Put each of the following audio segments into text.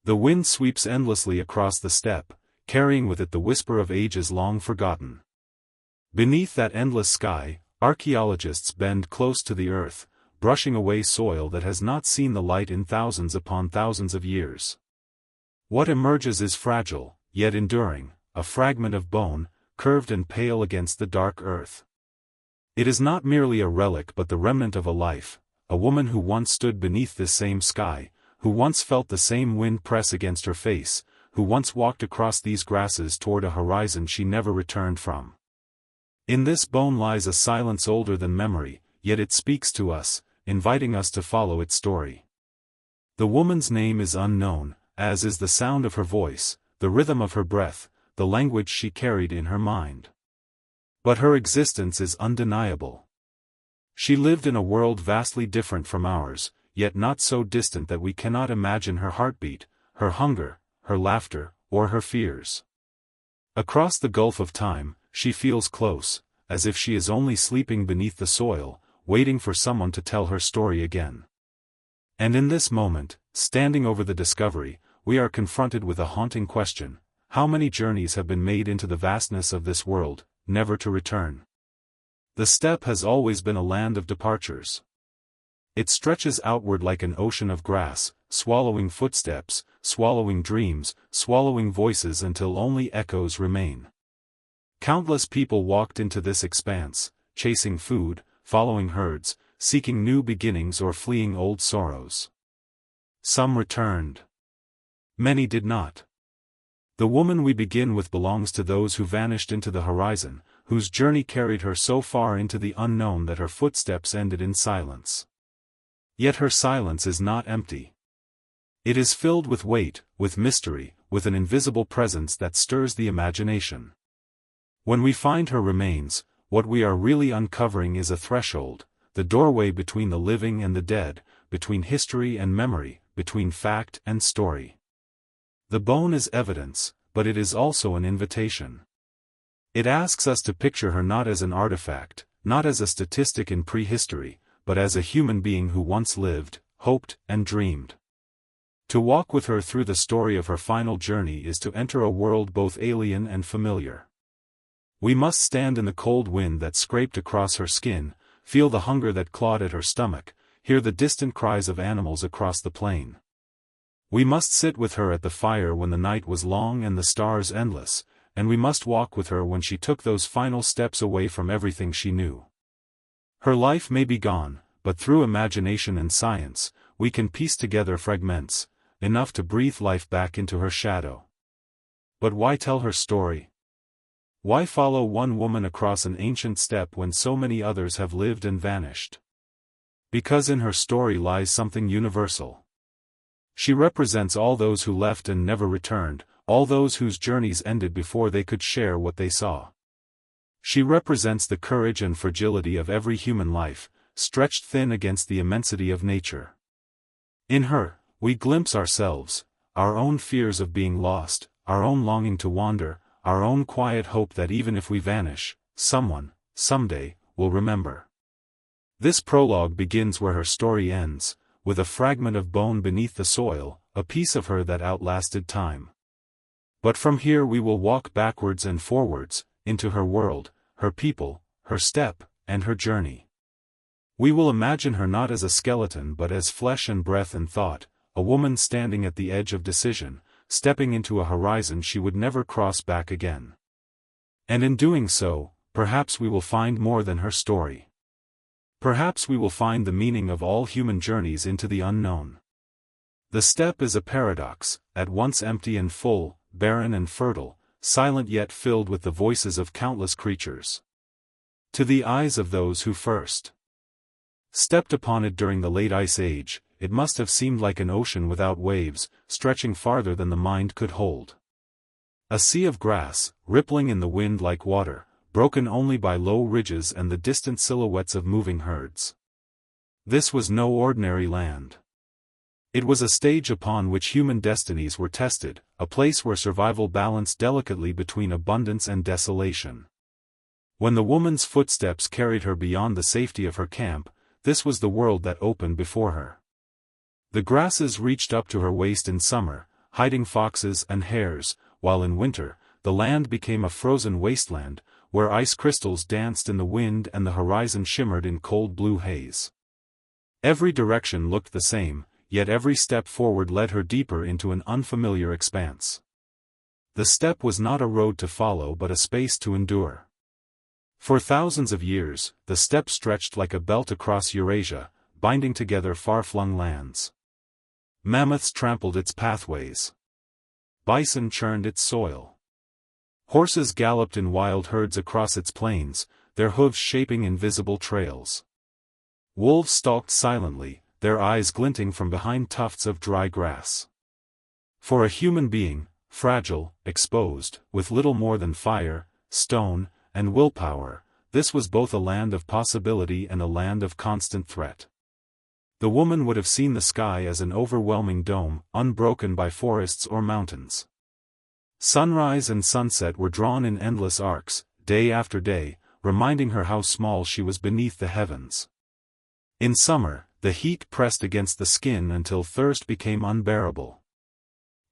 The wind sweeps endlessly across the steppe, carrying with it the whisper of ages long forgotten. Beneath that endless sky, archaeologists bend close to the earth, brushing away soil that has not seen the light in thousands upon thousands of years. What emerges is fragile, yet enduring, a fragment of bone, curved and pale against the dark earth. It is not merely a relic but the remnant of a life, a woman who once stood beneath this same sky, who once felt the same wind press against her face, who once walked across these grasses toward a horizon she never returned from. In this bone lies a silence older than memory, yet it speaks to us, inviting us to follow its story. The woman's name is unknown, as is the sound of her voice, the rhythm of her breath, the language she carried in her mind. But her existence is undeniable. She lived in a world vastly different from ours, yet not so distant that we cannot imagine her heartbeat, her hunger, her laughter, or her fears. Across the gulf of time, she feels close, as if she is only sleeping beneath the soil, waiting for someone to tell her story again. And in this moment, standing over the discovery, we are confronted with a haunting question: how many journeys have been made into the vastness of this world, never to return? The steppe has always been a land of departures. It stretches outward like an ocean of grass, swallowing footsteps, swallowing dreams, swallowing voices until only echoes remain. Countless people walked into this expanse, chasing food, following herds, seeking new beginnings or fleeing old sorrows. Some returned. Many did not. The woman we begin with belongs to those who vanished into the horizon, whose journey carried her so far into the unknown that her footsteps ended in silence. Yet her silence is not empty. It is filled with weight, with mystery, with an invisible presence that stirs the imagination. When we find her remains, what we are really uncovering is a threshold, the doorway between the living and the dead, between history and memory, between fact and story. The bone is evidence, but it is also an invitation. It asks us to picture her not as an artifact, not as a statistic in prehistory, but as a human being who once lived, hoped, and dreamed. To walk with her through the story of her final journey is to enter a world both alien and familiar. We must stand in the cold wind that scraped across her skin, feel the hunger that clawed at her stomach, hear the distant cries of animals across the plain. We must sit with her at the fire when the night was long and the stars endless, and we must walk with her when she took those final steps away from everything she knew. Her life may be gone, but through imagination and science, we can piece together fragments, enough to breathe life back into her shadow. But why tell her story? Why follow one woman across an ancient steppe when so many others have lived and vanished? Because in her story lies something universal. She represents all those who left and never returned, all those whose journeys ended before they could share what they saw. She represents the courage and fragility of every human life, stretched thin against the immensity of nature. In her, we glimpse ourselves, our own fears of being lost, our own longing to wander, our own quiet hope that even if we vanish, someone, someday, will remember. This prologue begins where her story ends, with a fragment of bone beneath the soil, a piece of her that outlasted time. But from here we will walk backwards and forwards, into her world, her people, her steppe, and her journey. We will imagine her not as a skeleton but as flesh and breath and thought, a woman standing at the edge of decision, stepping into a horizon she would never cross back again. And in doing so, perhaps we will find more than her story. Perhaps we will find the meaning of all human journeys into the unknown. The steppe is a paradox, at once empty and full, barren and fertile, silent yet filled with the voices of countless creatures. To the eyes of those who first stepped upon it during the late Ice Age, it must have seemed like an ocean without waves, stretching farther than the mind could hold. A sea of grass, rippling in the wind like water, broken only by low ridges and the distant silhouettes of moving herds. This was no ordinary land. It was a stage upon which human destinies were tested, a place where survival balanced delicately between abundance and desolation. When the woman's footsteps carried her beyond the safety of her camp, this was the world that opened before her. The grasses reached up to her waist in summer, hiding foxes and hares, while in winter, the land became a frozen wasteland, where ice crystals danced in the wind and the horizon shimmered in cold blue haze. Every direction looked the same, yet every step forward led her deeper into an unfamiliar expanse. The steppe was not a road to follow but a space to endure. For thousands of years, the steppe stretched like a belt across Eurasia, binding together far-flung lands. Mammoths trampled its pathways. Bison churned its soil. Horses galloped in wild herds across its plains, their hooves shaping invisible trails. Wolves stalked silently, their eyes glinting from behind tufts of dry grass. For a human being, fragile, exposed, with little more than fire, stone, and willpower, this was both a land of possibility and a land of constant threat. The woman would have seen the sky as an overwhelming dome, unbroken by forests or mountains. Sunrise and sunset were drawn in endless arcs, day after day, reminding her how small she was beneath the heavens. In summer, the heat pressed against the skin until thirst became unbearable.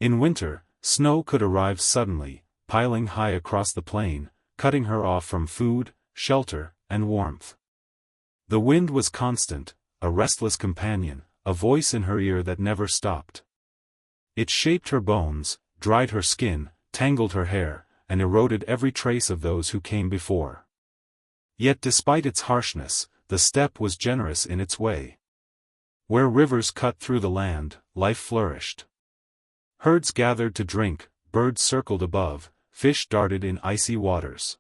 In winter, snow could arrive suddenly, piling high across the plain, cutting her off from food, shelter, and warmth. The wind was constant, a restless companion, a voice in her ear that never stopped. It shaped her bones, dried her skin, tangled her hair, and eroded every trace of those who came before. Yet despite its harshness, the steppe was generous in its way. Where rivers cut through the land, life flourished. Herds gathered to drink, birds circled above, fish darted in icy waters.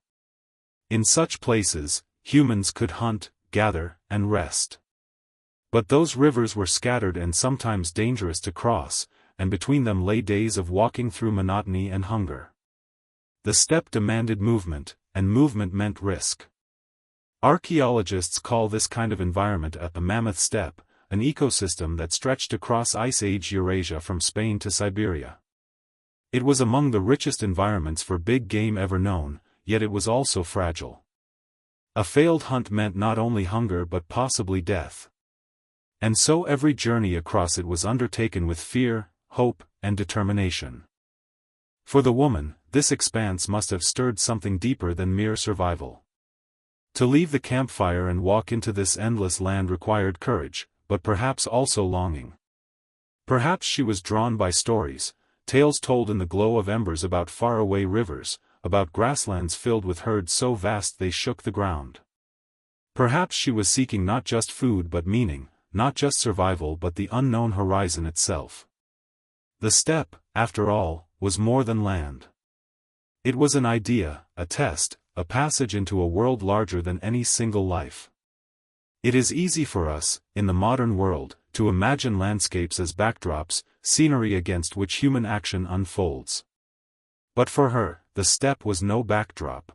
In such places, humans could hunt, gather, and rest. But those rivers were scattered and sometimes dangerous to cross, and between them lay days of walking through monotony and hunger. The steppe demanded movement, and movement meant risk. Archaeologists call this kind of environment a mammoth steppe, an ecosystem that stretched across Ice Age Eurasia from Spain to Siberia. It was among the richest environments for big game ever known, yet it was also fragile. A failed hunt meant not only hunger but possibly death. And so every journey across it was undertaken with fear, hope, and determination. For the woman, this expanse must have stirred something deeper than mere survival. To leave the campfire and walk into this endless land required courage, but perhaps also longing. Perhaps she was drawn by stories, tales told in the glow of embers about faraway rivers, about grasslands filled with herds so vast they shook the ground. Perhaps she was seeking not just food but meaning, not just survival but the unknown horizon itself. The steppe, after all, was more than land. It was an idea, a test, a passage into a world larger than any single life. It is easy for us, in the modern world, to imagine landscapes as backdrops, scenery against which human action unfolds. But for her, the steppe was no backdrop.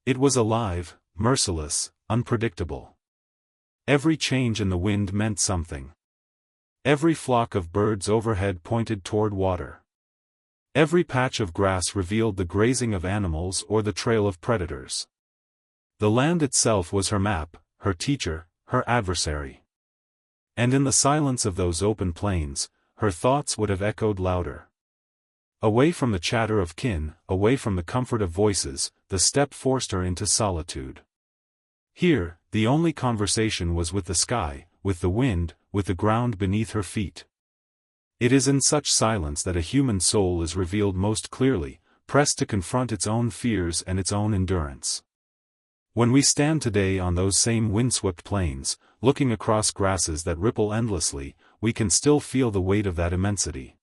It was alive, merciless, unpredictable. Every change in the wind meant something. Every flock of birds overhead pointed toward water. Every patch of grass revealed the grazing of animals or the trail of predators. The land itself was her map, her teacher, her adversary. And in the silence of those open plains, her thoughts would have echoed louder. Away from the chatter of kin, away from the comfort of voices, the steppe forced her into solitude. Here, the only conversation was with the sky, with the wind, with the ground beneath her feet. It is in such silence that a human soul is revealed most clearly, pressed to confront its own fears and its own endurance. When we stand today on those same windswept plains, looking across grasses that ripple endlessly, we can still feel the weight of that immensity.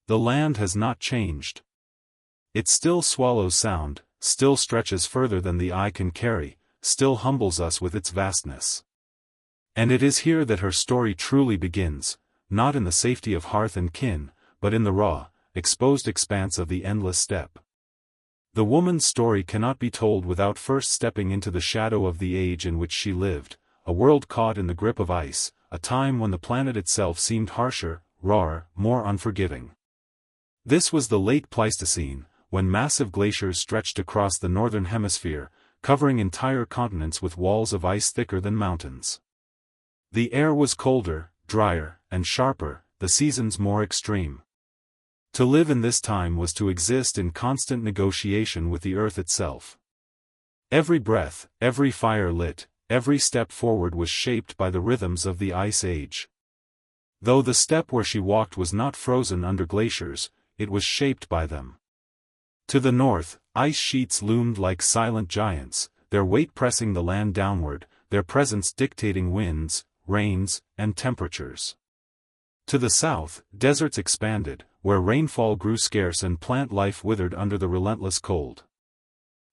The land has not changed. It still swallows sound, still stretches further than the eye can carry, still humbles us with its vastness. And it is here that her story truly begins, not in the safety of hearth and kin, but in the raw, exposed expanse of the endless steppe. The woman's story cannot be told without first stepping into the shadow of the age in which she lived, a world caught in the grip of ice, a time when the planet itself seemed harsher, rawer, more unforgiving. This was the late Pleistocene, when massive glaciers stretched across the northern hemisphere, covering entire continents with walls of ice thicker than mountains. The air was colder, drier, and sharper, the seasons more extreme. To live in this time was to exist in constant negotiation with the earth itself. Every breath, every fire lit, every step forward was shaped by the rhythms of the Ice Age. Though the steppe where she walked was not frozen under glaciers, it was shaped by them. To the north, ice sheets loomed like silent giants, their weight pressing the land downward, their presence dictating winds, rains, and temperatures. To the south, deserts expanded, where rainfall grew scarce and plant life withered under the relentless cold.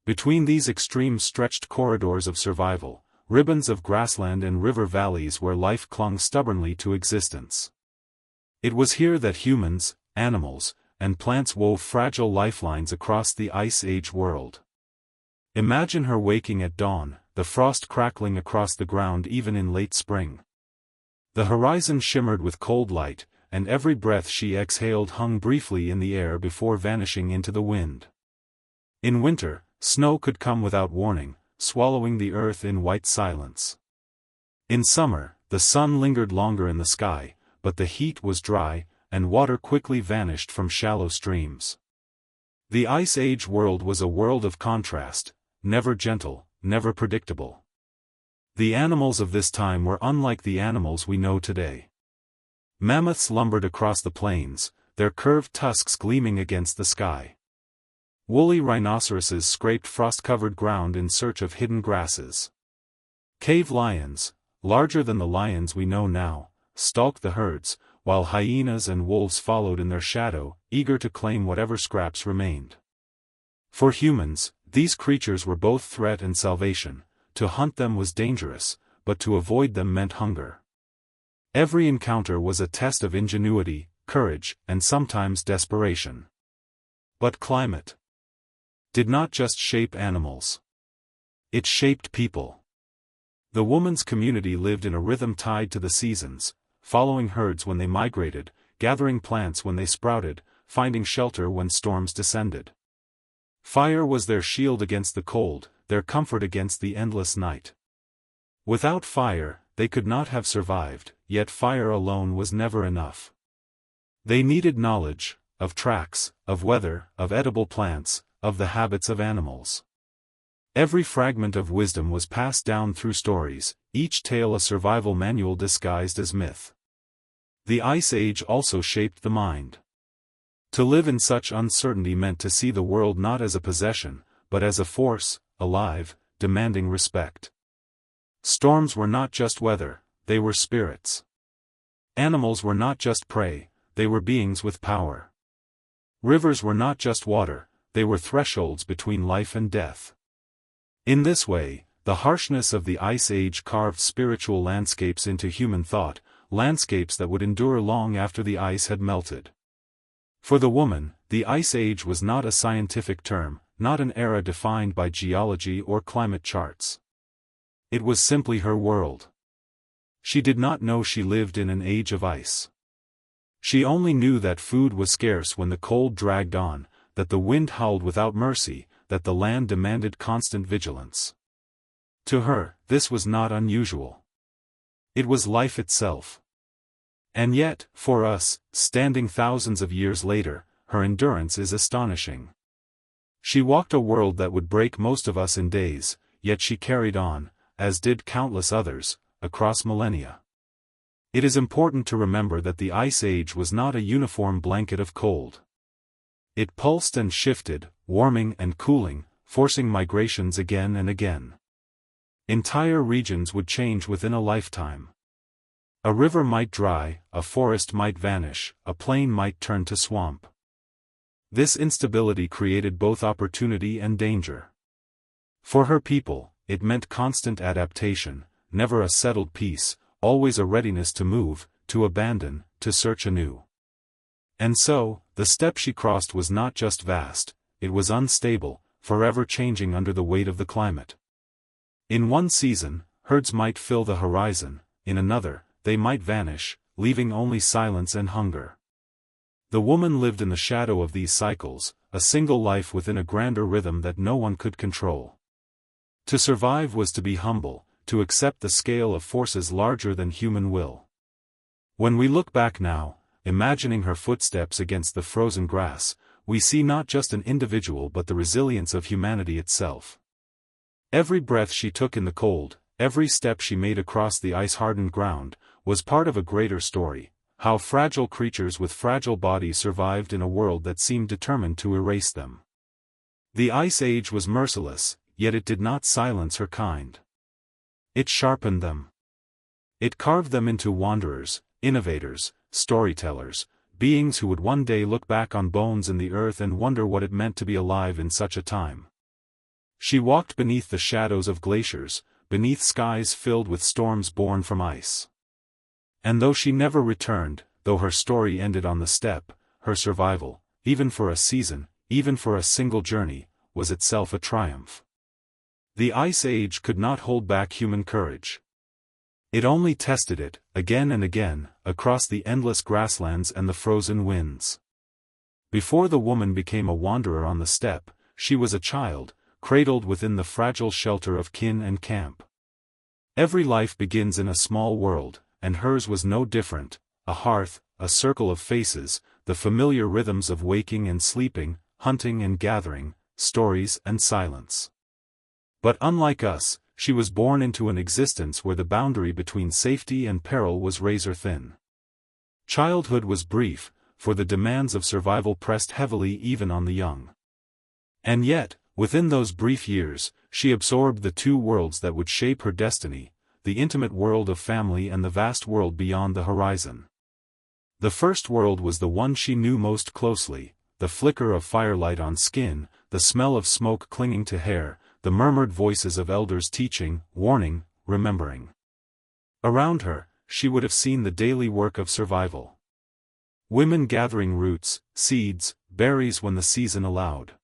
Between these extremes stretched corridors of survival, ribbons of grassland and river valleys where life clung stubbornly to existence. It was here that humans, animals, and plants wove fragile lifelines across the Ice Age world. Imagine her waking at dawn, the frost crackling across the ground even in late spring. The horizon shimmered with cold light, and every breath she exhaled hung briefly in the air before vanishing into the wind. In winter, snow could come without warning, swallowing the earth in white silence. In summer, the sun lingered longer in the sky, but the heat was dry, and water quickly vanished from shallow streams. The Ice Age world was a world of contrast, never gentle, never predictable. The animals of this time were unlike the animals we know today. Mammoths lumbered across the plains, their curved tusks gleaming against the sky. Woolly rhinoceroses scraped frost-covered ground in search of hidden grasses. Cave lions, larger than the lions we know now, stalked the herds, while hyenas and wolves followed in their shadow, eager to claim whatever scraps remained. For humans, these creatures were both threat and salvation. To hunt them was dangerous, but to avoid them meant hunger. Every encounter was a test of ingenuity, courage, and sometimes desperation. But climate did not just shape animals. It shaped people. The woman's community lived in a rhythm tied to the seasons, following herds when they migrated, gathering plants when they sprouted, finding shelter when storms descended. Fire was their shield against the cold, their comfort against the endless night. Without fire, they could not have survived, yet fire alone was never enough. They needed knowledge, of tracks, of weather, of edible plants, of the habits of animals. Every fragment of wisdom was passed down through stories, each tale a survival manual disguised as myth. The Ice Age also shaped the mind. To live in such uncertainty meant to see the world not as a possession, but as a force, alive, demanding respect. Storms were not just weather, they were spirits. Animals were not just prey, they were beings with power. Rivers were not just water, they were thresholds between life and death. In this way, the harshness of the Ice Age carved spiritual landscapes into human thought, landscapes that would endure long after the ice had melted. For the woman, the Ice Age was not a scientific term, not an era defined by geology or climate charts. It was simply her world. She did not know she lived in an age of ice. She only knew that food was scarce when the cold dragged on, that the wind howled without mercy, that the land demanded constant vigilance. To her, this was not unusual. It was life itself. And yet, for us, standing thousands of years later, her endurance is astonishing. She walked a world that would break most of us in days, yet she carried on, as did countless others, across millennia. It is important to remember that the Ice Age was not a uniform blanket of cold. It pulsed and shifted, warming and cooling, forcing migrations again and again. Entire regions would change within a lifetime. A river might dry, a forest might vanish, a plain might turn to swamp. This instability created both opportunity and danger. For her people, it meant constant adaptation, never a settled peace, always a readiness to move, to abandon, to search anew. And so, the steppe she crossed was not just vast, it was unstable, forever changing under the weight of the climate. In one season, herds might fill the horizon, in another, they might vanish, leaving only silence and hunger. The woman lived in the shadow of these cycles, a single life within a grander rhythm that no one could control. To survive was to be humble, to accept the scale of forces larger than human will. When we look back now, imagining her footsteps against the frozen grass, we see not just an individual but the resilience of humanity itself. Every breath she took in the cold, every step she made across the ice-hardened ground, was part of a greater story, how fragile creatures with fragile bodies survived in a world that seemed determined to erase them. The Ice Age was merciless, yet it did not silence her kind. It sharpened them. It carved them into wanderers, innovators, storytellers, beings who would one day look back on bones in the earth and wonder what it meant to be alive in such a time. She walked beneath the shadows of glaciers, beneath skies filled with storms born from ice. And though she never returned, though her story ended on the steppe, her survival, even for a season, even for a single journey, was itself a triumph. The Ice Age could not hold back human courage. It only tested it, again and again, across the endless grasslands and the frozen winds. Before the woman became a wanderer on the steppe, she was a child, cradled within the fragile shelter of kin and camp. Every life begins in a small world, and hers was no different, a hearth, a circle of faces, the familiar rhythms of waking and sleeping, hunting and gathering, stories and silence. But unlike us, she was born into an existence where the boundary between safety and peril was razor-thin. Childhood was brief, for the demands of survival pressed heavily even on the young. And yet, within those brief years, she absorbed the two worlds that would shape her destiny, the intimate world of family and the vast world beyond the horizon. The first world was the one she knew most closely, the flicker of firelight on skin, the smell of smoke clinging to hair, the murmured voices of elders teaching, warning, remembering. Around her, she would have seen the daily work of survival. Women gathering roots, seeds, berries when the season allowed.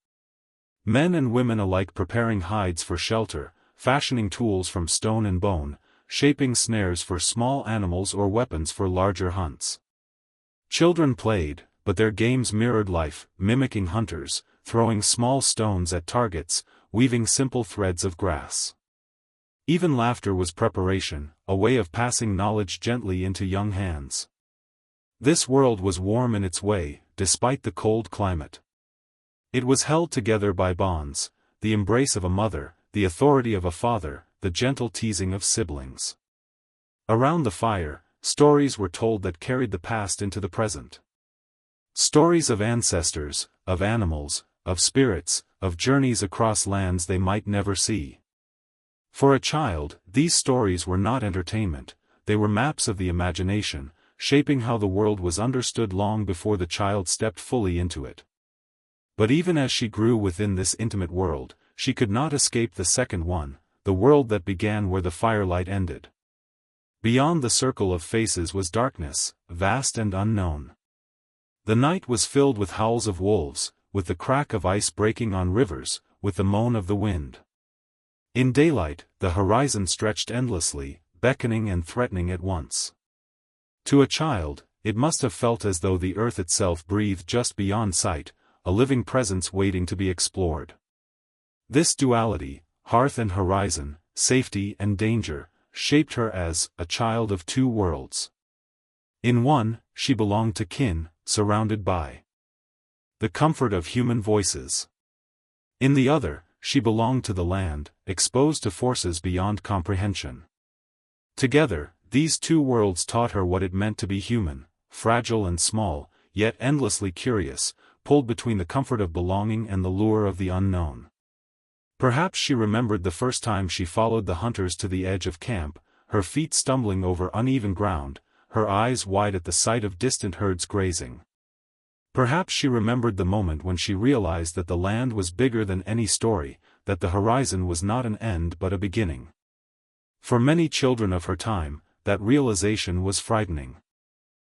Men and women alike preparing hides for shelter, fashioning tools from stone and bone, shaping snares for small animals or weapons for larger hunts. Children played, but their games mirrored life, mimicking hunters, throwing small stones at targets, weaving simple threads of grass. Even laughter was preparation, a way of passing knowledge gently into young hands. This world was warm in its way, despite the cold climate. It was held together by bonds, the embrace of a mother, the authority of a father, the gentle teasing of siblings. Around the fire, stories were told that carried the past into the present. Stories of ancestors, of animals, of spirits, of journeys across lands they might never see. For a child, these stories were not entertainment, they were maps of the imagination, shaping how the world was understood long before the child stepped fully into it. But even as she grew within this intimate world, she could not escape the second one, the world that began where the firelight ended. Beyond the circle of faces was darkness, vast and unknown. The night was filled with howls of wolves, with the crack of ice breaking on rivers, with the moan of the wind. In daylight, the horizon stretched endlessly, beckoning and threatening at once. To a child, it must have felt as though the earth itself breathed just beyond sight, a living presence waiting to be explored. This duality, hearth and horizon, safety and danger, shaped her as a child of two worlds. In one, she belonged to kin, surrounded by the comfort of human voices. In the other, she belonged to the land, exposed to forces beyond comprehension. Together, these two worlds taught her what it meant to be human, fragile and small, yet endlessly curious, pulled between the comfort of belonging and the lure of the unknown. Perhaps she remembered the first time she followed the hunters to the edge of camp, her feet stumbling over uneven ground, her eyes wide at the sight of distant herds grazing. Perhaps she remembered the moment when she realized that the land was bigger than any story, that the horizon was not an end but a beginning. For many children of her time, that realization was frightening.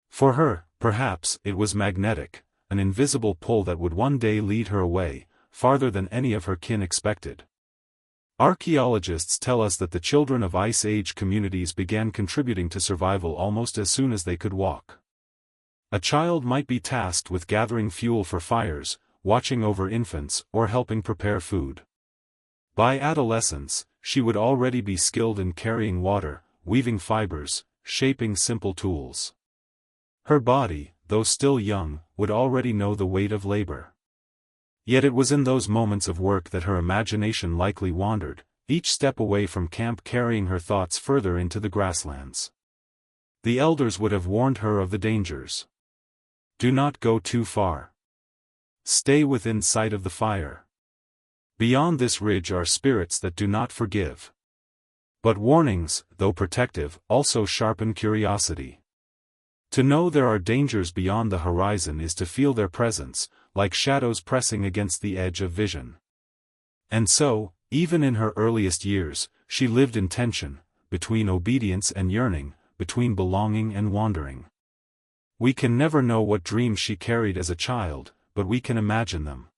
For her, perhaps, it was magnetic, an invisible pull that would one day lead her away, farther than any of her kin expected. Archaeologists tell us that the children of Ice Age communities began contributing to survival almost as soon as they could walk. A child might be tasked with gathering fuel for fires, watching over infants, or helping prepare food. By adolescence, she would already be skilled in carrying water, weaving fibers, shaping simple tools. Her body, though still young, would already know the weight of labor. Yet it was in those moments of work that her imagination likely wandered, each step away from camp carrying her thoughts further into the grasslands. The elders would have warned her of the dangers. Do not go too far. Stay within sight of the fire. Beyond this ridge are spirits that do not forgive. But warnings, though protective, also sharpen curiosity. To know there are dangers beyond the horizon is to feel their presence, like shadows pressing against the edge of vision. And so, even in her earliest years, she lived in tension, between obedience and yearning, between belonging and wandering. We can never know what dreams she carried as a child, but we can imagine them.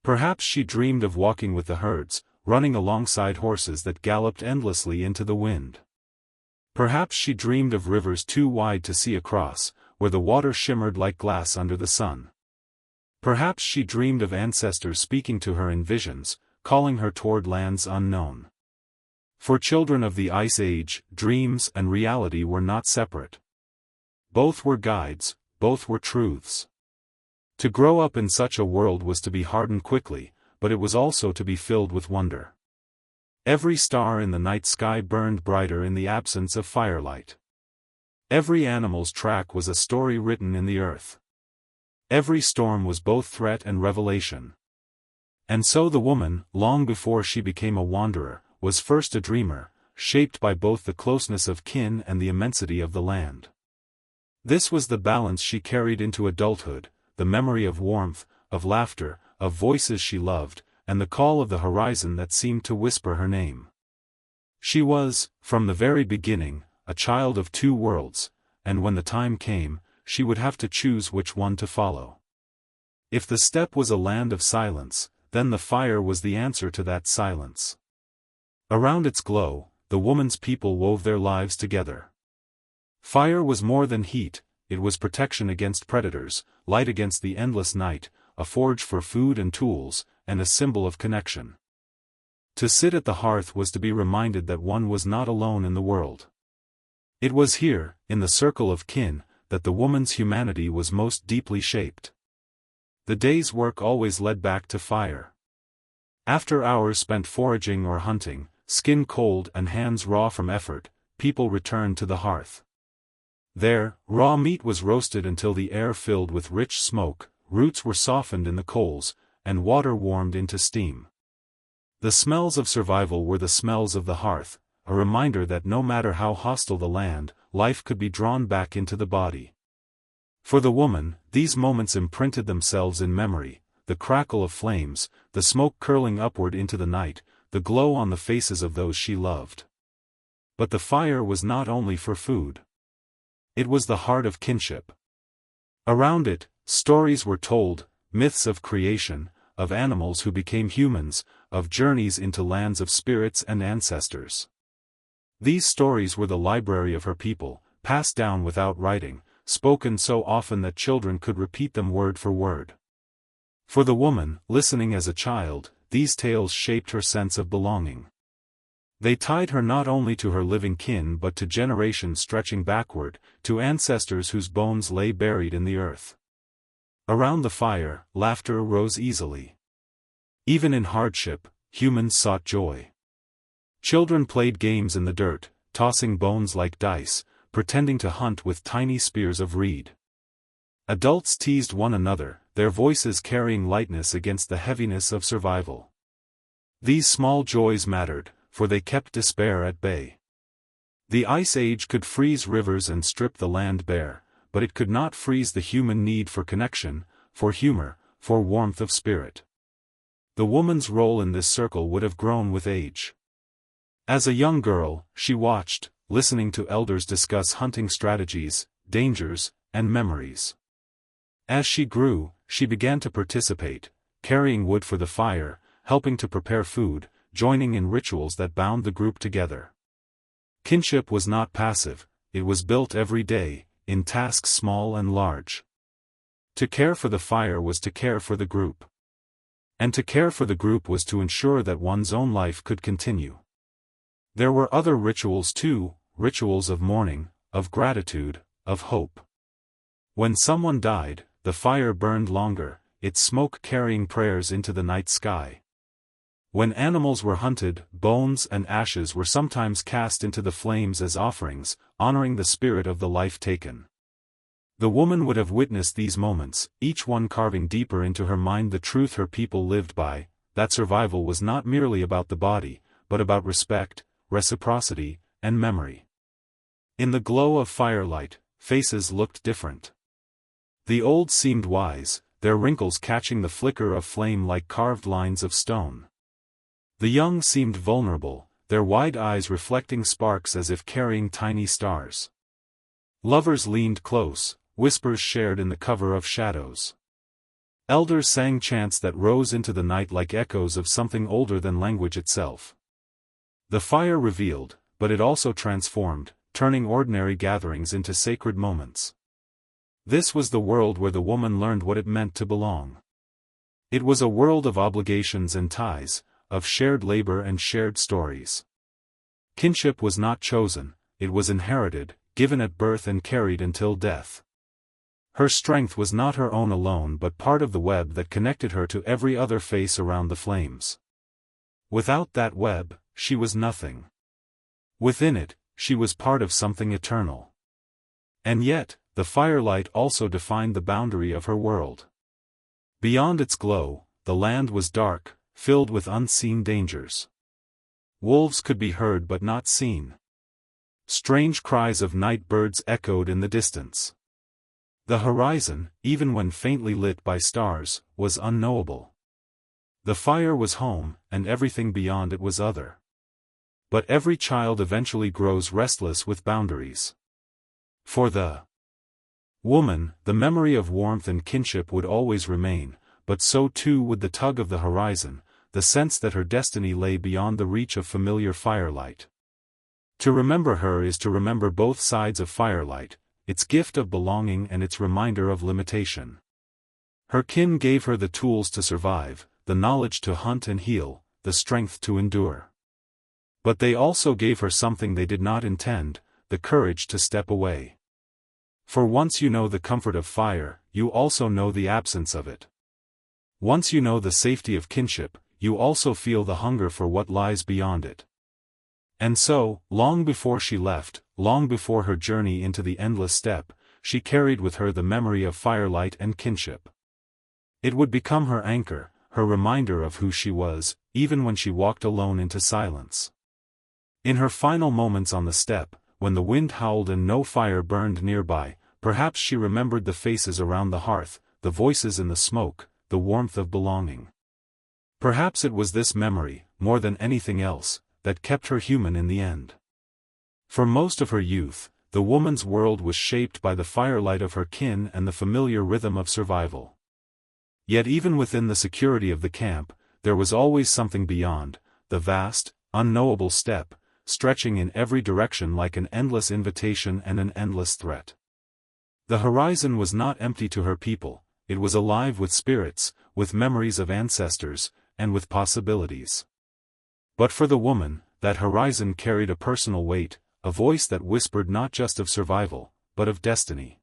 Perhaps she dreamed of walking with the herds, running alongside horses that galloped endlessly into the wind. Perhaps she dreamed of rivers too wide to see across, where the water shimmered like glass under the sun. Perhaps she dreamed of ancestors speaking to her in visions, calling her toward lands unknown. For children of the Ice Age, dreams and reality were not separate. Both were guides, both were truths. To grow up in such a world was to be hardened quickly, but it was also to be filled with wonder. Every star in the night sky burned brighter in the absence of firelight. Every animal's track was a story written in the earth. Every storm was both threat and revelation. And so the woman, long before she became a wanderer, was first a dreamer, shaped by both the closeness of kin and the immensity of the land. This was the balance she carried into adulthood, the memory of warmth, of laughter, of voices she loved, and the call of the horizon that seemed to whisper her name. She was, from the very beginning, a child of two worlds, and when the time came, she would have to choose which one to follow. If the steppe was a land of silence, then the fire was the answer to that silence. Around its glow, the woman's people wove their lives together. Fire was more than heat, it was protection against predators, light against the endless night, a forge for food and tools, and a symbol of connection. To sit at the hearth was to be reminded that one was not alone in the world. It was here, in the circle of kin, that the woman's humanity was most deeply shaped. The day's work always led back to fire. After hours spent foraging or hunting, skin cold and hands raw from effort, people returned to the hearth. There, raw meat was roasted until the air filled with rich smoke, roots were softened in the coals, and water warmed into steam. The smells of survival were the smells of the hearth, a reminder that no matter how hostile the land, life could be drawn back into the body. For the woman, these moments imprinted themselves in memory, the crackle of flames, the smoke curling upward into the night, the glow on the faces of those she loved. But the fire was not only for food. It was the heart of kinship. Around it, stories were told, myths of creation, of animals who became humans, of journeys into lands of spirits and ancestors. These stories were the library of her people, passed down without writing, spoken so often that children could repeat them word for word. For the woman, listening as a child, these tales shaped her sense of belonging. They tied her not only to her living kin but to generations stretching backward, to ancestors whose bones lay buried in the earth. Around the fire, laughter rose easily. Even in hardship, humans sought joy. Children played games in the dirt, tossing bones like dice, pretending to hunt with tiny spears of reed. Adults teased one another, their voices carrying lightness against the heaviness of survival. These small joys mattered, for they kept despair at bay. The Ice Age could freeze rivers and strip the land bare, but it could not freeze the human need for connection, for humor, for warmth of spirit. The woman's role in this circle would have grown with age. As a young girl, she watched, listening to elders discuss hunting strategies, dangers, and memories. As she grew, she began to participate, carrying wood for the fire, helping to prepare food, joining in rituals that bound the group together. Kinship was not passive, it was built every day, in tasks small and large. To care for the fire was to care for the group. And to care for the group was to ensure that one's own life could continue. There were other rituals too, rituals of mourning, of gratitude, of hope. When someone died, the fire burned longer, its smoke carrying prayers into the night sky. When animals were hunted, bones and ashes were sometimes cast into the flames as offerings, honoring the spirit of the life taken. The woman would have witnessed these moments, each one carving deeper into her mind the truth her people lived by, that survival was not merely about the body, but about respect, reciprocity, and memory. In the glow of firelight, faces looked different. The old seemed wise, their wrinkles catching the flicker of flame like carved lines of stone. The young seemed vulnerable, their wide eyes reflecting sparks as if carrying tiny stars. Lovers leaned close, whispers shared in the cover of shadows. Elders sang chants that rose into the night like echoes of something older than language itself. The fire revealed, but it also transformed, turning ordinary gatherings into sacred moments. This was the world where the woman learned what it meant to belong. It was a world of obligations and ties, of shared labor and shared stories. Kinship was not chosen, it was inherited, given at birth and carried until death. Her strength was not her own alone but part of the web that connected her to every other face around the flames. Without that web, she was nothing. Within it, she was part of something eternal. And yet, the firelight also defined the boundary of her world. Beyond its glow, the land was dark, filled with unseen dangers. Wolves could be heard but not seen. Strange cries of night birds echoed in the distance. The horizon, even when faintly lit by stars, was unknowable. The fire was home, and everything beyond it was other. But every child eventually grows restless with boundaries. For the woman, the memory of warmth and kinship would always remain, but so too would the tug of the horizon, the sense that her destiny lay beyond the reach of familiar firelight. To remember her is to remember both sides of firelight, its gift of belonging and its reminder of limitation. Her kin gave her the tools to survive, the knowledge to hunt and heal, the strength to endure. But they also gave her something they did not intend, the courage to step away. For once you know the comfort of fire, you also know the absence of it. Once you know the safety of kinship, you also feel the hunger for what lies beyond it. And so, long before she left, long before her journey into the endless steppe, she carried with her the memory of firelight and kinship. It would become her anchor, her reminder of who she was, even when she walked alone into silence. In her final moments on the steppe, when the wind howled and no fire burned nearby, perhaps she remembered the faces around the hearth, the voices in the smoke, the warmth of belonging. Perhaps it was this memory, more than anything else, that kept her human in the end. For most of her youth, the woman's world was shaped by the firelight of her kin and the familiar rhythm of survival. Yet even within the security of the camp, there was always something beyond, the vast, unknowable steppe, stretching in every direction like an endless invitation and an endless threat. The horizon was not empty to her people, it was alive with spirits, with memories of ancestors, and with possibilities. But for the woman, that horizon carried a personal weight, a voice that whispered not just of survival, but of destiny.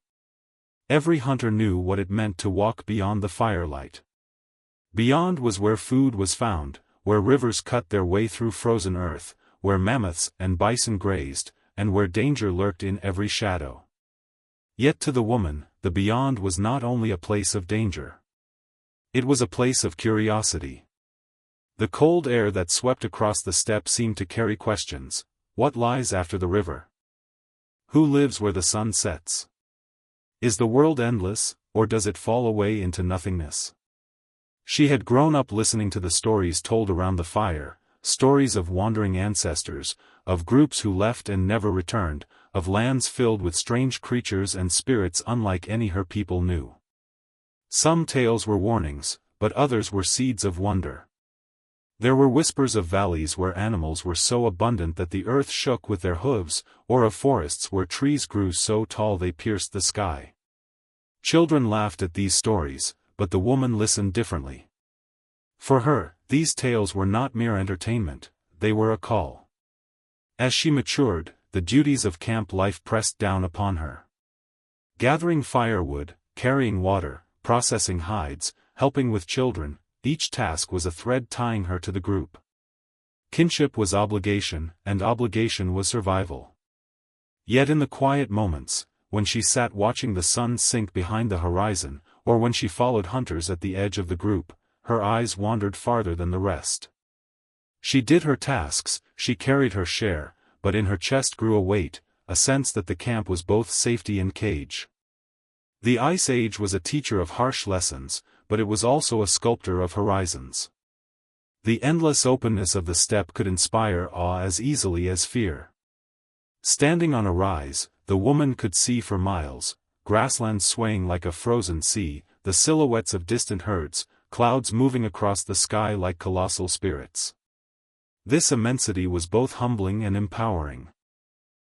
Every hunter knew what it meant to walk beyond the firelight. Beyond was where food was found, where rivers cut their way through frozen earth, where mammoths and bison grazed, and where danger lurked in every shadow. Yet to the woman, the beyond was not only a place of danger. It was a place of curiosity. The cold air that swept across the steppe seemed to carry questions. What lies after the river? Who lives where the sun sets? Is the world endless, or does it fall away into nothingness? She had grown up listening to the stories told around the fire, stories of wandering ancestors, of groups who left and never returned, of lands filled with strange creatures and spirits unlike any her people knew. Some tales were warnings, but others were seeds of wonder. There were whispers of valleys where animals were so abundant that the earth shook with their hooves, or of forests where trees grew so tall they pierced the sky. Children laughed at these stories, but the woman listened differently. For her, these tales were not mere entertainment, they were a call. As she matured, the duties of camp life pressed down upon her. Gathering firewood, carrying water, processing hides, helping with children, each task was a thread tying her to the group. Kinship was obligation, and obligation was survival. Yet in the quiet moments, when she sat watching the sun sink behind the horizon, or when she followed hunters at the edge of the group, her eyes wandered farther than the rest. She did her tasks, she carried her share, but in her chest grew a weight, a sense that the camp was both safety and cage. The Ice Age was a teacher of harsh lessons, but it was also a sculptor of horizons. The endless openness of the steppe could inspire awe as easily as fear. Standing on a rise, the woman could see for miles, grassland swaying like a frozen sea, the silhouettes of distant herds, clouds moving across the sky like colossal spirits. This immensity was both humbling and empowering.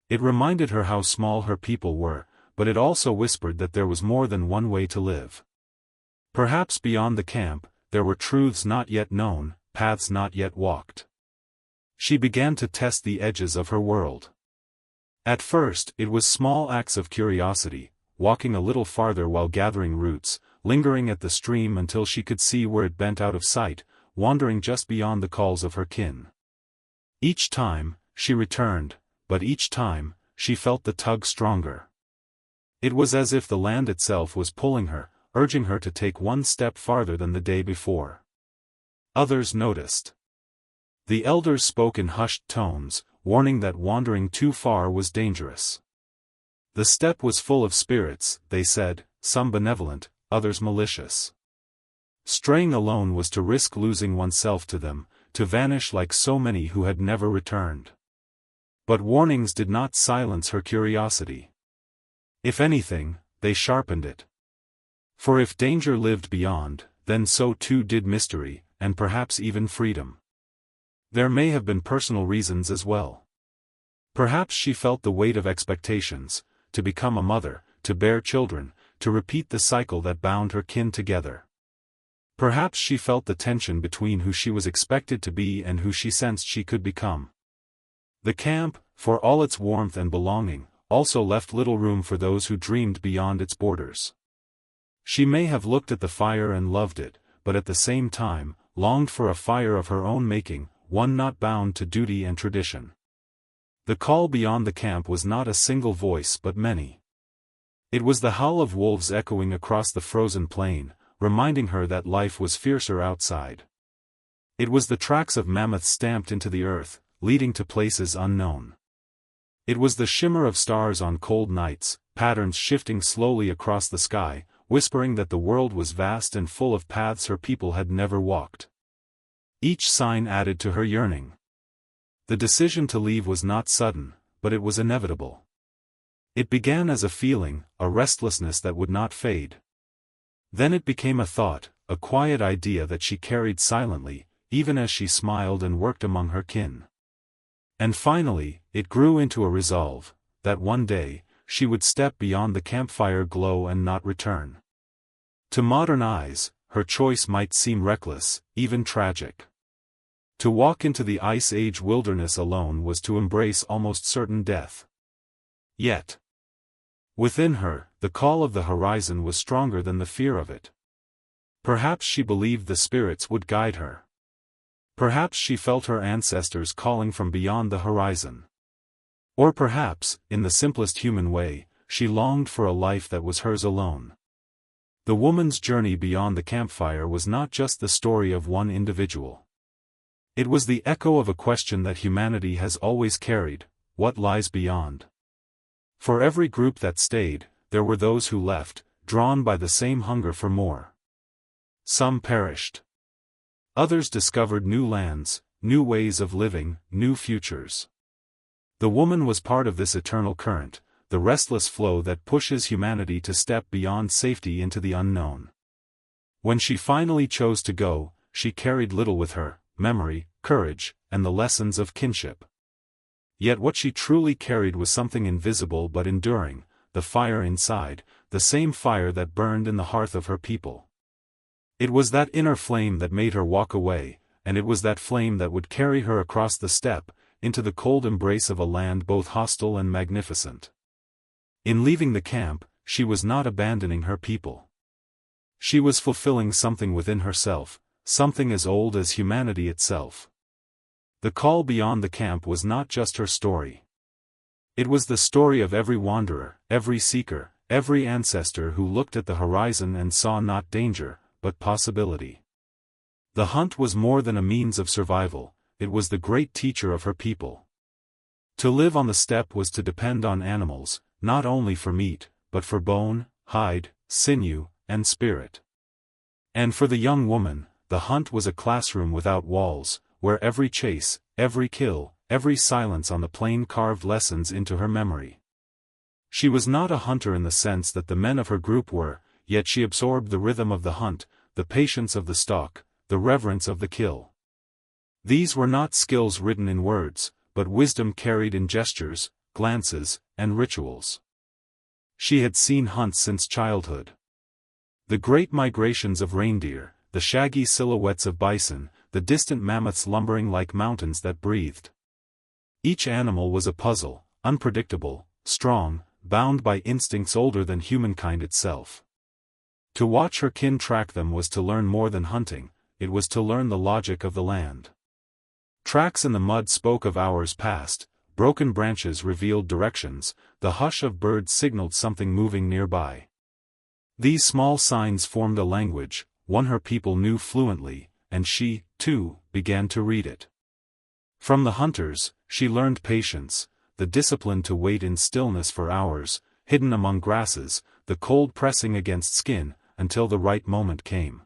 It reminded her how small her people were, but it also whispered that there was more than one way to live. Perhaps beyond the camp, there were truths not yet known, paths not yet walked. She began to test the edges of her world. At first, it was small acts of curiosity, walking a little farther while gathering roots, lingering at the stream until she could see where it bent out of sight, wandering just beyond the calls of her kin. Each time, she returned, but each time, she felt the tug stronger. It was as if the land itself was pulling her, urging her to take one step farther than the day before. Others noticed. The elders spoke in hushed tones, warning that wandering too far was dangerous. The steppe was full of spirits, they said, some benevolent, others malicious. Straying alone was to risk losing oneself to them, to vanish like so many who had never returned. But warnings did not silence her curiosity. If anything, they sharpened it. For if danger lived beyond, then so too did mystery, and perhaps even freedom. There may have been personal reasons as well. Perhaps she felt the weight of expectations, to become a mother, to bear children, to repeat the cycle that bound her kin together. Perhaps she felt the tension between who she was expected to be and who she sensed she could become. The camp, for all its warmth and belonging, also left little room for those who dreamed beyond its borders. She may have looked at the fire and loved it, but at the same time, longed for a fire of her own making, one not bound to duty and tradition. The call beyond the camp was not a single voice but many. It was the howl of wolves echoing across the frozen plain, reminding her that life was fiercer outside. It was the tracks of mammoths stamped into the earth, leading to places unknown. It was the shimmer of stars on cold nights, patterns shifting slowly across the sky, whispering that the world was vast and full of paths her people had never walked. Each sign added to her yearning. The decision to leave was not sudden, but it was inevitable. It began as a feeling, a restlessness that would not fade. Then it became a thought, a quiet idea that she carried silently, even as she smiled and worked among her kin. And finally, it grew into a resolve, that one day, she would step beyond the campfire glow and not return. To modern eyes, her choice might seem reckless, even tragic. To walk into the Ice Age wilderness alone was to embrace almost certain death. Yet, within her, the call of the horizon was stronger than the fear of it. Perhaps she believed the spirits would guide her. Perhaps she felt her ancestors calling from beyond the horizon. Or perhaps, in the simplest human way, she longed for a life that was hers alone. The woman's journey beyond the campfire was not just the story of one individual. It was the echo of a question that humanity has always carried: what lies beyond? For every group that stayed, there were those who left, drawn by the same hunger for more. Some perished. Others discovered new lands, new ways of living, new futures. The woman was part of this eternal current, the restless flow that pushes humanity to step beyond safety into the unknown. When she finally chose to go, she carried little with her: memory, courage, and the lessons of kinship. Yet what she truly carried was something invisible but enduring, the fire inside, the same fire that burned in the hearth of her people. It was that inner flame that made her walk away, and it was that flame that would carry her across the steppe, into the cold embrace of a land both hostile and magnificent. In leaving the camp, she was not abandoning her people. She was fulfilling something within herself, something as old as humanity itself. The call beyond the camp was not just her story. It was the story of every wanderer, every seeker, every ancestor who looked at the horizon and saw not danger, but possibility. The hunt was more than a means of survival, it was the great teacher of her people. To live on the steppe was to depend on animals, not only for meat, but for bone, hide, sinew, and spirit. And for the young woman, the hunt was a classroom without walls, where every chase, every kill, every silence on the plain carved lessons into her memory. She was not a hunter in the sense that the men of her group were, yet she absorbed the rhythm of the hunt, the patience of the stalk, the reverence of the kill. These were not skills written in words, but wisdom carried in gestures, glances, and rituals. She had seen hunts since childhood. The great migrations of reindeer, the shaggy silhouettes of bison, the distant mammoths lumbering like mountains that breathed. Each animal was a puzzle, unpredictable, strong, bound by instincts older than humankind itself. To watch her kin track them was to learn more than hunting, it was to learn the logic of the land. Tracks in the mud spoke of hours past, broken branches revealed directions, the hush of birds signaled something moving nearby. These small signs formed a language, one her people knew fluently, and she, too, began to read it. From the hunters, she learned patience, the discipline to wait in stillness for hours, hidden among grasses, the cold pressing against skin, until the right moment came.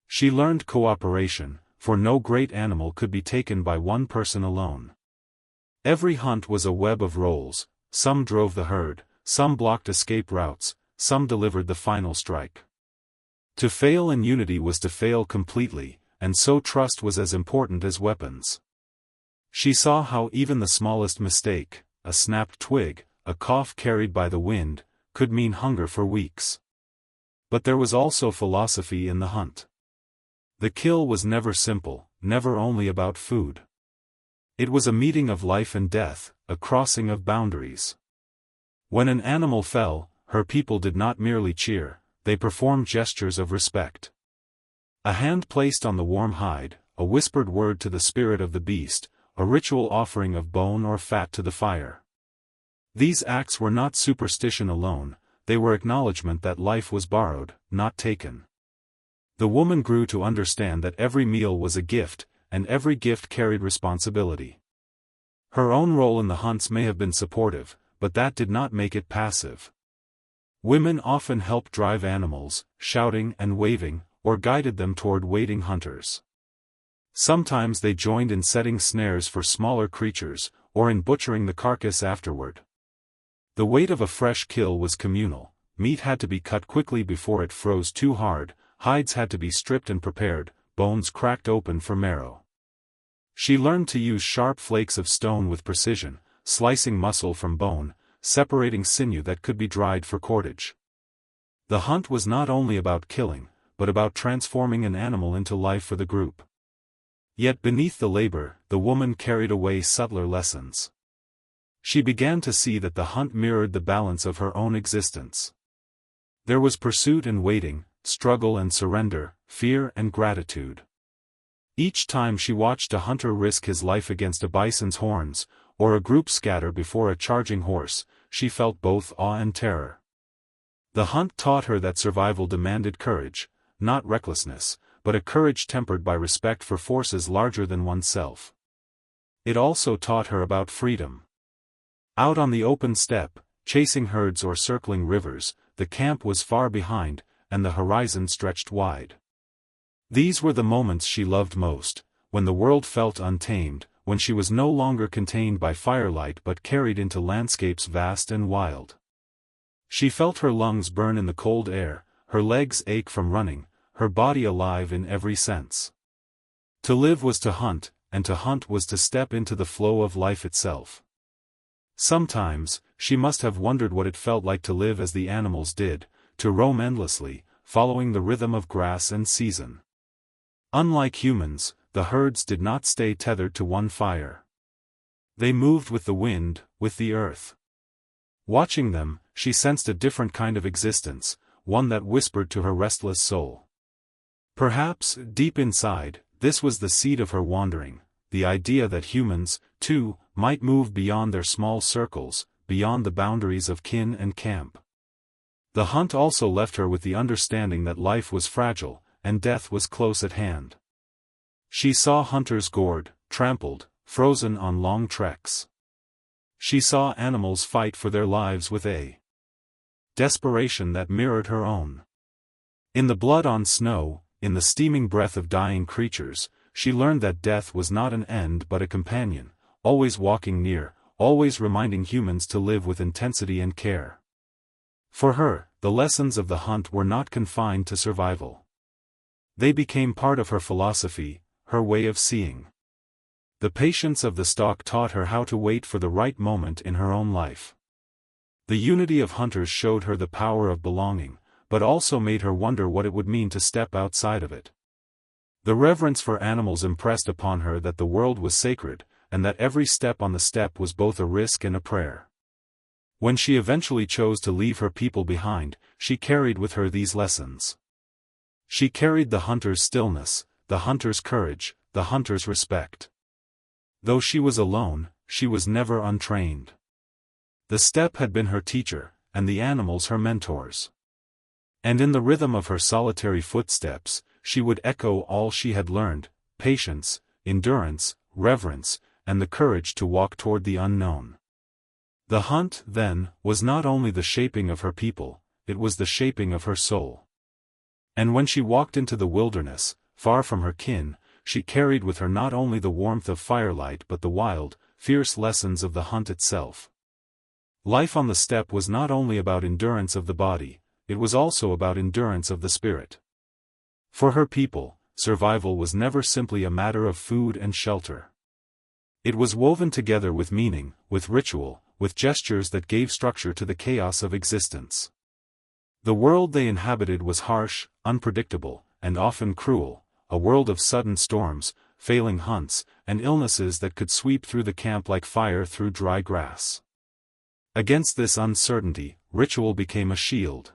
She learned cooperation, for no great animal could be taken by one person alone. Every hunt was a web of roles, some drove the herd, some blocked escape routes, some delivered the final strike. To fail in unity was to fail completely, and so trust was as important as weapons. She saw how even the smallest mistake, a snapped twig, a cough carried by the wind, could mean hunger for weeks. But there was also philosophy in the hunt. The kill was never simple, never only about food. It was a meeting of life and death, a crossing of boundaries. When an animal fell, her people did not merely cheer, they performed gestures of respect. A hand placed on the warm hide, a whispered word to the spirit of the beast, a ritual offering of bone or fat to the fire. These acts were not superstition alone, they were acknowledgement that life was borrowed, not taken. The woman grew to understand that every meal was a gift, and every gift carried responsibility. Her own role in the hunts may have been supportive, but that did not make it passive. Women often helped drive animals, shouting and waving, or guided them toward waiting hunters. Sometimes they joined in setting snares for smaller creatures, or in butchering the carcass afterward. The weight of a fresh kill was communal, meat had to be cut quickly before it froze too hard, hides had to be stripped and prepared, bones cracked open for marrow. She learned to use sharp flakes of stone with precision, slicing muscle from bone, separating sinew that could be dried for cordage. The hunt was not only about killing, but about transforming an animal into life for the group. Yet beneath the labor, the woman carried away subtler lessons. She began to see that the hunt mirrored the balance of her own existence. There was pursuit and waiting, struggle and surrender, fear and gratitude. Each time she watched a hunter risk his life against a bison's horns, or a group scatter before a charging horse, she felt both awe and terror. The hunt taught her that survival demanded courage, not recklessness, but a courage tempered by respect for forces larger than oneself. It also taught her about freedom. Out on the open steppe, chasing herds or circling rivers, the camp was far behind, and the horizon stretched wide. These were the moments she loved most, when the world felt untamed, when she was no longer contained by firelight but carried into landscapes vast and wild. She felt her lungs burn in the cold air, her legs ache from running, her body alive in every sense. To live was to hunt, and to hunt was to step into the flow of life itself. Sometimes, she must have wondered what it felt like to live as the animals did, to roam endlessly, following the rhythm of grass and season. Unlike humans, the herds did not stay tethered to one fire. They moved with the wind, with the earth. Watching them, she sensed a different kind of existence, one that whispered to her restless soul. Perhaps, deep inside, this was the seed of her wandering, the idea that humans, too, might move beyond their small circles, beyond the boundaries of kin and camp. The hunt also left her with the understanding that life was fragile, and death was close at hand. She saw hunters gored, trampled, frozen on long treks. She saw animals fight for their lives with a desperation that mirrored her own. In the blood on snow, in the steaming breath of dying creatures, she learned that death was not an end but a companion, always walking near, always reminding humans to live with intensity and care. For her, the lessons of the hunt were not confined to survival. They became part of her philosophy, her way of seeing. The patience of the stalk taught her how to wait for the right moment in her own life. The unity of hunters showed her the power of belonging, but also made her wonder what it would mean to step outside of it. The reverence for animals impressed upon her that the world was sacred, and that every step on the steppe was both a risk and a prayer. When she eventually chose to leave her people behind, she carried with her these lessons. She carried the hunter's stillness, the hunter's courage, the hunter's respect. Though she was alone, she was never untrained. The steppe had been her teacher, and the animals her mentors. And in the rhythm of her solitary footsteps, she would echo all she had learned: patience, endurance, reverence, and the courage to walk toward the unknown. The hunt, then, was not only the shaping of her people, it was the shaping of her soul. And when she walked into the wilderness, far from her kin, she carried with her not only the warmth of firelight but the wild, fierce lessons of the hunt itself. Life on the steppe was not only about endurance of the body, it was also about endurance of the spirit. For her people, survival was never simply a matter of food and shelter. It was woven together with meaning, with ritual, with gestures that gave structure to the chaos of existence. The world they inhabited was harsh, unpredictable, and often cruel, a world of sudden storms, failing hunts, and illnesses that could sweep through the camp like fire through dry grass. Against this uncertainty, ritual became a shield.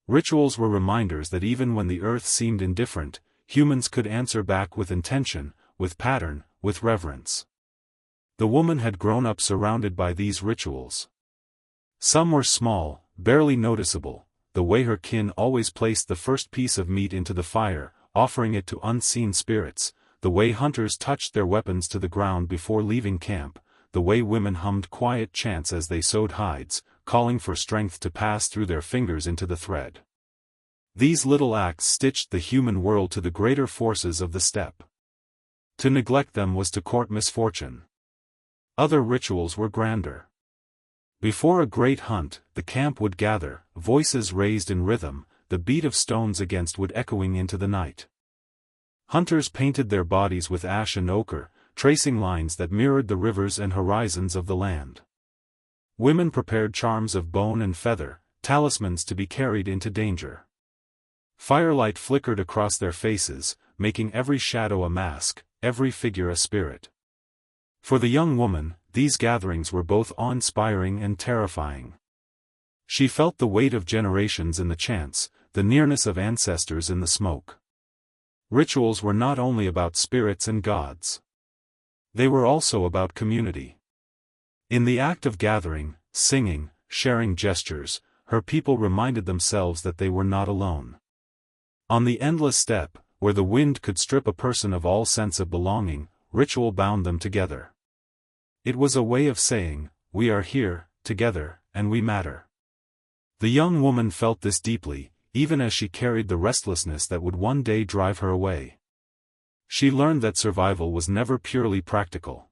Rituals were reminders that even when the earth seemed indifferent, humans could answer back with intention, with pattern, with reverence. The woman had grown up surrounded by these rituals. Some were small, barely noticeable, the way her kin always placed the first piece of meat into the fire, offering it to unseen spirits, the way hunters touched their weapons to the ground before leaving camp, the way women hummed quiet chants as they sewed hides, calling for strength to pass through their fingers into the thread. These little acts stitched the human world to the greater forces of the steppe. To neglect them was to court misfortune. Other rituals were grander. Before a great hunt, the camp would gather, voices raised in rhythm, the beat of stones against wood echoing into the night. Hunters painted their bodies with ash and ochre, tracing lines that mirrored the rivers and horizons of the land. Women prepared charms of bone and feather, talismans to be carried into danger. Firelight flickered across their faces, making every shadow a mask, every figure a spirit. For the young woman, these gatherings were both awe-inspiring and terrifying. She felt the weight of generations in the chants, the nearness of ancestors in the smoke. Rituals were not only about spirits and gods. They were also about community. In the act of gathering, singing, sharing gestures, her people reminded themselves that they were not alone. On the endless steppe, where the wind could strip a person of all sense of belonging, ritual bound them together. It was a way of saying, "We are here, together, and we matter." The young woman felt this deeply, even as she carried the restlessness that would one day drive her away. She learned that survival was never purely practical.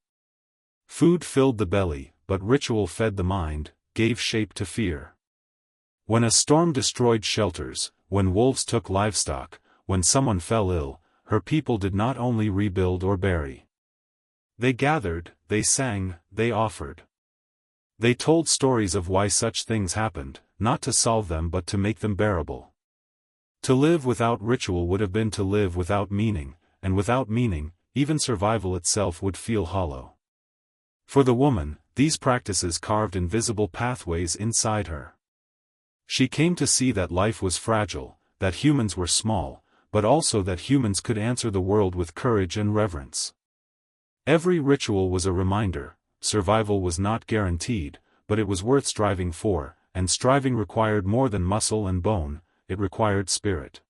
Food filled the belly, but ritual fed the mind, gave shape to fear. When a storm destroyed shelters, when wolves took livestock, when someone fell ill, her people did not only rebuild or bury. They gathered, they sang, they offered. They told stories of why such things happened, not to solve them but to make them bearable. To live without ritual would have been to live without meaning, and without meaning, even survival itself would feel hollow. For the woman, these practices carved invisible pathways inside her. She came to see that life was fragile, that humans were small, but also that humans could answer the world with courage and reverence. Every ritual was a reminder: survival was not guaranteed, but it was worth striving for, and striving required more than muscle and bone, it required spirit.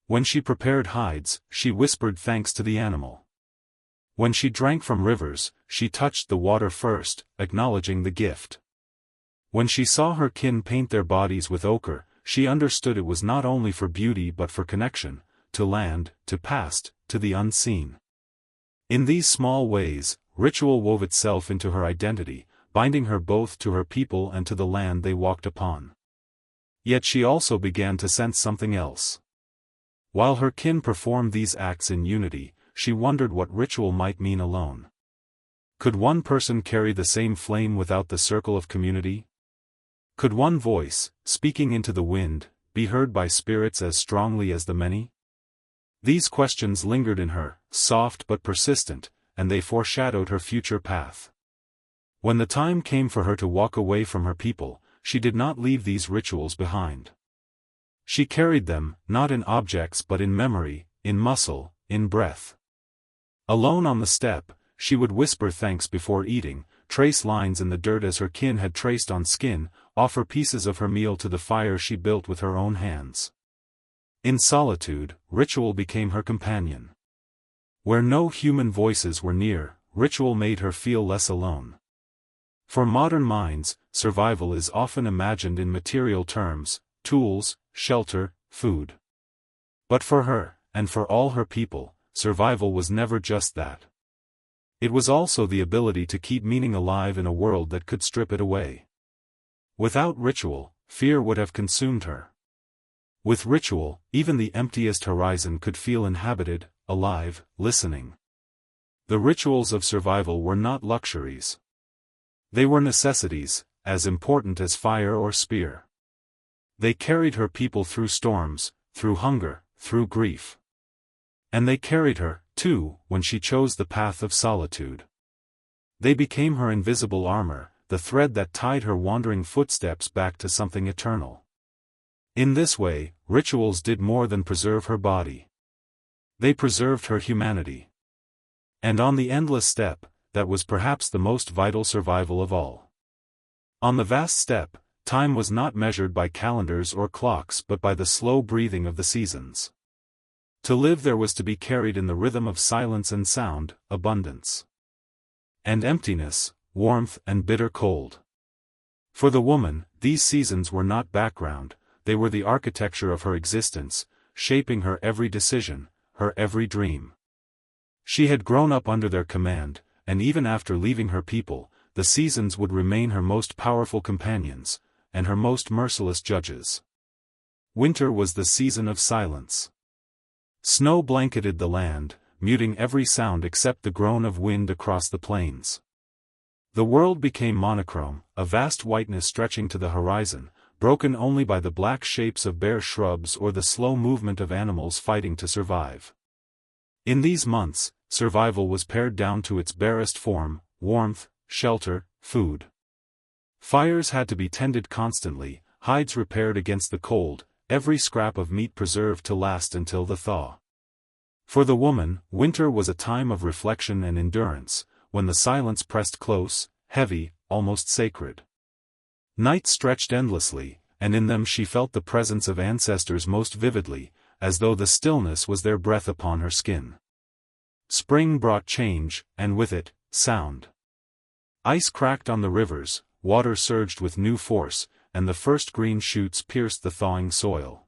When she prepared hides, she whispered thanks to the animal. When she drank from rivers, she touched the water first, acknowledging the gift. When she saw her kin paint their bodies with ochre, she understood it was not only for beauty but for connection, to land, to past, to the unseen. In these small ways, ritual wove itself into her identity, binding her both to her people and to the land they walked upon. Yet she also began to sense something else. While her kin performed these acts in unity, she wondered what ritual might mean alone. Could one person carry the same flame without the circle of community? Could one voice, speaking into the wind, be heard by spirits as strongly as the many? These questions lingered in her, soft but persistent, and they foreshadowed her future path. When the time came for her to walk away from her people, she did not leave these rituals behind. She carried them, not in objects but in memory, in muscle, in breath. Alone on the steppe, she would whisper thanks before eating, trace lines in the dirt as her kin had traced on skin, offer pieces of her meal to the fire she built with her own hands. In solitude, ritual became her companion. Where no human voices were near, ritual made her feel less alone. For modern minds, survival is often imagined in material terms: tools, shelter, food. But for her, and for all her people, survival was never just that. It was also the ability to keep meaning alive in a world that could strip it away. Without ritual, fear would have consumed her. With ritual, even the emptiest horizon could feel inhabited, alive, listening. The rituals of survival were not luxuries. They were necessities, as important as fire or spear. They carried her people through storms, through hunger, through grief. And they carried her, too, when she chose the path of solitude. They became her invisible armor, the thread that tied her wandering footsteps back to something eternal. In this way, rituals did more than preserve her body. They preserved her humanity. And on the endless steppe, that was perhaps the most vital survival of all. On the vast steppe, time was not measured by calendars or clocks but by the slow breathing of the seasons. To live there was to be carried in the rhythm of silence and sound, abundance and emptiness, warmth and bitter cold. For the woman, these seasons were not background, they were the architecture of her existence, shaping her every decision, her every dream. She had grown up under their command, and even after leaving her people, the seasons would remain her most powerful companions, and her most merciless judges. Winter was the season of silence. Snow blanketed the land, muting every sound except the groan of wind across the plains. The world became monochrome, a vast whiteness stretching to the horizon, broken only by the black shapes of bare shrubs or the slow movement of animals fighting to survive. In these months, survival was pared down to its barest form: warmth, shelter, food. Fires had to be tended constantly, hides repaired against the cold, every scrap of meat preserved to last until the thaw. For the woman, winter was a time of reflection and endurance, when the silence pressed close, heavy, almost sacred. Nights stretched endlessly, and in them she felt the presence of ancestors most vividly, as though the stillness was their breath upon her skin. Spring brought change, and with it, sound. Ice cracked on the rivers, water surged with new force, and the first green shoots pierced the thawing soil.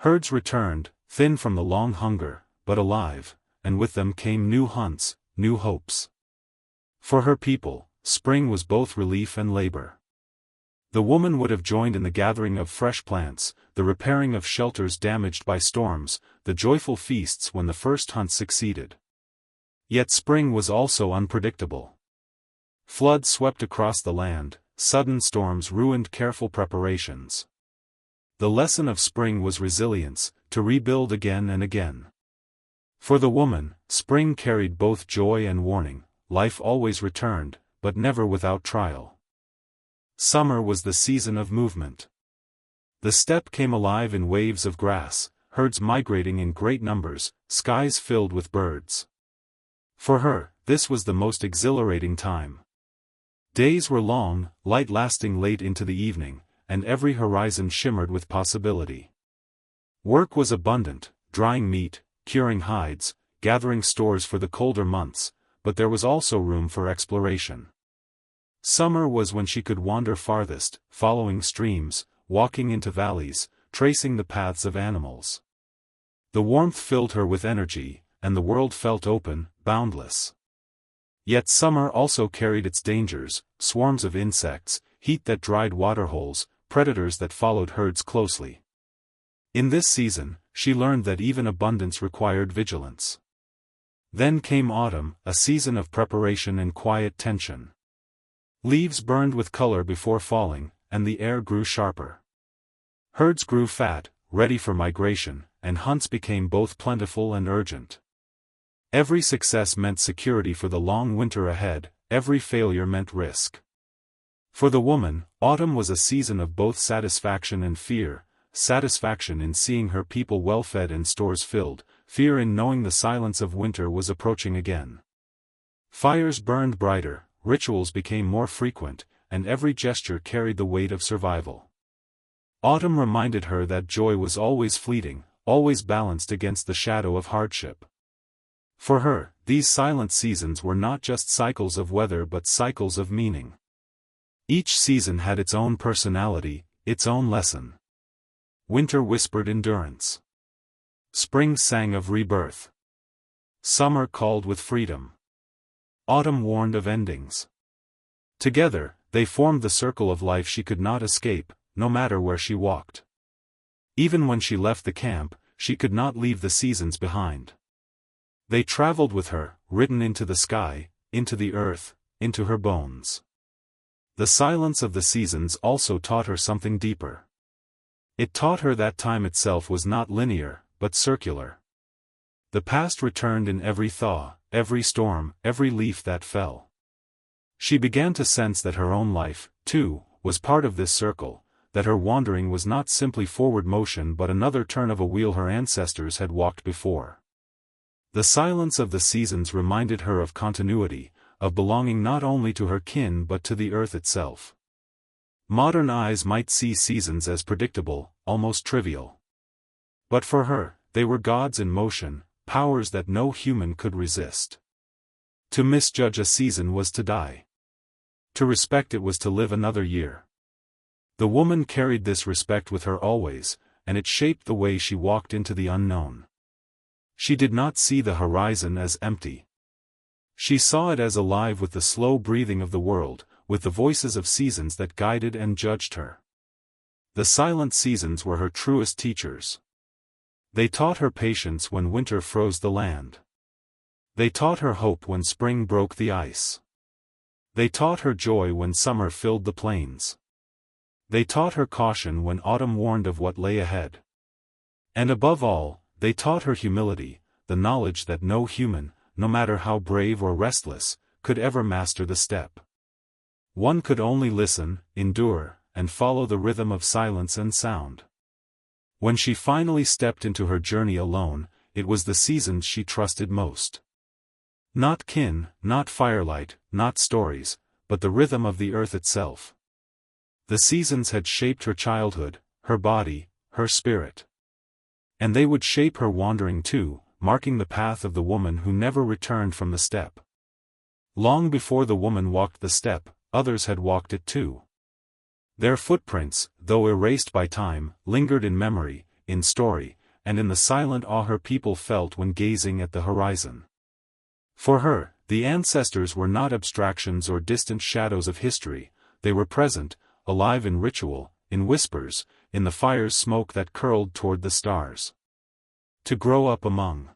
Herds returned, thin from the long hunger, but alive, and with them came new hunts, new hopes. For her people, spring was both relief and labor. The woman would have joined in the gathering of fresh plants, the repairing of shelters damaged by storms, the joyful feasts when the first hunt succeeded. Yet spring was also unpredictable. Floods swept across the land, sudden storms ruined careful preparations. The lesson of spring was resilience, to rebuild again and again. For the woman, spring carried both joy and warning: life always returned, but never without trial. Summer was the season of movement. The steppe came alive in waves of grass, herds migrating in great numbers, skies filled with birds. For her, this was the most exhilarating time. Days were long, light lasting late into the evening, and every horizon shimmered with possibility. Work was abundant, drying meat, curing hides, gathering stores for the colder months, but there was also room for exploration. Summer was when she could wander farthest, following streams, walking into valleys, tracing the paths of animals. The warmth filled her with energy, and the world felt open, boundless. Yet summer also carried its dangers, swarms of insects, heat that dried waterholes, predators that followed herds closely. In this season, she learned that even abundance required vigilance. Then came autumn, a season of preparation and quiet tension. Leaves burned with color before falling, and the air grew sharper. Herds grew fat, ready for migration, and hunts became both plentiful and urgent. Every success meant security for the long winter ahead, every failure meant risk. For the woman, autumn was a season of both satisfaction and fear, satisfaction in seeing her people well-fed and stores filled, fear in knowing the silence of winter was approaching again. Fires burned brighter, rituals became more frequent, and every gesture carried the weight of survival. Autumn reminded her that joy was always fleeting, always balanced against the shadow of hardship. For her, these silent seasons were not just cycles of weather but cycles of meaning. Each season had its own personality, its own lesson. Winter whispered endurance. Spring sang of rebirth. Summer called with freedom. Autumn warned of endings. Together, they formed the circle of life she could not escape, no matter where she walked. Even when she left the camp, she could not leave the seasons behind. They traveled with her, written into the sky, into the earth, into her bones. The silence of the seasons also taught her something deeper. It taught her that time itself was not linear, but circular. The past returned in every thaw, every storm, every leaf that fell. She began to sense that her own life, too, was part of this circle, that her wandering was not simply forward motion but another turn of a wheel her ancestors had walked before. The silence of the seasons reminded her of continuity, of belonging not only to her kin but to the earth itself. Modern eyes might see seasons as predictable, almost trivial. But for her, they were gods in motion, powers that no human could resist. To misjudge a season was to die. To respect it was to live another year. The woman carried this respect with her always, and it shaped the way she walked into the unknown. She did not see the horizon as empty. She saw it as alive with the slow breathing of the world, with the voices of seasons that guided and judged her. The silent seasons were her truest teachers. They taught her patience when winter froze the land. They taught her hope when spring broke the ice. They taught her joy when summer filled the plains. They taught her caution when autumn warned of what lay ahead. And above all, they taught her humility, the knowledge that no human, no matter how brave or restless, could ever master the steppe. One could only listen, endure, and follow the rhythm of silence and sound. When she finally stepped into her journey alone, it was the seasons she trusted most. Not kin, not firelight, not stories, but the rhythm of the earth itself. The seasons had shaped her childhood, her body, her spirit. And they would shape her wandering too, marking the path of the woman who never returned from the steppe. Long before the woman walked the steppe, others had walked it too. Their footprints, though erased by time, lingered in memory, in story, and in the silent awe her people felt when gazing at the horizon. For her, the ancestors were not abstractions or distant shadows of history, they were present, alive in ritual, in whispers, in the fire's smoke that curled toward the stars. To grow up among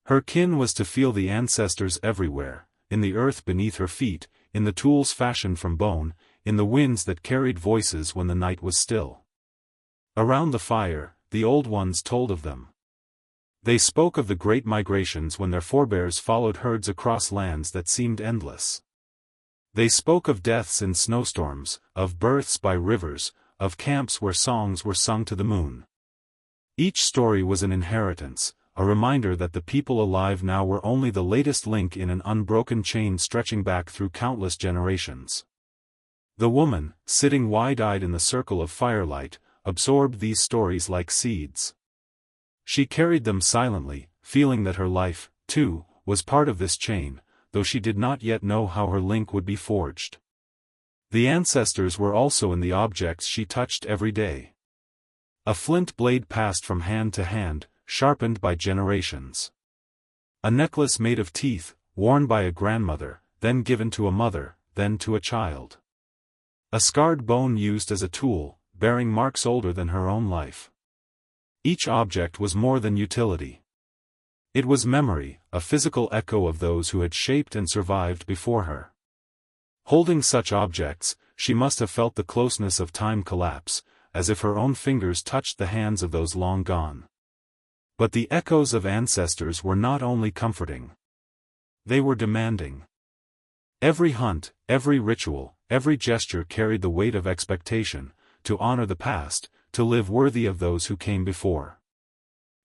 her kin was to feel the ancestors everywhere, in the earth beneath her feet, in the tools fashioned from bone, in the winds that carried voices when the night was still. Around the fire, the old ones told of them. They spoke of the great migrations when their forebears followed herds across lands that seemed endless. They spoke of deaths in snowstorms, of births by rivers, of camps where songs were sung to the moon. Each story was an inheritance, a reminder that the people alive now were only the latest link in an unbroken chain stretching back through countless generations. The woman, sitting wide-eyed in the circle of firelight, absorbed these stories like seeds. She carried them silently, feeling that her life, too, was part of this chain, though she did not yet know how her link would be forged. The ancestors were also in the objects she touched every day. A flint blade passed from hand to hand, sharpened by generations. A necklace made of teeth, worn by a grandmother, then given to a mother, then to a child. A scarred bone used as a tool, bearing marks older than her own life. Each object was more than utility. It was memory, a physical echo of those who had shaped and survived before her. Holding such objects, she must have felt the closeness of time collapse, as if her own fingers touched the hands of those long gone. But the echoes of ancestors were not only comforting. They were demanding. Every hunt, every ritual, every gesture carried the weight of expectation, to honor the past, to live worthy of those who came before.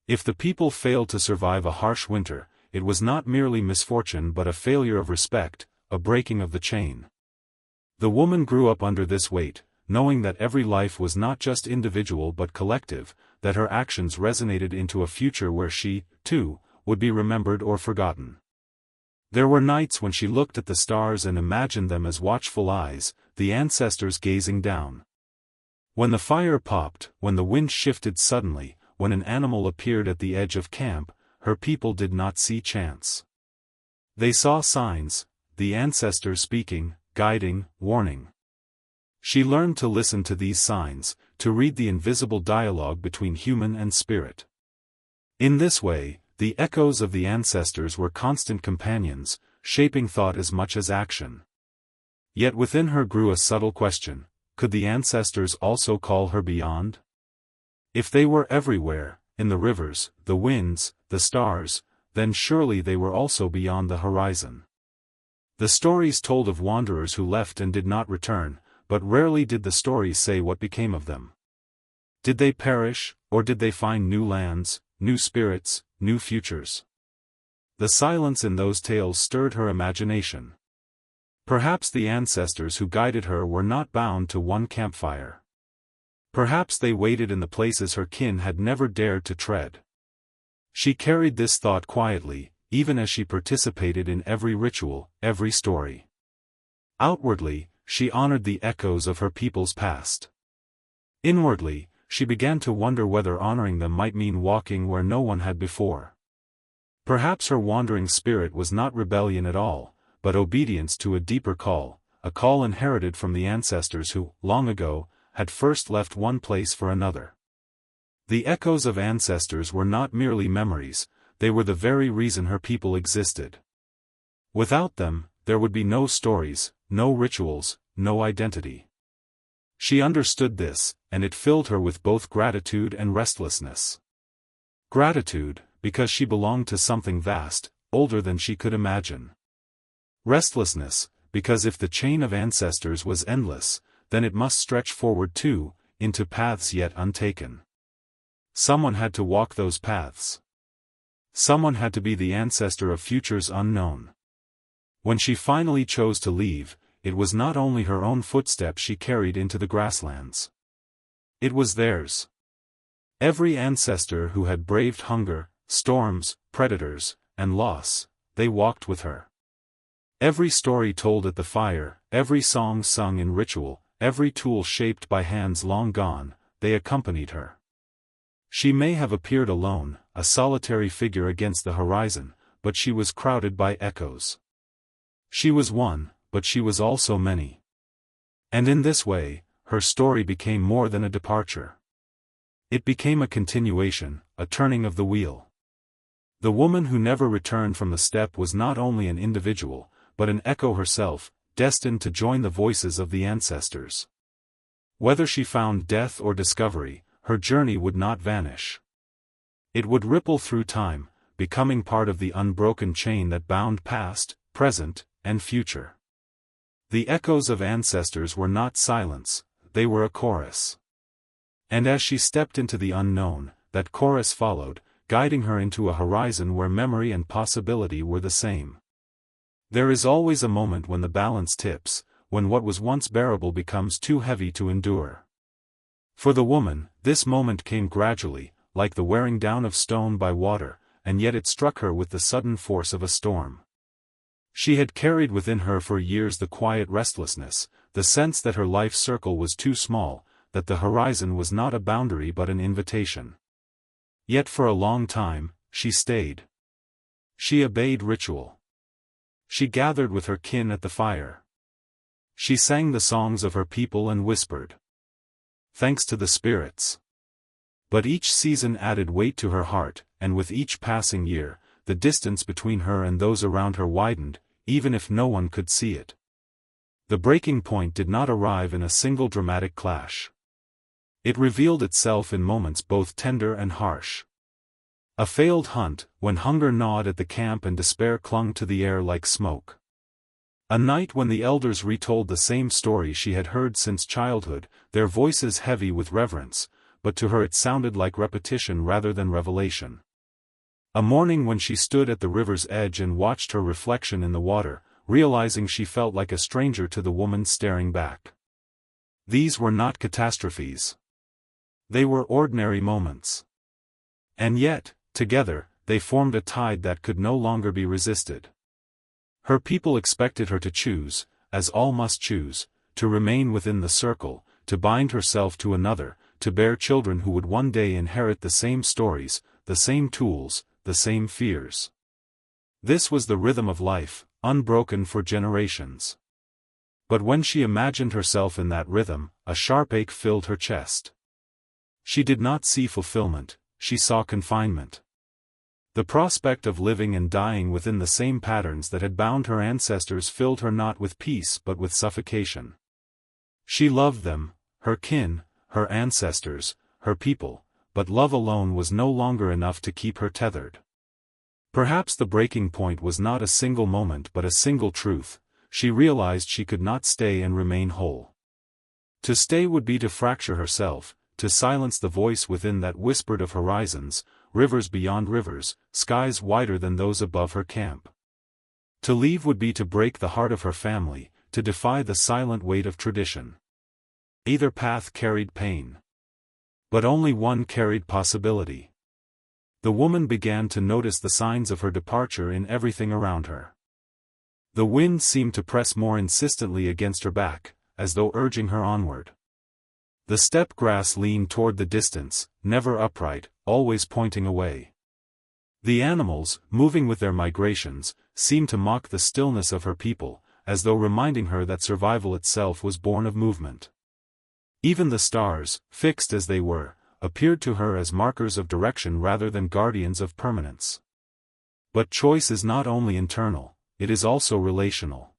If the people failed to survive a harsh winter, it was not merely misfortune but a failure of respect, a breaking of the chain. The woman grew up under this weight, knowing that every life was not just individual but collective, that her actions resonated into a future where she, too, would be remembered or forgotten. There were nights when she looked at the stars and imagined them as watchful eyes, the ancestors gazing down. When the fire popped, when the wind shifted suddenly, when an animal appeared at the edge of camp, her people did not see chance. They saw signs, the ancestors speaking, guiding, warning. She learned to listen to these signs, to read the invisible dialogue between human and spirit. In this way, the echoes of the ancestors were constant companions, shaping thought as much as action. Yet within her grew a subtle question: could the ancestors also call her beyond? If they were everywhere, in the rivers, the winds, the stars, then surely they were also beyond the horizon. The stories told of wanderers who left and did not return, but rarely did the stories say what became of them. Did they perish, or did they find new lands, new spirits, new futures? The silence in those tales stirred her imagination. Perhaps the ancestors who guided her were not bound to one campfire. Perhaps they waited in the places her kin had never dared to tread. She carried this thought quietly, even as she participated in every ritual, every story. Outwardly, she honored the echoes of her people's past. Inwardly, she began to wonder whether honoring them might mean walking where no one had before. Perhaps her wandering spirit was not rebellion at all, but obedience to a deeper call, a call inherited from the ancestors who, long ago, had first left one place for another. The echoes of ancestors were not merely memories, they were the very reason her people existed. Without them, there would be no stories, no rituals, no identity. She understood this, and it filled her with both gratitude and restlessness. Gratitude, because she belonged to something vast, older than she could imagine. Restlessness, because if the chain of ancestors was endless, then it must stretch forward too, into paths yet untaken. Someone had to walk those paths. Someone had to be the ancestor of futures unknown. When she finally chose to leave, it was not only her own footsteps she carried into the grasslands. It was theirs. Every ancestor who had braved hunger, storms, predators, and loss, they walked with her. Every story told at the fire, every song sung in ritual, every tool shaped by hands long gone, they accompanied her. She may have appeared alone, a solitary figure against the horizon, but she was crowded by echoes. She was one, but she was also many. And in this way, her story became more than a departure. It became a continuation, a turning of the wheel. The woman who never returned from the steppe was not only an individual, but an echo herself, destined to join the voices of the ancestors. Whether she found death or discovery, her journey would not vanish. It would ripple through time, becoming part of the unbroken chain that bound past, present, and future. The echoes of ancestors were not silence, they were a chorus. And as she stepped into the unknown, that chorus followed, guiding her into a horizon where memory and possibility were the same. There is always a moment when the balance tips, when what was once bearable becomes too heavy to endure. For the woman, this moment came gradually, like the wearing down of stone by water, and yet it struck her with the sudden force of a storm. She had carried within her for years the quiet restlessness, the sense that her life circle was too small, that the horizon was not a boundary but an invitation. Yet for a long time, she stayed. She obeyed ritual. She gathered with her kin at the fire. She sang the songs of her people and whispered, "Thanks to the spirits." But each season added weight to her heart, and with each passing year, the distance between her and those around her widened, even if no one could see it. The breaking point did not arrive in a single dramatic clash. It revealed itself in moments both tender and harsh. A failed hunt, when hunger gnawed at the camp and despair clung to the air like smoke. A night when the elders retold the same story she had heard since childhood, their voices heavy with reverence, but to her it sounded like repetition rather than revelation. A morning when she stood at the river's edge and watched her reflection in the water, realizing she felt like a stranger to the woman staring back. These were not catastrophes. They were ordinary moments. And yet, together, they formed a tide that could no longer be resisted. Her people expected her to choose, as all must choose, to remain within the circle, to bind herself to another, to bear children who would one day inherit the same stories, the same tools, the same fears. This was the rhythm of life, unbroken for generations. But when she imagined herself in that rhythm, a sharp ache filled her chest. She did not see fulfillment, she saw confinement. The prospect of living and dying within the same patterns that had bound her ancestors filled her not with peace but with suffocation. She loved them, her kin, her ancestors, her people, but love alone was no longer enough to keep her tethered. Perhaps the breaking point was not a single moment but a single truth. She realized she could not stay and remain whole. To stay would be to fracture herself, to silence the voice within that whispered of horizons, rivers beyond rivers, skies wider than those above her camp. To leave would be to break the heart of her family, to defy the silent weight of tradition. Either path carried pain. But only one carried possibility. The woman began to notice the signs of her departure in everything around her. The wind seemed to press more insistently against her back, as though urging her onward. The steppe grass leaned toward the distance, never upright, always pointing away. The animals, moving with their migrations, seemed to mock the stillness of her people, as though reminding her that survival itself was born of movement. Even the stars, fixed as they were, appeared to her as markers of direction rather than guardians of permanence. But choice is not only internal, it is also relational.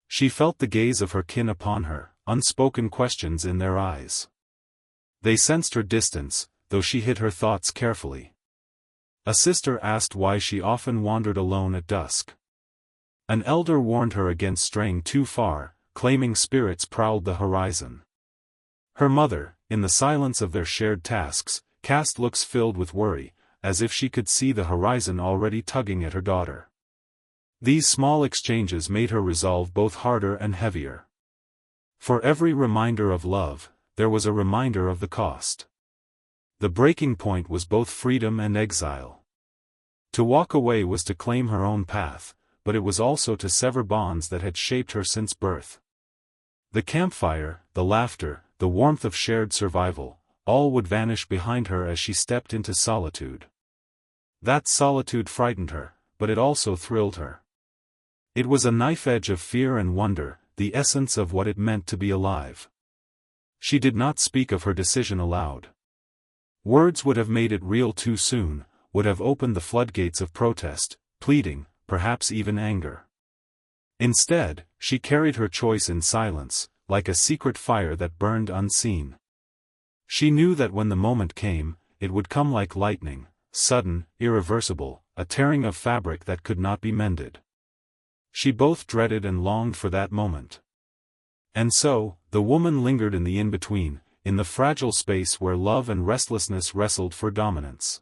She felt the gaze of her kin upon her, unspoken questions in their eyes. They sensed her distance, though she hid her thoughts carefully. A sister asked why she often wandered alone at dusk. An elder warned her against straying too far, claiming spirits prowled the horizon. Her mother, in the silence of their shared tasks, cast looks filled with worry, as if she could see the horizon already tugging at her daughter. These small exchanges made her resolve both harder and heavier. For every reminder of love, there was a reminder of the cost. The breaking point was both freedom and exile. To walk away was to claim her own path, but it was also to sever bonds that had shaped her since birth. The campfire, the laughter, the warmth of shared survival, all would vanish behind her as she stepped into solitude. That solitude frightened her, but it also thrilled her. It was a knife edge of fear and wonder, the essence of what it meant to be alive. She did not speak of her decision aloud. Words would have made it real too soon, would have opened the floodgates of protest, pleading, perhaps even anger. Instead, she carried her choice in silence, like a secret fire that burned unseen. She knew that when the moment came, it would come like lightning, sudden, irreversible, a tearing of fabric that could not be mended. She both dreaded and longed for that moment. And so, the woman lingered in the in-between, in the fragile space where love and restlessness wrestled for dominance.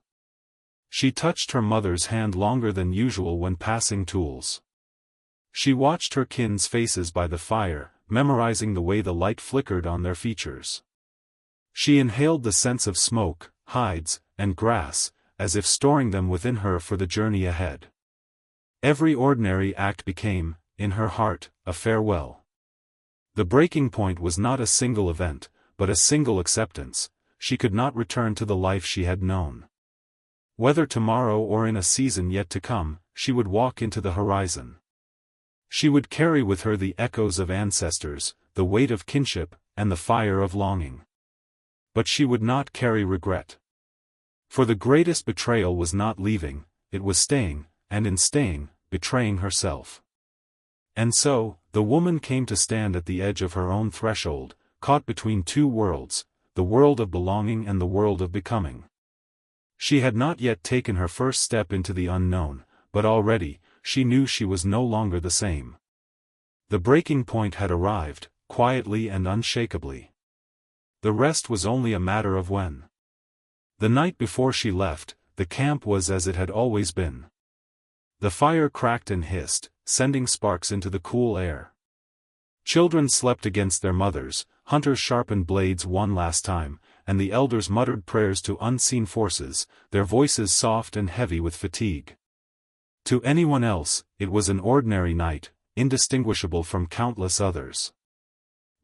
She touched her mother's hand longer than usual when passing tools. She watched her kin's faces by the fire, memorizing the way the light flickered on their features. She inhaled the scents of smoke, hides, and grass, as if storing them within her for the journey ahead. Every ordinary act became, in her heart, a farewell. The breaking point was not a single event, but a single acceptance. She could not return to the life she had known. Whether tomorrow or in a season yet to come, she would walk into the horizon. She would carry with her the echoes of ancestors, the weight of kinship, and the fire of longing. But she would not carry regret. For the greatest betrayal was not leaving, it was staying, and in staying, betraying herself. And so, the woman came to stand at the edge of her own threshold, caught between two worlds, the world of belonging and the world of becoming. She had not yet taken her first step into the unknown, but already, she knew she was no longer the same. The breaking point had arrived, quietly and unshakably. The rest was only a matter of when. The night before she left, the camp was as it had always been. The fire cracked and hissed, sending sparks into the cool air. Children slept against their mothers, hunters sharpened blades one last time, and the elders muttered prayers to unseen forces, their voices soft and heavy with fatigue. To anyone else, it was an ordinary night, indistinguishable from countless others.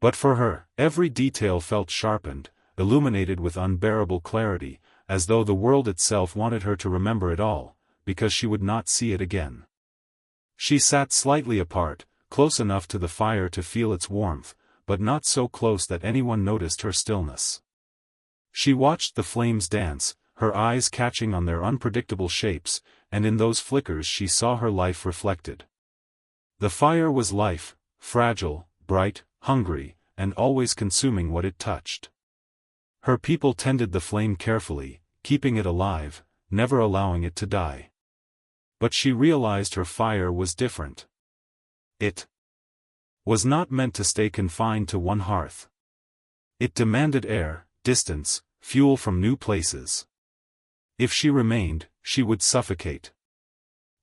But for her, every detail felt sharpened, illuminated with unbearable clarity, as though the world itself wanted her to remember it all, because she would not see it again. She sat slightly apart, close enough to the fire to feel its warmth, but not so close that anyone noticed her stillness. She watched the flames dance, her eyes catching on their unpredictable shapes, and in those flickers she saw her life reflected. The fire was life, fragile, bright, hungry, and always consuming what it touched. Her people tended the flame carefully, keeping it alive, never allowing it to die. But she realized her fire was different. It was not meant to stay confined to one hearth. It demanded air, distance, fuel from new places. If she remained, she would suffocate.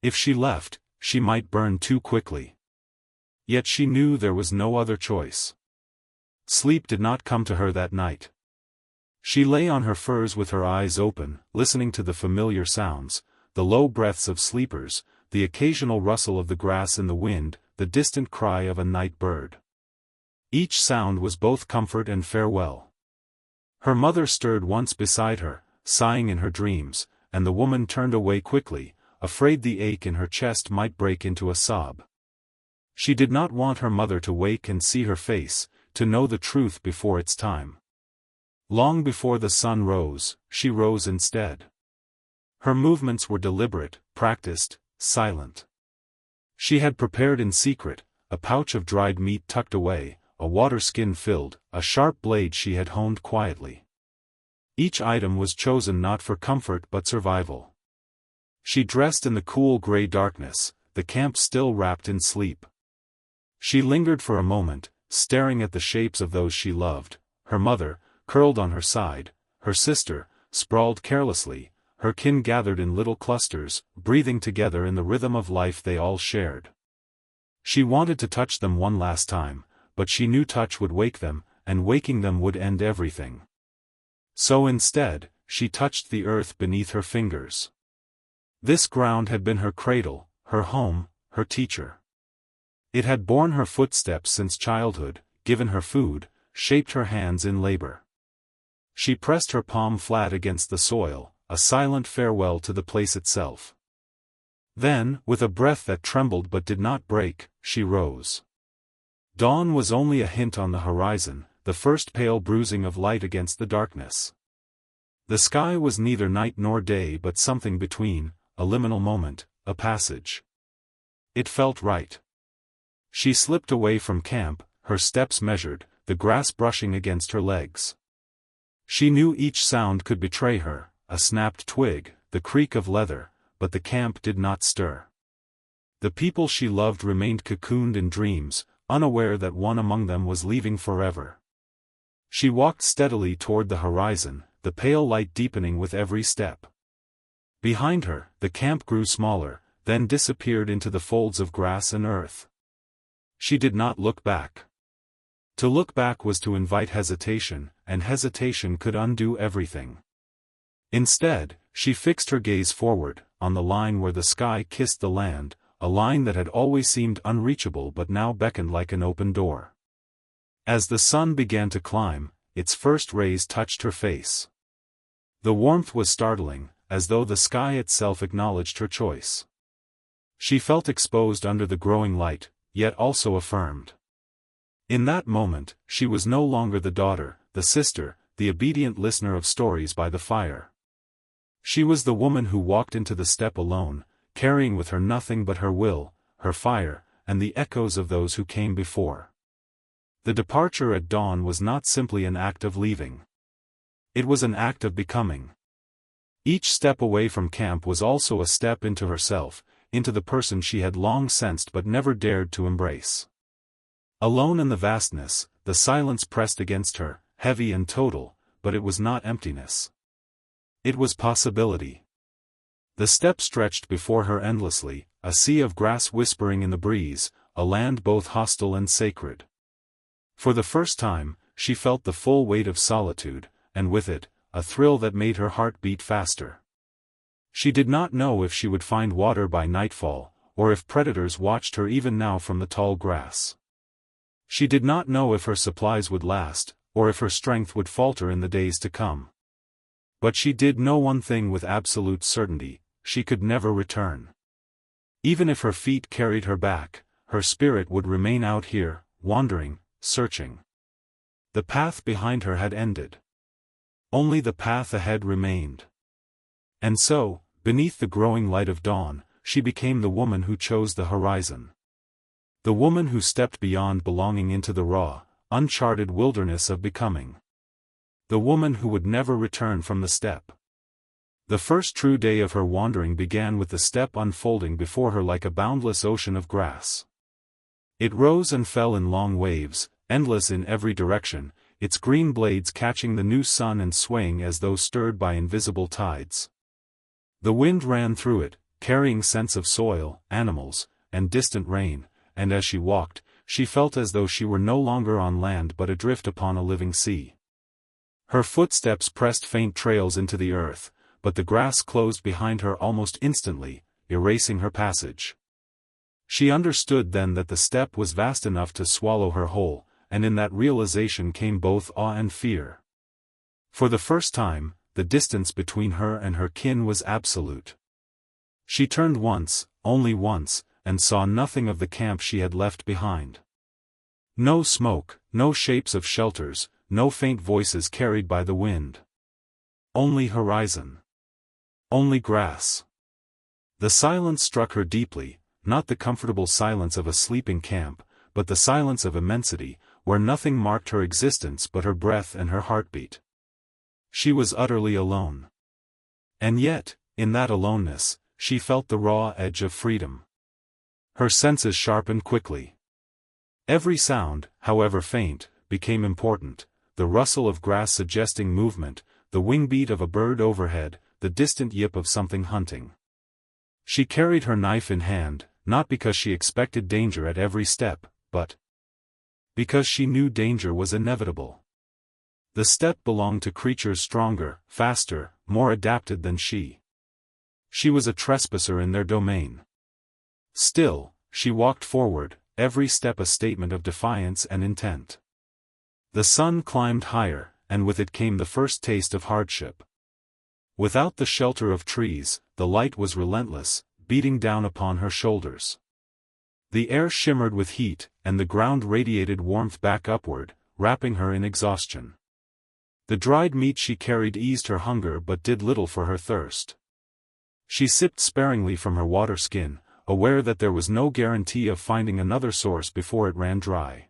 If she left, she might burn too quickly. Yet she knew there was no other choice. Sleep did not come to her that night. She lay on her furs with her eyes open, listening to the familiar sounds, the low breaths of sleepers, the occasional rustle of the grass in the wind, the distant cry of a night bird. Each sound was both comfort and farewell. Her mother stirred once beside her, sighing in her dreams, and the woman turned away quickly, afraid the ache in her chest might break into a sob. She did not want her mother to wake and see her face, to know the truth before its time. Long before the sun rose, she rose instead. Her movements were deliberate, practiced, silent. She had prepared in secret, a pouch of dried meat tucked away, a water skin filled, a sharp blade she had honed quietly. Each item was chosen not for comfort but survival. She dressed in the cool gray darkness, the camp still wrapped in sleep. She lingered for a moment, staring at the shapes of those she loved, her mother, curled on her side, her sister, sprawled carelessly, her kin gathered in little clusters, breathing together in the rhythm of life they all shared. She wanted to touch them one last time, but she knew touch would wake them, and waking them would end everything. So instead, she touched the earth beneath her fingers. This ground had been her cradle, her home, her teacher. It had borne her footsteps since childhood, given her food, shaped her hands in labor. She pressed her palm flat against the soil, a silent farewell to the place itself. Then, with a breath that trembled but did not break, she rose. Dawn was only a hint on the horizon, the first pale bruising of light against the darkness. The sky was neither night nor day but something between, a liminal moment, a passage. It felt right. She slipped away from camp, her steps measured, the grass brushing against her legs. She knew each sound could betray her, a snapped twig, the creak of leather, but the camp did not stir. The people she loved remained cocooned in dreams, unaware that one among them was leaving forever. She walked steadily toward the horizon, the pale light deepening with every step. Behind her, the camp grew smaller, then disappeared into the folds of grass and earth. She did not look back. To look back was to invite hesitation, and hesitation could undo everything. Instead, she fixed her gaze forward, on the line where the sky kissed the land, a line that had always seemed unreachable but now beckoned like an open door. As the sun began to climb, its first rays touched her face. The warmth was startling, as though the sky itself acknowledged her choice. She felt exposed under the growing light, yet also affirmed. In that moment, she was no longer the daughter, the sister, the obedient listener of stories by the fire. She was the woman who walked into the steppe alone, carrying with her nothing but her will, her fire, and the echoes of those who came before. The departure at dawn was not simply an act of leaving. It was an act of becoming. Each step away from camp was also a step into herself, into the person she had long sensed but never dared to embrace. Alone in the vastness, the silence pressed against her, heavy and total, but it was not emptiness. It was possibility. The steppe stretched before her endlessly, a sea of grass whispering in the breeze, a land both hostile and sacred. For the first time, she felt the full weight of solitude, and with it, a thrill that made her heart beat faster. She did not know if she would find water by nightfall, or if predators watched her even now from the tall grass. She did not know if her supplies would last, or if her strength would falter in the days to come. But she did know one thing with absolute certainty: she could never return. Even if her feet carried her back, her spirit would remain out here, wandering, searching. The path behind her had ended. Only the path ahead remained. And so, beneath the growing light of dawn, she became the woman who chose the horizon. The woman who stepped beyond belonging into the raw, uncharted wilderness of becoming. The woman who would never return from the steppe. The first true day of her wandering began with the steppe unfolding before her like a boundless ocean of grass. It rose and fell in long waves, endless in every direction, its green blades catching the new sun and swaying as though stirred by invisible tides. The wind ran through it, carrying scents of soil, animals, and distant rain, and as she walked, she felt as though she were no longer on land but adrift upon a living sea. Her footsteps pressed faint trails into the earth, but the grass closed behind her almost instantly, erasing her passage. She understood then that the steppe was vast enough to swallow her whole, and in that realization came both awe and fear. For the first time, the distance between her and her kin was absolute. She turned once, only once, and saw nothing of the camp she had left behind. No smoke, no shapes of shelters, no faint voices carried by the wind. Only horizon. Only grass. The silence struck her deeply, not the comfortable silence of a sleeping camp, but the silence of immensity, where nothing marked her existence but her breath and her heartbeat. She was utterly alone. And yet, in that aloneness, she felt the raw edge of freedom. Her senses sharpened quickly. Every sound, however faint, became important, the rustle of grass suggesting movement, the wing-beat of a bird overhead, the distant yip of something hunting. She carried her knife in hand, not because she expected danger at every step, but because she knew danger was inevitable. The steppe belonged to creatures stronger, faster, more adapted than she. She was a trespasser in their domain. Still, she walked forward, every step a statement of defiance and intent. The sun climbed higher, and with it came the first taste of hardship. Without the shelter of trees, the light was relentless, beating down upon her shoulders. The air shimmered with heat, and the ground radiated warmth back upward, wrapping her in exhaustion. The dried meat she carried eased her hunger but did little for her thirst. She sipped sparingly from her water skin, aware that there was no guarantee of finding another source before it ran dry.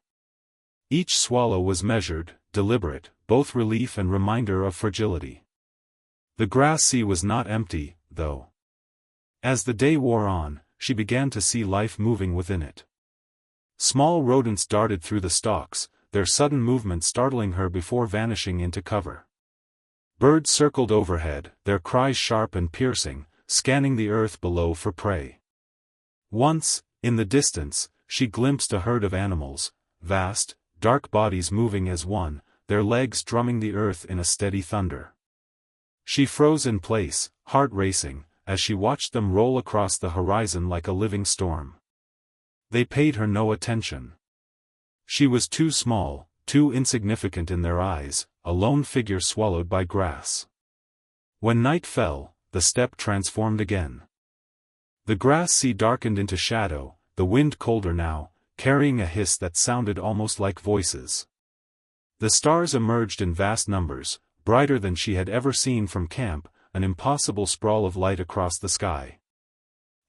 Each swallow was measured, deliberate, both relief and reminder of fragility. The grass sea was not empty, though. As the day wore on, she began to see life moving within it. Small rodents darted through the stalks, their sudden movement startling her before vanishing into cover. Birds circled overhead, their cries sharp and piercing, scanning the earth below for prey. Once, in the distance, she glimpsed a herd of animals, vast, dark bodies moving as one, their legs drumming the earth in a steady thunder. She froze in place, heart racing, as she watched them roll across the horizon like a living storm. They paid her no attention. She was too small, too insignificant in their eyes, a lone figure swallowed by grass. When night fell, the steppe transformed again. The grass sea darkened into shadow, the wind colder now, carrying a hiss that sounded almost like voices. The stars emerged in vast numbers, brighter than she had ever seen from camp, an impossible sprawl of light across the sky.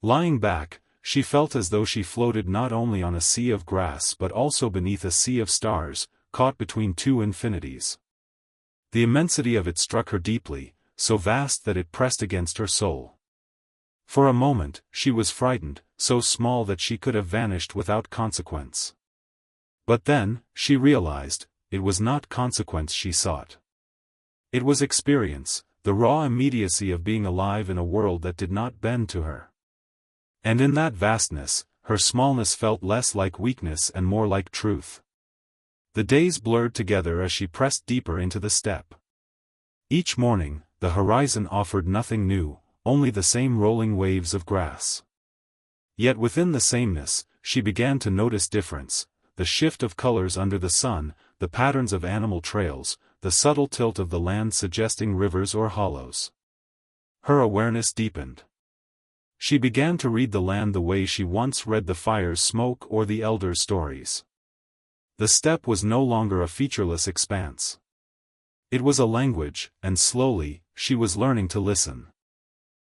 Lying back, she felt as though she floated not only on a sea of grass but also beneath a sea of stars, caught between two infinities. The immensity of it struck her deeply, so vast that it pressed against her soul. For a moment, she was frightened, so small that she could have vanished without consequence. But then, she realized, it was not consequence she sought. It was experience, the raw immediacy of being alive in a world that did not bend to her. And in that vastness, her smallness felt less like weakness and more like truth. The days blurred together as she pressed deeper into the steppe. Each morning, the horizon offered nothing new, only the same rolling waves of grass. Yet within the sameness, she began to notice difference, the shift of colors under the sun, the patterns of animal trails, the subtle tilt of the land suggesting rivers or hollows. Her awareness deepened. She began to read the land the way she once read the fire's smoke or the elders' stories. The steppe was no longer a featureless expanse. It was a language, and slowly, she was learning to listen.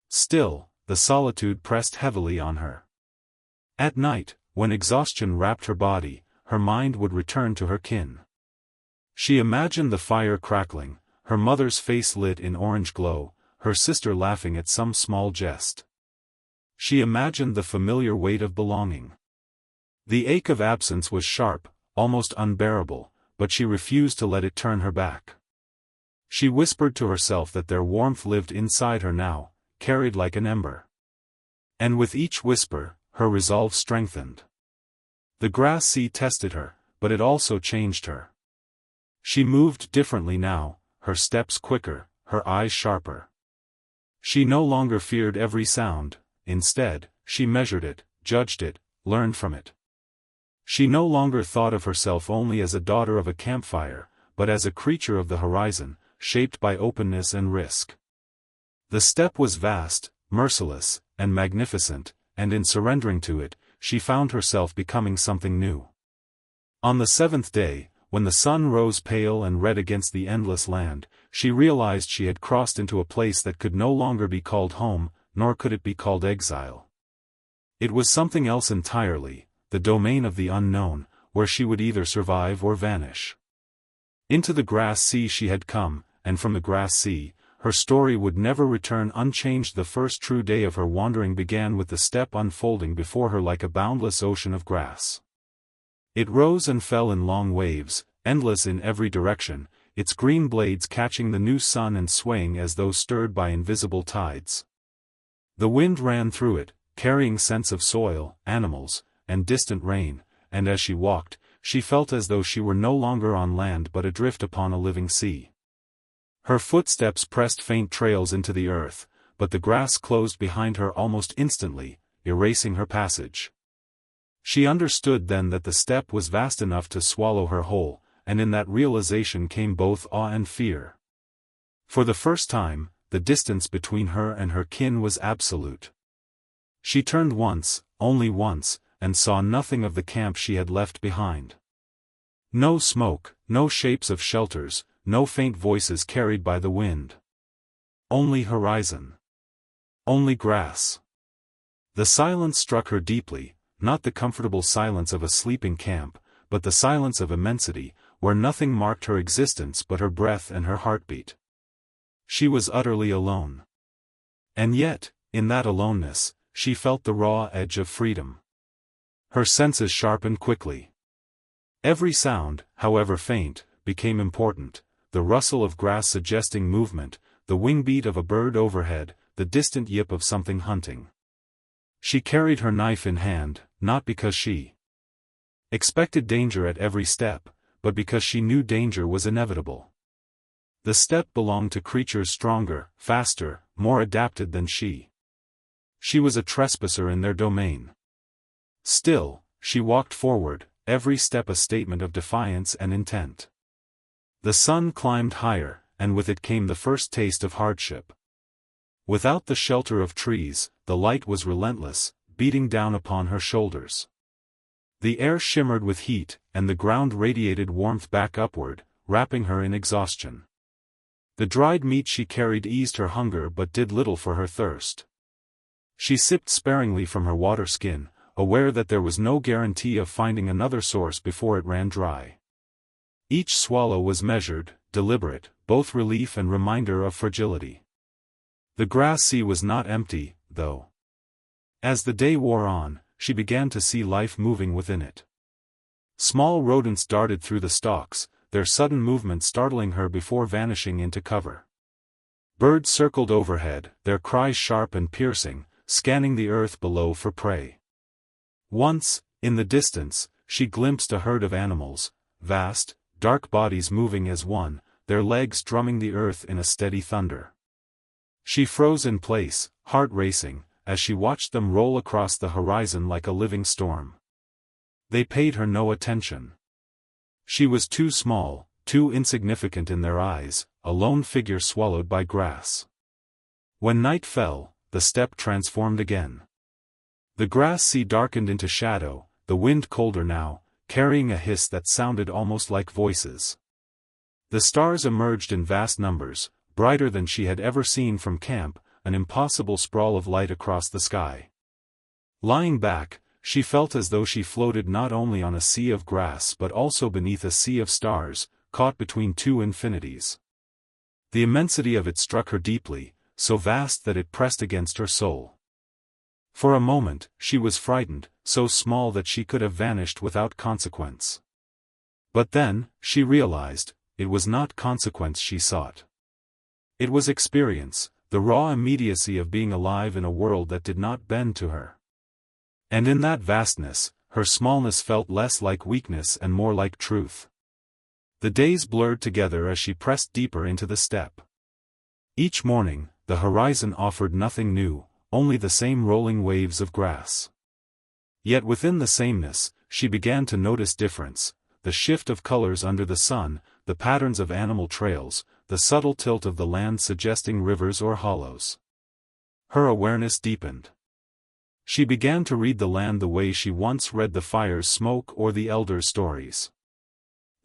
Still, the solitude pressed heavily on her. At night, when exhaustion wrapped her body, her mind would return to her kin. She imagined the fire crackling, her mother's face lit in orange glow, her sister laughing at some small jest. She imagined the familiar weight of belonging. The ache of absence was sharp, almost unbearable, but she refused to let it turn her back. She whispered to herself that their warmth lived inside her now, carried like an ember. And with each whisper, her resolve strengthened. The grass sea tested her, but it also changed her. She moved differently now, her steps quicker, her eyes sharper. She no longer feared every sound, instead, she measured it, judged it, learned from it. She no longer thought of herself only as a daughter of a campfire, but as a creature of the horizon, shaped by openness and risk. The steppe was vast, merciless, and magnificent, and in surrendering to it, she found herself becoming something new. On the seventh day, when the sun rose pale and red against the endless land, she realized she had crossed into a place that could no longer be called home, nor could it be called exile. It was something else entirely, the domain of the unknown, where she would either survive or vanish. Into the grass sea she had come, and from the grass sea, her story would never return unchanged. The first true day of her wandering began with the steppe unfolding before her like a boundless ocean of grass. It rose and fell in long waves, endless in every direction, its green blades catching the new sun and swaying as though stirred by invisible tides. The wind ran through it, carrying scents of soil, animals, and distant rain, and as she walked, she felt as though she were no longer on land but adrift upon a living sea. Her footsteps pressed faint trails into the earth, but the grass closed behind her almost instantly, erasing her passage. She understood then that the steppe was vast enough to swallow her whole, and in that realization came both awe and fear. For the first time, the distance between her and her kin was absolute. She turned once, only once, and saw nothing of the camp she had left behind. No smoke, no shapes of shelters, no faint voices carried by the wind. Only horizon. Only grass. The silence struck her deeply, not the comfortable silence of a sleeping camp, but the silence of immensity, where nothing marked her existence but her breath and her heartbeat. She was utterly alone. And yet, in that aloneness, she felt the raw edge of freedom. Her senses sharpened quickly. Every sound, however faint, became important, the rustle of grass suggesting movement, the wing-beat of a bird overhead, the distant yip of something hunting. She carried her knife in hand, not because she expected danger at every step, but because she knew danger was inevitable. The steppe belonged to creatures stronger, faster, more adapted than she. She was a trespasser in their domain. Still, she walked forward, every step a statement of defiance and intent. The sun climbed higher, and with it came the first taste of hardship. Without the shelter of trees, the light was relentless, beating down upon her shoulders. The air shimmered with heat, and the ground radiated warmth back upward, wrapping her in exhaustion. The dried meat she carried eased her hunger but did little for her thirst. She sipped sparingly from her water skin, aware that there was no guarantee of finding another source before it ran dry. Each swallow was measured, deliberate, both relief and reminder of fragility. The grass sea was not empty, though. As the day wore on, she began to see life moving within it. Small rodents darted through the stalks, their sudden movement startling her before vanishing into cover. Birds circled overhead, their cries sharp and piercing, scanning the earth below for prey. Once, in the distance, she glimpsed a herd of animals, vast, dark bodies moving as one, their legs drumming the earth in a steady thunder. She froze in place, heart racing, as she watched them roll across the horizon like a living storm. They paid her no attention. She was too small, too insignificant in their eyes, a lone figure swallowed by grass. When night fell, the steppe transformed again. The grass sea darkened into shadow, the wind colder now, carrying a hiss that sounded almost like voices. The stars emerged in vast numbers, brighter than she had ever seen from camp, an impossible sprawl of light across the sky. Lying back, she felt as though she floated not only on a sea of grass but also beneath a sea of stars, caught between two infinities. The immensity of it struck her deeply, so vast that it pressed against her soul. For a moment, she was frightened, so small that she could have vanished without consequence. But then, she realized, it was not consequence she sought. It was experience, the raw immediacy of being alive in a world that did not bend to her. And in that vastness, her smallness felt less like weakness and more like truth. The days blurred together as she pressed deeper into the steppe. Each morning, the horizon offered nothing new, only the same rolling waves of grass. Yet within the sameness, she began to notice difference, the shift of colors under the sun, the patterns of animal trails, the subtle tilt of the land suggesting rivers or hollows. Her awareness deepened. She began to read the land the way she once read the fire's smoke or the elders' stories.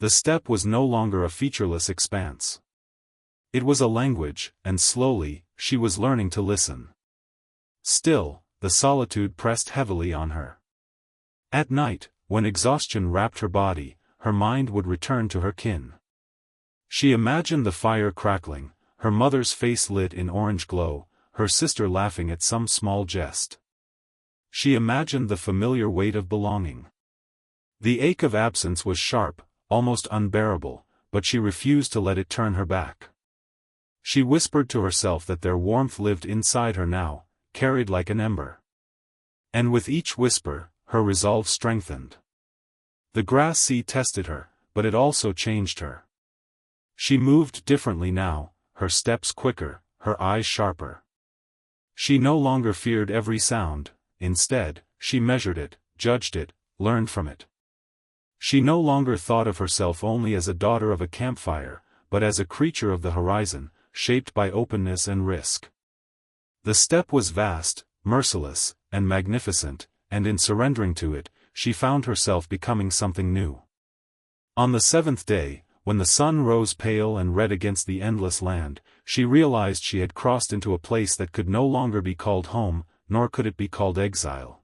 The steppe was no longer a featureless expanse. It was a language, and slowly, she was learning to listen. Still, the solitude pressed heavily on her. At night, when exhaustion wrapped her body, her mind would return to her kin. She imagined the fire crackling, her mother's face lit in orange glow, her sister laughing at some small jest. She imagined the familiar weight of belonging. The ache of absence was sharp, almost unbearable, but she refused to let it turn her back. She whispered to herself that their warmth lived inside her now, carried like an ember. And with each whisper, her resolve strengthened. The grass sea tested her, but it also changed her. She moved differently now, her steps quicker, her eyes sharper. She no longer feared every sound, instead, she measured it, judged it, learned from it. She no longer thought of herself only as a daughter of a campfire, but as a creature of the horizon, shaped by openness and risk. The steppe was vast, merciless, and magnificent, and in surrendering to it, she found herself becoming something new. On the seventh day, when the sun rose pale and red against the endless land, she realized she had crossed into a place that could no longer be called home, nor could it be called exile.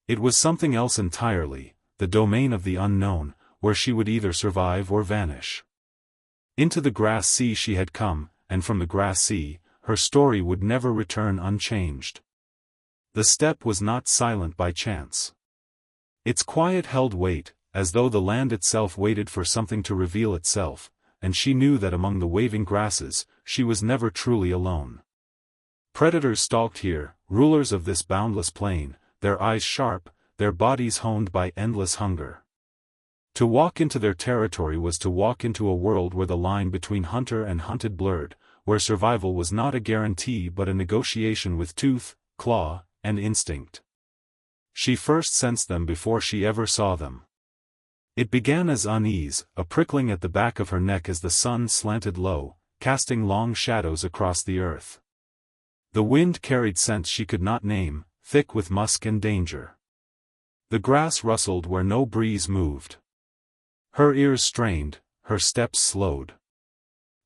It was something else entirely, the domain of the unknown, where she would either survive or vanish. Into the grass sea she had come, and from the grass sea, her story would never return unchanged. The steppe was not silent by chance. Its quiet held weight, as though the land itself waited for something to reveal itself, and she knew that among the waving grasses, she was never truly alone. Predators stalked here, rulers of this boundless plain, their eyes sharp, their bodies honed by endless hunger. To walk into their territory was to walk into a world where the line between hunter and hunted blurred, where survival was not a guarantee but a negotiation with tooth, claw, and instinct. She first sensed them before she ever saw them. It began as unease, a prickling at the back of her neck as the sun slanted low, casting long shadows across the earth. The wind carried scents she could not name, thick with musk and danger. The grass rustled where no breeze moved. Her ears strained, her steps slowed.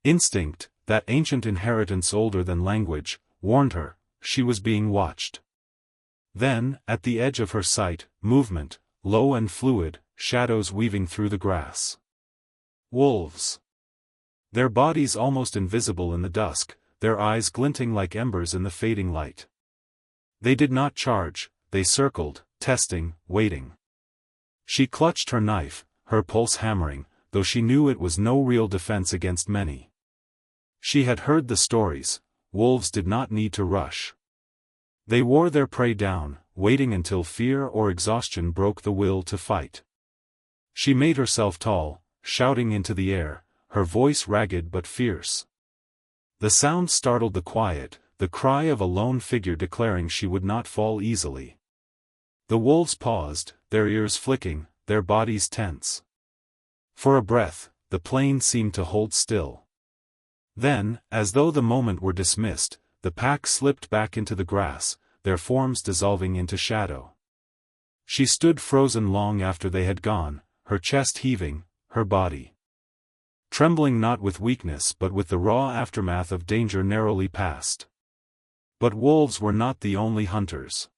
Instinct, that ancient inheritance older than language, warned her, she was being watched. Then, at the edge of her sight, movement, low and fluid, shadows weaving through the grass. Wolves. Their bodies almost invisible in the dusk, their eyes glinting like embers in the fading light. They did not charge, they circled, testing, waiting. She clutched her knife, her pulse hammering, though she knew it was no real defense against many. She had heard the stories, wolves did not need to rush. They wore their prey down, waiting until fear or exhaustion broke the will to fight. She made herself tall, shouting into the air, her voice ragged but fierce. The sound startled the quiet, the cry of a lone figure declaring she would not fall easily. The wolves paused, their ears flicking, their bodies tense. For a breath, the plain seemed to hold still. Then, as though the moment were dismissed, the pack slipped back into the grass, their forms dissolving into shadow. She stood frozen long after they had gone, her chest heaving, her body trembling not with weakness but with the raw aftermath of danger narrowly passed. But wolves were not the only hunters.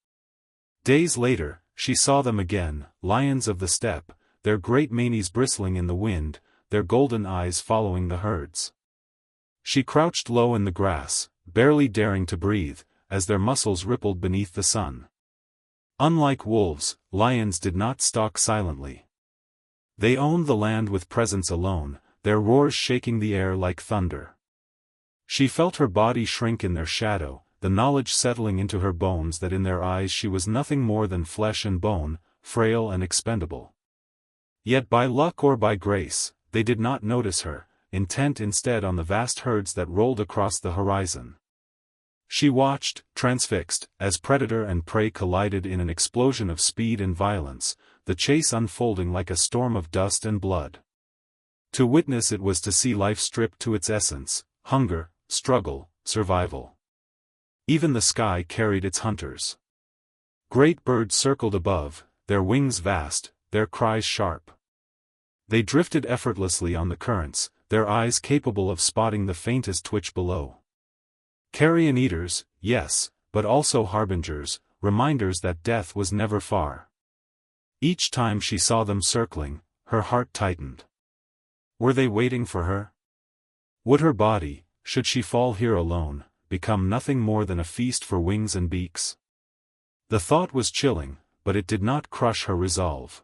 Days later, she saw them again, lions of the steppe, their great manes bristling in the wind, their golden eyes following the herds. She crouched low in the grass, barely daring to breathe, as their muscles rippled beneath the sun. Unlike wolves, lions did not stalk silently. They owned the land with presence alone, their roars shaking the air like thunder. She felt her body shrink in their shadow, the knowledge settling into her bones that in their eyes she was nothing more than flesh and bone, frail and expendable. Yet by luck or by grace, they did not notice her, intent instead on the vast herds that rolled across the horizon. She watched, transfixed, as predator and prey collided in an explosion of speed and violence, the chase unfolding like a storm of dust and blood. To witness it was to see life stripped to its essence, hunger, struggle, survival. Even the sky carried its hunters. Great birds circled above, their wings vast, their cries sharp. They drifted effortlessly on the currents, their eyes capable of spotting the faintest twitch below. Carrion eaters, yes, but also harbingers, reminders that death was never far. Each time she saw them circling, her heart tightened. Were they waiting for her? Would her body, should she fall here alone, become nothing more than a feast for wings and beaks? The thought was chilling, but it did not crush her resolve.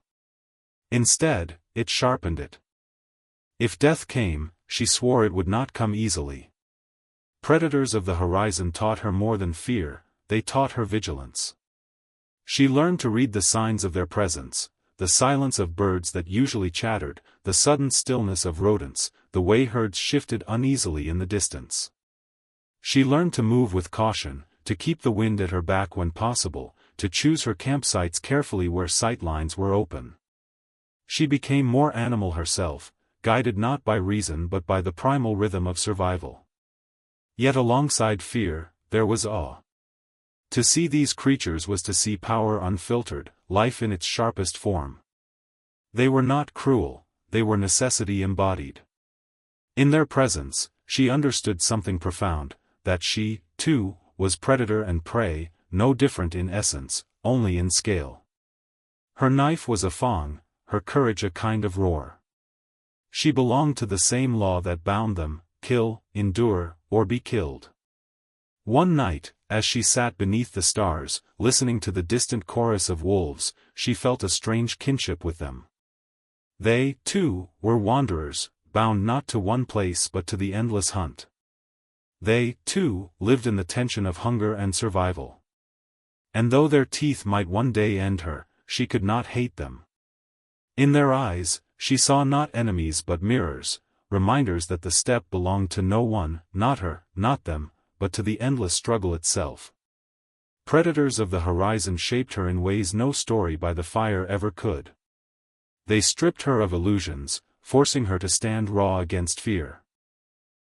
Instead, it sharpened it. If death came, she swore it would not come easily. Predators of the horizon taught her more than fear, they taught her vigilance. She learned to read the signs of their presence, the silence of birds that usually chattered, the sudden stillness of rodents, the way herds shifted uneasily in the distance. She learned to move with caution, to keep the wind at her back when possible, to choose her campsites carefully where sightlines were open. She became more animal herself, guided not by reason but by the primal rhythm of survival. Yet alongside fear, there was awe. To see these creatures was to see power unfiltered, life in its sharpest form. They were not cruel, they were necessity embodied. In their presence, she understood something profound, that she, too, was predator and prey, no different in essence, only in scale. Her knife was a fang, her courage a kind of roar. She belonged to the same law that bound them, kill, endure, or be killed. One night, as she sat beneath the stars, listening to the distant chorus of wolves, she felt a strange kinship with them. They, too, were wanderers, bound not to one place but to the endless hunt. They, too, lived in the tension of hunger and survival. And though their teeth might one day end her, she could not hate them. In their eyes, she saw not enemies but mirrors, reminders that the steppe belonged to no one, not her, not them, but to the endless struggle itself. Predators of the horizon shaped her in ways no story by the fire ever could. They stripped her of illusions, forcing her to stand raw against fear.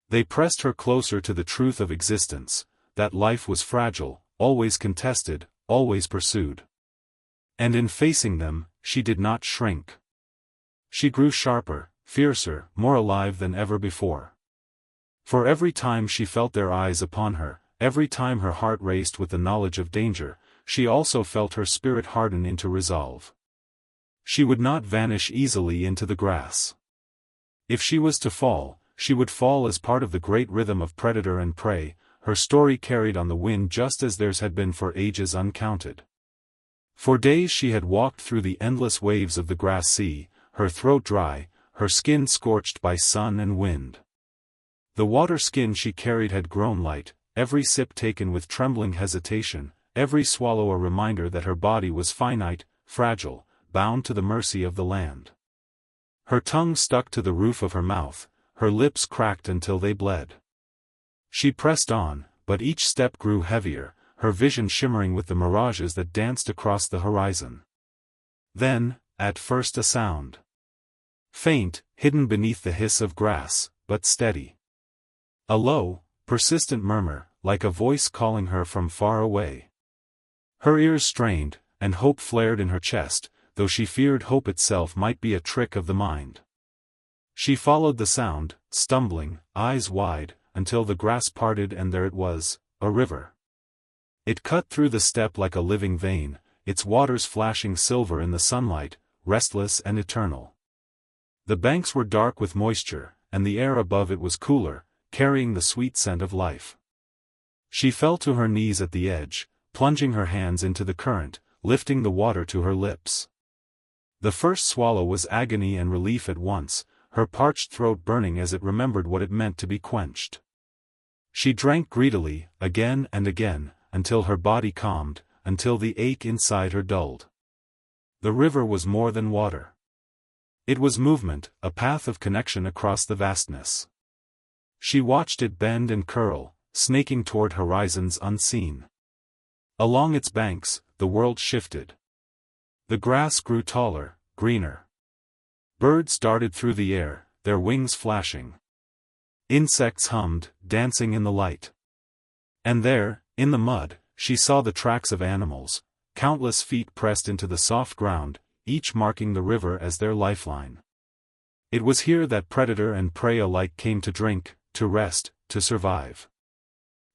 They pressed her closer to the truth of existence, that life was fragile, always contested, always pursued. And in facing them, she did not shrink. She grew sharper, fiercer, more alive than ever before. For every time she felt their eyes upon her, every time her heart raced with the knowledge of danger, she also felt her spirit harden into resolve. She would not vanish easily into the grass. If she was to fall, she would fall as part of the great rhythm of predator and prey, her story carried on the wind just as theirs had been for ages uncounted. For days she had walked through the endless waves of the grass sea, her throat dry, her skin scorched by sun and wind. The water skin she carried had grown light, every sip taken with trembling hesitation, every swallow a reminder that her body was finite, fragile, bound to the mercy of the land. Her tongue stuck to the roof of her mouth, her lips cracked until they bled. She pressed on, but each step grew heavier, her vision shimmering with the mirages that danced across the horizon. Then, at first a sound. Faint, hidden beneath the hiss of grass, but steady. A low, persistent murmur, like a voice calling her from far away. Her ears strained, and hope flared in her chest, though she feared hope itself might be a trick of the mind. She followed the sound, stumbling, eyes wide, until the grass parted and there it was, a river. It cut through the steppe like a living vein, its waters flashing silver in the sunlight, restless and eternal. The banks were dark with moisture, and the air above it was cooler, carrying the sweet scent of life. She fell to her knees at the edge, plunging her hands into the current, lifting the water to her lips. The first swallow was agony and relief at once, her parched throat burning as it remembered what it meant to be quenched. She drank greedily, again and again, until her body calmed, until the ache inside her dulled. The river was more than water. It was movement, a path of connection across the vastness. She watched it bend and curl, snaking toward horizons unseen. Along its banks, the world shifted. The grass grew taller, greener. Birds darted through the air, their wings flashing. Insects hummed, dancing in the light. And there, in the mud, she saw the tracks of animals, countless feet pressed into the soft ground, each marking the river as their lifeline. It was here that predator and prey alike came to drink, to rest, to survive.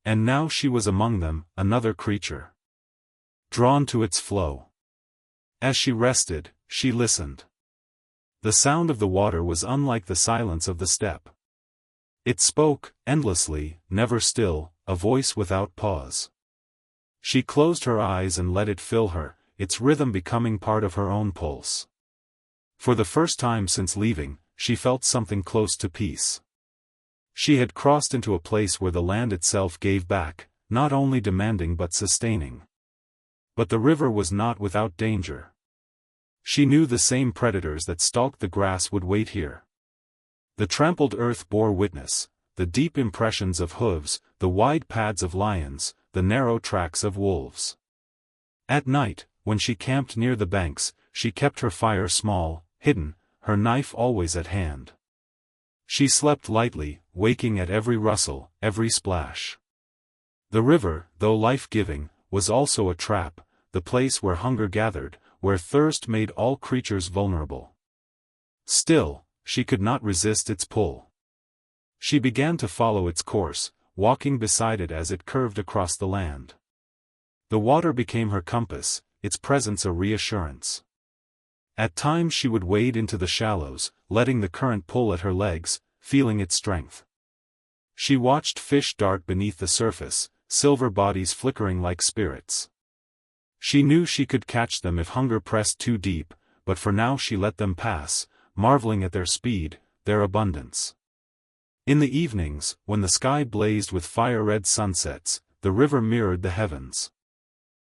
And now she was among them, another creature. Drawn to its flow. As she rested, she listened. The sound of the water was unlike the silence of the steppe. It spoke, endlessly, never still, a voice without pause. She closed her eyes and let it fill her, its rhythm becoming part of her own pulse. For the first time since leaving, she felt something close to peace. She had crossed into a place where the land itself gave back, not only demanding but sustaining. But the river was not without danger. She knew the same predators that stalked the grass would wait here. The trampled earth bore witness, the deep impressions of hooves, the wide pads of lions, the narrow tracks of wolves. At night, when she camped near the banks, she kept her fire small, hidden, her knife always at hand. She slept lightly, waking at every rustle, every splash. The river, though life-giving, was also a trap, the place where hunger gathered, where thirst made all creatures vulnerable. Still, she could not resist its pull. She began to follow its course, walking beside it as it curved across the land. The water became her compass, its presence a reassurance. At times she would wade into the shallows, letting the current pull at her legs, feeling its strength. She watched fish dart beneath the surface, silver bodies flickering like spirits. She knew she could catch them if hunger pressed too deep, but for now she let them pass, marveling at their speed, their abundance. In the evenings, when the sky blazed with fire-red sunsets, the river mirrored the heavens.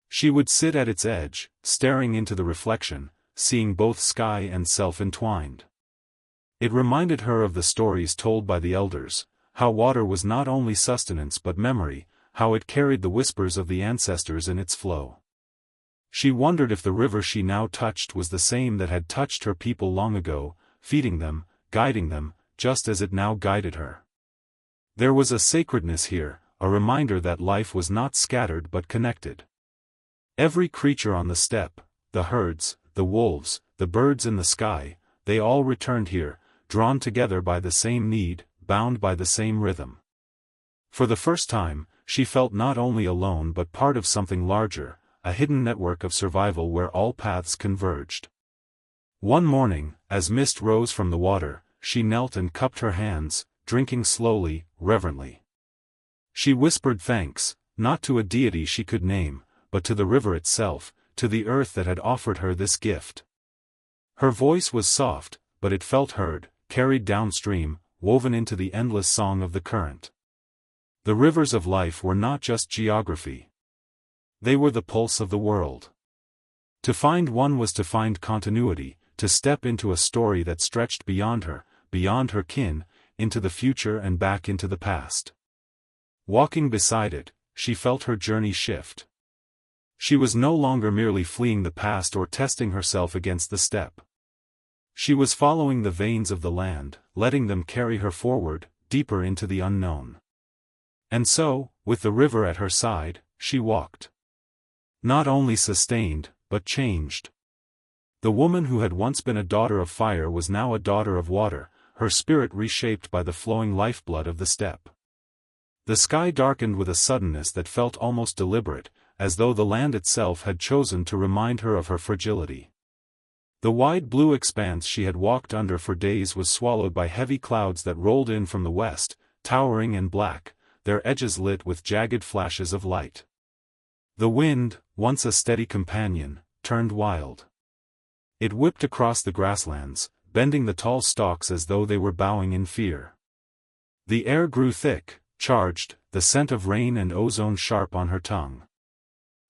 She would sit at its edge, staring into the reflection, seeing both sky and self entwined. It reminded her of the stories told by the elders, how water was not only sustenance but memory, how it carried the whispers of the ancestors in its flow. She wondered if the river she now touched was the same that had touched her people long ago, feeding them, guiding them, just as it now guided her. There was a sacredness here, a reminder that life was not scattered but connected. Every creature on the steppe, the herds, the wolves, the birds in the sky, they all returned here, drawn together by the same need, bound by the same rhythm. For the first time, she felt not only alone but part of something larger, a hidden network of survival where all paths converged. One morning, as mist rose from the water, she knelt and cupped her hands, drinking slowly, reverently. She whispered thanks, not to a deity she could name, but to the river itself, to the earth that had offered her this gift. Her voice was soft, but it felt heard, carried downstream, woven into the endless song of the current. The rivers of life were not just geography. They were the pulse of the world. To find one was to find continuity, to step into a story that stretched beyond her kin, into the future and back into the past. Walking beside it, she felt her journey shift. She was no longer merely fleeing the past or testing herself against the steppe. She was following the veins of the land, letting them carry her forward, deeper into the unknown. And so, with the river at her side, she walked. Not only sustained, but changed. The woman who had once been a daughter of fire was now a daughter of water, her spirit reshaped by the flowing lifeblood of the steppe. The sky darkened with a suddenness that felt almost deliberate, as though the land itself had chosen to remind her of her fragility. The wide blue expanse she had walked under for days was swallowed by heavy clouds that rolled in from the west, towering and black, their edges lit with jagged flashes of light. The wind, once a steady companion, turned wild. It whipped across the grasslands, bending the tall stalks as though they were bowing in fear. The air grew thick, charged, the scent of rain and ozone sharp on her tongue.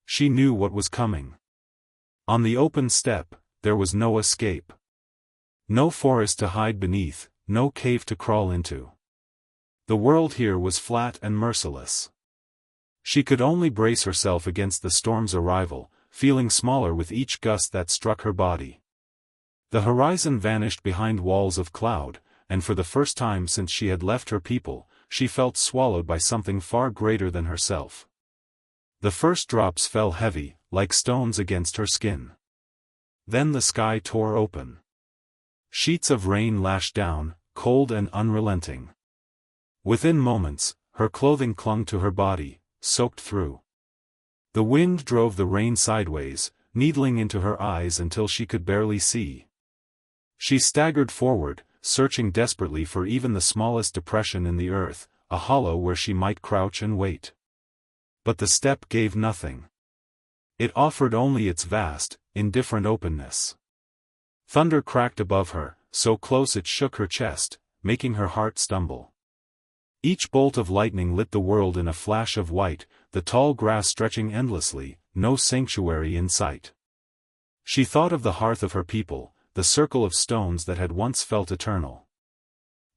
She knew what was coming. On the open steppe, there was no escape. No forest to hide beneath, no cave to crawl into. The world here was flat and merciless. She could only brace herself against the storm's arrival, feeling smaller with each gust that struck her body. The horizon vanished behind walls of cloud, and for the first time since she had left her people, she felt swallowed by something far greater than herself. The first drops fell heavy, like stones against her skin. Then the sky tore open. Sheets of rain lashed down, cold and unrelenting. Within moments, her clothing clung to her body, soaked through. The wind drove the rain sideways, needling into her eyes until she could barely see. She staggered forward, searching desperately for even the smallest depression in the earth, a hollow where she might crouch and wait. But the steppe gave nothing. It offered only its vast, indifferent openness. Thunder cracked above her, so close it shook her chest, making her heart stumble. Each bolt of lightning lit the world in a flash of white, the tall grass stretching endlessly, no sanctuary in sight. She thought of the hearth of her people, the circle of stones that had once felt eternal.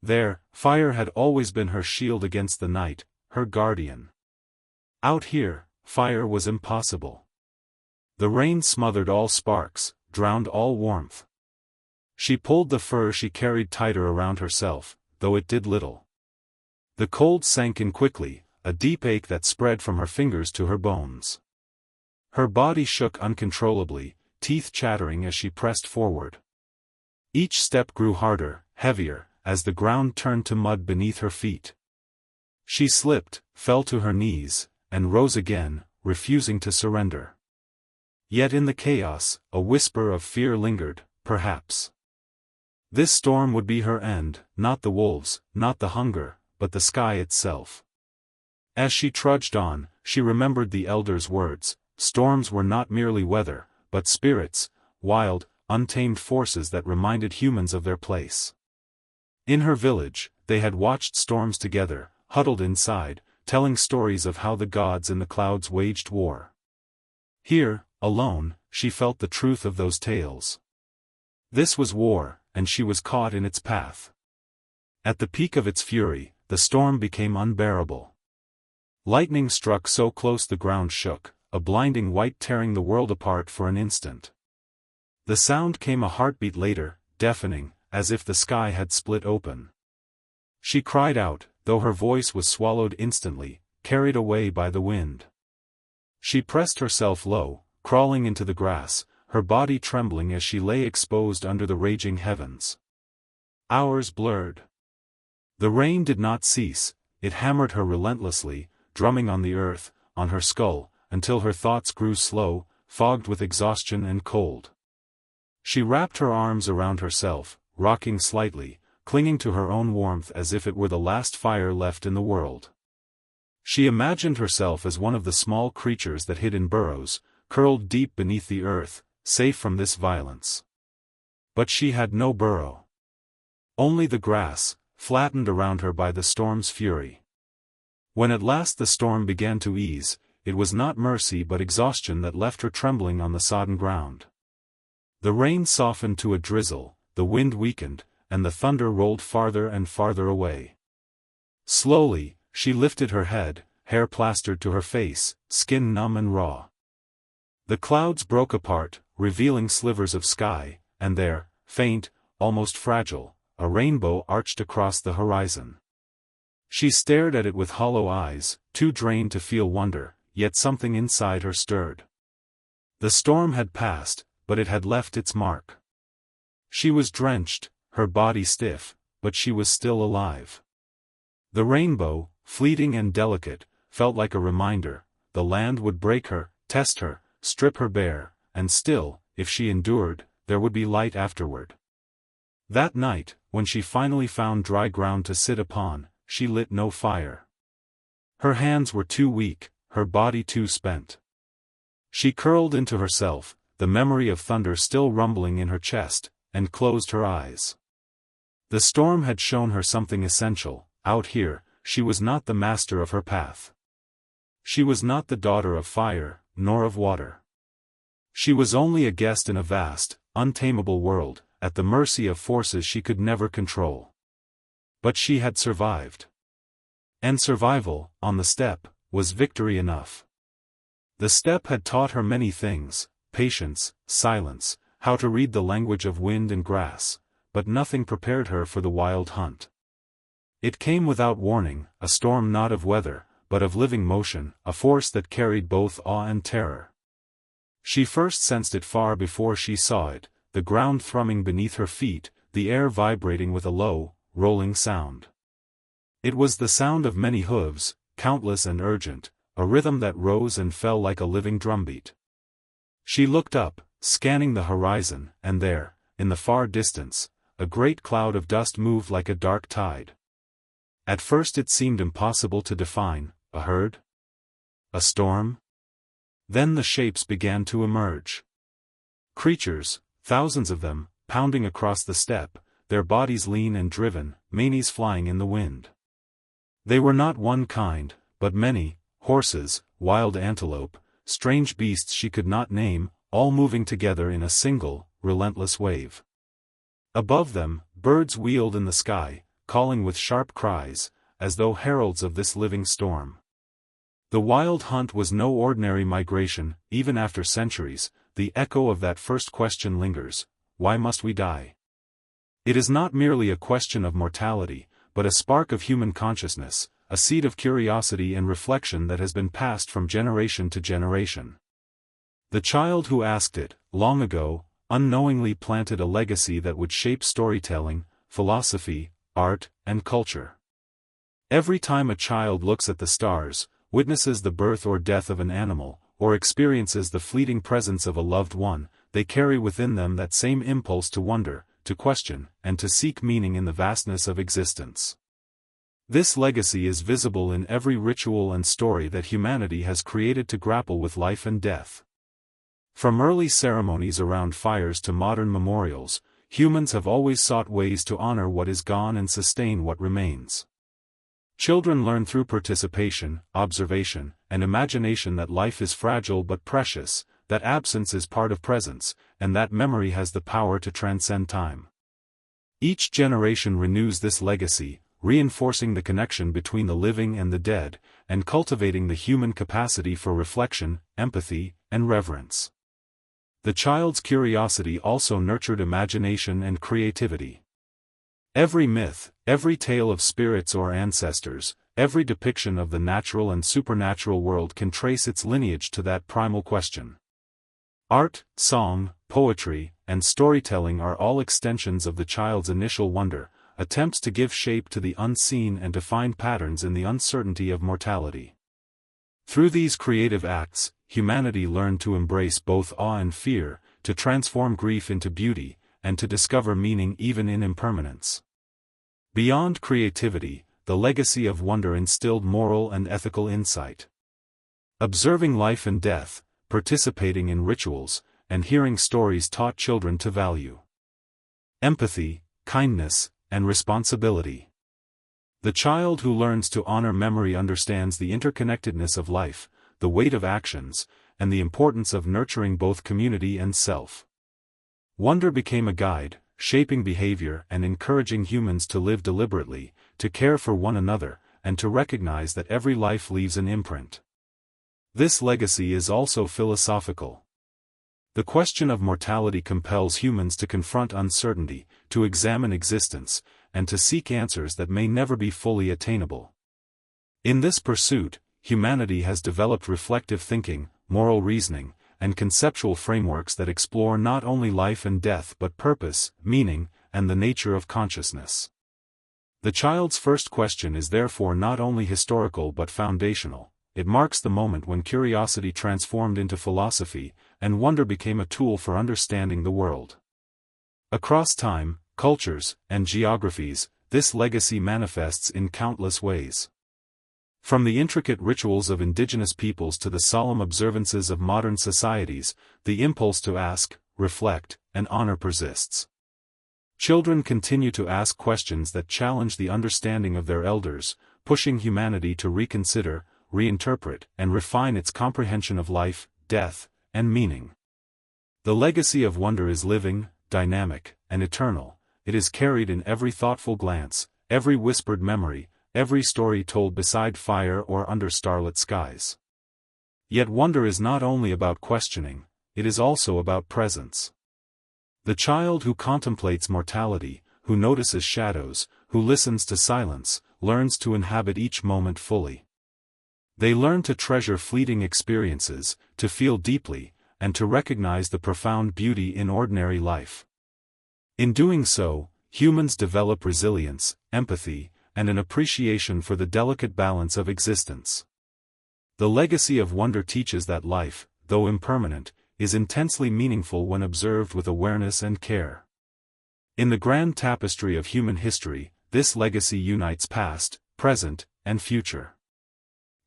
There, fire had always been her shield against the night, her guardian. Out here, fire was impossible. The rain smothered all sparks, drowned all warmth. She pulled the fur she carried tighter around herself, though it did little. The cold sank in quickly, a deep ache that spread from her fingers to her bones. Her body shook uncontrollably, teeth chattering as she pressed forward. Each step grew harder, heavier, as the ground turned to mud beneath her feet. She slipped, fell to her knees, and rose again, refusing to surrender. Yet in the chaos, a whisper of fear lingered, perhaps. This storm would be her end, not the wolves, not the hunger, but the sky itself. As she trudged on, she remembered the elders' words: storms were not merely weather, but spirits, wild, untamed forces that reminded humans of their place. In her village, they had watched storms together, huddled inside, telling stories of how the gods in the clouds waged war. Here, alone, she felt the truth of those tales. This was war, and she was caught in its path. At the peak of its fury, the storm became unbearable. Lightning struck so close the ground shook, a blinding white tearing the world apart for an instant. The sound came a heartbeat later, deafening, as if the sky had split open. She cried out, though her voice was swallowed instantly, carried away by the wind. She pressed herself low, crawling into the grass, her body trembling as she lay exposed under the raging heavens. Hours blurred. The rain did not cease, it hammered her relentlessly, drumming on the earth, on her skull, until her thoughts grew slow, fogged with exhaustion and cold. She wrapped her arms around herself, rocking slightly, clinging to her own warmth as if it were the last fire left in the world. She imagined herself as one of the small creatures that hid in burrows, curled deep beneath the earth, safe from this violence. But she had no burrow. Only the grass, flattened around her by the storm's fury. When at last the storm began to ease, it was not mercy but exhaustion that left her trembling on the sodden ground. The rain softened to a drizzle, the wind weakened, and the thunder rolled farther and farther away. Slowly, she lifted her head, hair plastered to her face, skin numb and raw. The clouds broke apart, revealing slivers of sky, and there, faint, almost fragile, a rainbow arched across the horizon. She stared at it with hollow eyes, too drained to feel wonder, yet something inside her stirred. The storm had passed, but it had left its mark. She was drenched, her body stiff, but she was still alive. The rainbow, fleeting and delicate, felt like a reminder: the land would break her, test her, strip her bare, and still, if she endured, there would be light afterward. That night, when she finally found dry ground to sit upon, she lit no fire. Her hands were too weak, her body too spent. She curled into herself, the memory of thunder still rumbling in her chest, and closed her eyes. The storm had shown her something essential: out here, she was not the master of her path. She was not the daughter of fire, nor of water. She was only a guest in a vast, untamable world, at the mercy of forces she could never control. But she had survived. And survival, on the steppe, was victory enough. The steppe had taught her many things: patience, silence, how to read the language of wind and grass, but nothing prepared her for the wild hunt. It came without warning, a storm not of weather, but of living motion, a force that carried both awe and terror. She first sensed it far before she saw it, the ground thrumming beneath her feet, the air vibrating with a low, rolling sound. It was the sound of many hooves, countless and urgent, a rhythm that rose and fell like a living drumbeat. She looked up, scanning the horizon, and there, in the far distance, a great cloud of dust moved like a dark tide. At first it seemed impossible to define: a herd? A storm? Then the shapes began to emerge. Creatures, thousands of them, pounding across the steppe, their bodies lean and driven, manes flying in the wind. They were not one kind, but many: horses, wild antelope, strange beasts she could not name, all moving together in a single, relentless wave. Above them, birds wheeled in the sky, calling with sharp cries, as though heralds of this living storm. The wild hunt was no ordinary migration. Even after centuries, the echo of that first question lingers: why must we die? It is not merely a question of mortality, but a spark of human consciousness, a seed of curiosity and reflection that has been passed from generation to generation. The child who asked it, long ago, unknowingly planted a legacy that would shape storytelling, philosophy, art, and culture. Every time a child looks at the stars, witnesses the birth or death of an animal, or experiences the fleeting presence of a loved one, they carry within them that same impulse to wonder, to question, and to seek meaning in the vastness of existence. This legacy is visible in every ritual and story that humanity has created to grapple with life and death. From early ceremonies around fires to modern memorials, humans have always sought ways to honor what is gone and sustain what remains. Children learn through participation, observation, and imagination that life is fragile but precious, that absence is part of presence, and that memory has the power to transcend time. Each generation renews this legacy, reinforcing the connection between the living and the dead, and cultivating the human capacity for reflection, empathy, and reverence. The child's curiosity also nurtured imagination and creativity. Every myth, every tale of spirits or ancestors, every depiction of the natural and supernatural world can trace its lineage to that primal question. Art, song, poetry, and storytelling are all extensions of the child's initial wonder, attempts to give shape to the unseen and to find patterns in the uncertainty of mortality. Through these creative acts, humanity learned to embrace both awe and fear, to transform grief into beauty, and to discover meaning even in impermanence. Beyond creativity, the legacy of wonder instilled moral and ethical insight. Observing life and death, participating in rituals, and hearing stories taught children to value empathy, kindness, and responsibility. The child who learns to honor memory understands the interconnectedness of life, the weight of actions, and the importance of nurturing both community and self. Wonder became a guide, shaping behavior and encouraging humans to live deliberately, to care for one another, and to recognize that every life leaves an imprint. This legacy is also philosophical. The question of mortality compels humans to confront uncertainty, to examine existence, and to seek answers that may never be fully attainable. In this pursuit, humanity has developed reflective thinking, moral reasoning, and conceptual frameworks that explore not only life and death but purpose, meaning, and the nature of consciousness. The child's first question is therefore not only historical but foundational. It marks the moment when curiosity transformed into philosophy, and wonder became a tool for understanding the world. Across time, cultures, and geographies, this legacy manifests in countless ways. From the intricate rituals of indigenous peoples to the solemn observances of modern societies, the impulse to ask, reflect, and honor persists. Children continue to ask questions that challenge the understanding of their elders, pushing humanity to reconsider, reinterpret, and refine its comprehension of life, death, and meaning. The legacy of wonder is living, dynamic, and eternal. It is carried in every thoughtful glance, every whispered memory, every story told beside fire or under starlit skies. Yet wonder is not only about questioning, it is also about presence. The child who contemplates mortality, who notices shadows, who listens to silence, learns to inhabit each moment fully. They learn to treasure fleeting experiences, to feel deeply, and to recognize the profound beauty in ordinary life. In doing so, humans develop resilience, empathy, and an appreciation for the delicate balance of existence. The legacy of wonder teaches that life, though impermanent, is intensely meaningful when observed with awareness and care. In the grand tapestry of human history, this legacy unites past, present, and future.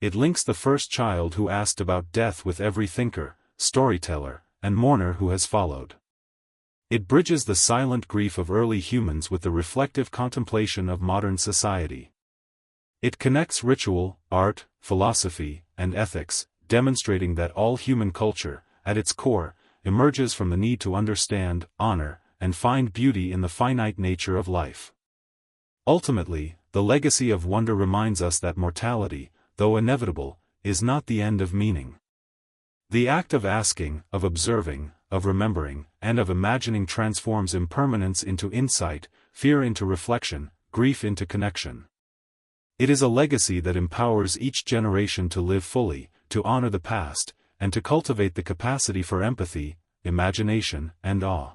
It links the first child who asked about death with every thinker, storyteller, and mourner who has followed. It bridges the silent grief of early humans with the reflective contemplation of modern society. It connects ritual, art, philosophy, and ethics, demonstrating that all human culture, at its core, emerges from the need to understand, honor, and find beauty in the finite nature of life. Ultimately, the legacy of wonder reminds us that mortality, though inevitable, is not the end of meaning. The act of asking, of observing, of remembering, and of imagining transforms impermanence into insight, fear into reflection, grief into connection. It is a legacy that empowers each generation to live fully, to honor the past, and to cultivate the capacity for empathy, imagination, and awe.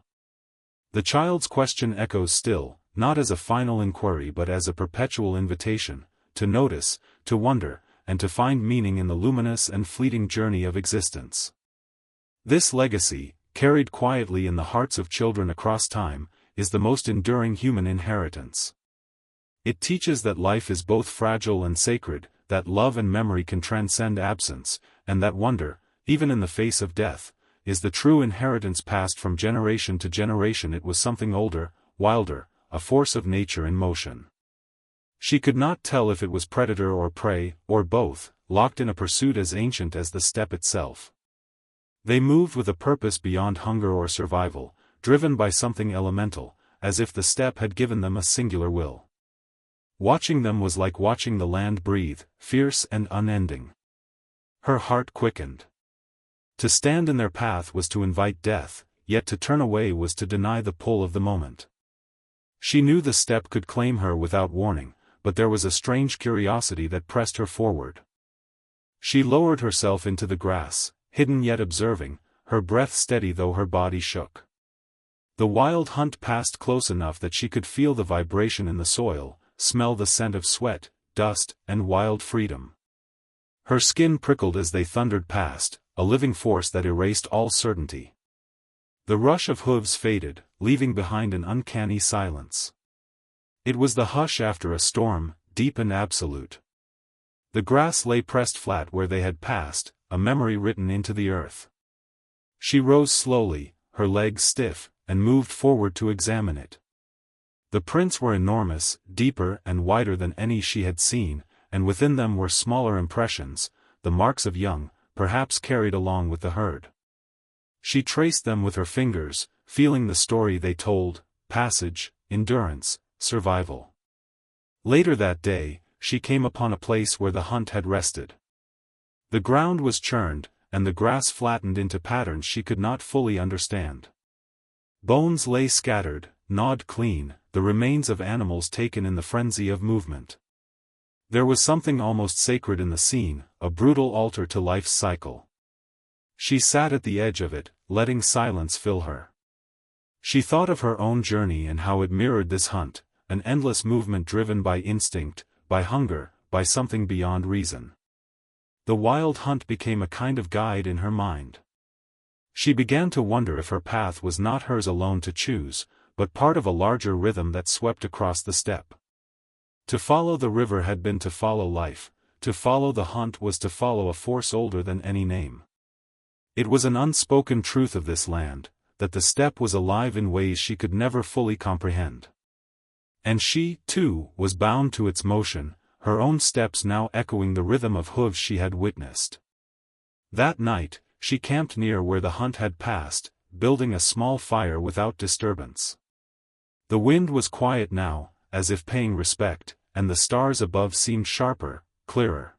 The child's question echoes still, not as a final inquiry but as a perpetual invitation, to notice, to wonder, and to find meaning in the luminous and fleeting journey of existence. This legacy, carried quietly in the hearts of children across time, is the most enduring human inheritance. It teaches that life is both fragile and sacred, that love and memory can transcend absence, and that wonder, even in the face of death, is the true inheritance passed from generation to generation. It was something older, wilder, a force of nature in motion. She could not tell if it was predator or prey, or both, locked in a pursuit as ancient as the steppe itself. They moved with a purpose beyond hunger or survival, driven by something elemental, as if the steppe had given them a singular will. Watching them was like watching the land breathe, fierce and unending. Her heart quickened. To stand in their path was to invite death, yet to turn away was to deny the pull of the moment. She knew the steppe could claim her without warning, but there was a strange curiosity that pressed her forward. She lowered herself into the grass, hidden yet observing, her breath steady though her body shook. The wild hunt passed close enough that she could feel the vibration in the soil, smell the scent of sweat, dust, and wild freedom. Her skin prickled as they thundered past, a living force that erased all certainty. The rush of hooves faded, leaving behind an uncanny silence. It was the hush after a storm, deep and absolute. The grass lay pressed flat where they had passed, a memory written into the earth. She rose slowly, her legs stiff, and moved forward to examine it. The prints were enormous, deeper and wider than any she had seen, and within them were smaller impressions, the marks of young, perhaps carried along with the herd. She traced them with her fingers, feeling the story they told: passage, endurance, survival. Later that day, she came upon a place where the hunt had rested. The ground was churned, and the grass flattened into patterns she could not fully understand. Bones lay scattered, gnawed clean, the remains of animals taken in the frenzy of movement. There was something almost sacred in the scene, a brutal altar to life's cycle. She sat at the edge of it, letting silence fill her. She thought of her own journey and how it mirrored this hunt, an endless movement driven by instinct, by hunger, by something beyond reason. The wild hunt became a kind of guide in her mind. She began to wonder if her path was not hers alone to choose, but part of a larger rhythm that swept across the steppe. To follow the river had been to follow life, to follow the hunt was to follow a force older than any name. It was an unspoken truth of this land, that the steppe was alive in ways she could never fully comprehend. And she, too, was bound to its motion, her own steps now echoing the rhythm of hooves she had witnessed. That night, she camped near where the hunt had passed, building a small fire without disturbance. The wind was quiet now, as if paying respect, and the stars above seemed sharper, clearer.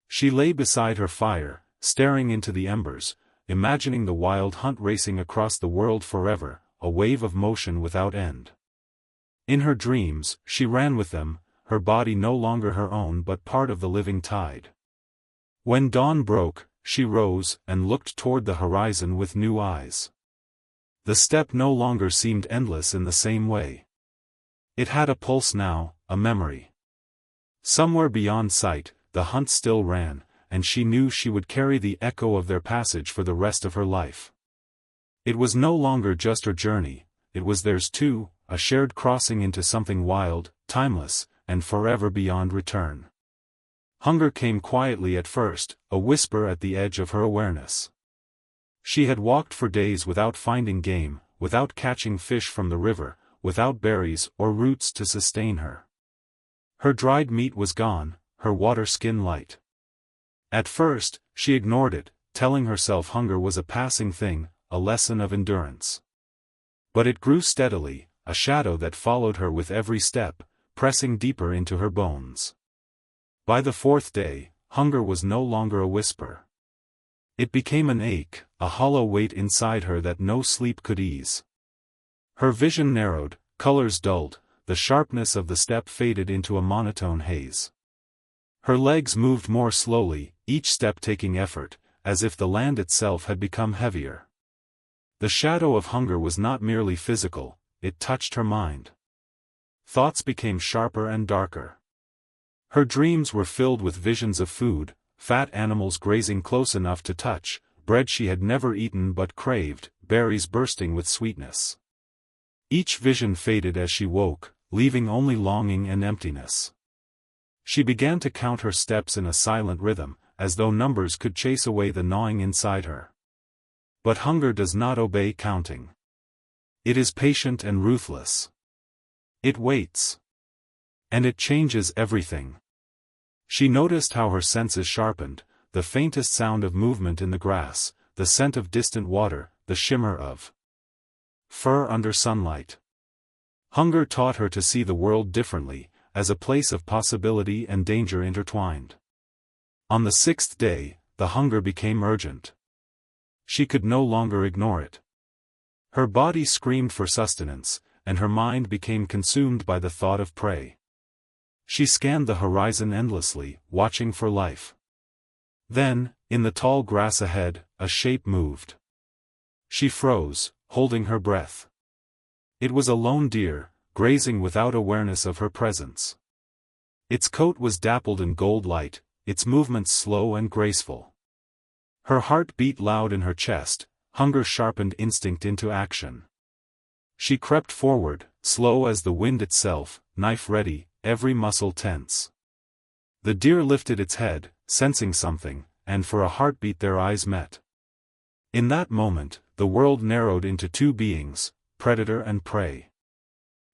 She lay beside her fire, staring into the embers, imagining the wild hunt racing across the world forever, a wave of motion without end. In her dreams, she ran with them, her body no longer her own but part of the living tide. When dawn broke, she rose and looked toward the horizon with new eyes. The steppe no longer seemed endless in the same way. It had a pulse now, a memory. Somewhere beyond sight, the hunt still ran, and she knew she would carry the echo of their passage for the rest of her life. It was no longer just her journey, it was theirs too, a shared crossing into something wild, timeless, and forever beyond return. Hunger came quietly at first, a whisper at the edge of her awareness. She had walked for days without finding game, without catching fish from the river, without berries or roots to sustain her. Her dried meat was gone, her water skin light. At first, she ignored it, telling herself hunger was a passing thing, a lesson of endurance. But it grew steadily, a shadow that followed her with every step, pressing deeper into her bones. By the fourth day, hunger was no longer a whisper. It became an ache, a hollow weight inside her that no sleep could ease. Her vision narrowed, colors dulled, the sharpness of the steppe faded into a monotone haze. Her legs moved more slowly, each step taking effort, as if the land itself had become heavier. The shadow of hunger was not merely physical, it touched her mind. Thoughts became sharper and darker. Her dreams were filled with visions of food, fat animals grazing close enough to touch, bread she had never eaten but craved, berries bursting with sweetness. Each vision faded as she woke, leaving only longing and emptiness. She began to count her steps in a silent rhythm, as though numbers could chase away the gnawing inside her. But hunger does not obey counting. It is patient and ruthless. It waits. And it changes everything. She noticed how her senses sharpened, the faintest sound of movement in the grass, the scent of distant water, the shimmer of fur under sunlight. Hunger taught her to see the world differently, as a place of possibility and danger intertwined. On the 6th day, the hunger became urgent. She could no longer ignore it. Her body screamed for sustenance, and her mind became consumed by the thought of prey. She scanned the horizon endlessly, watching for life. Then, in the tall grass ahead, a shape moved. She froze, holding her breath. It was a lone deer, grazing without awareness of her presence. Its coat was dappled in gold light, its movements slow and graceful. Her heart beat loud in her chest, hunger sharpened instinct into action. She crept forward, slow as the wind itself, knife ready, every muscle tense. The deer lifted its head, sensing something, and for a heartbeat their eyes met. In that moment, the world narrowed into two beings, predator and prey.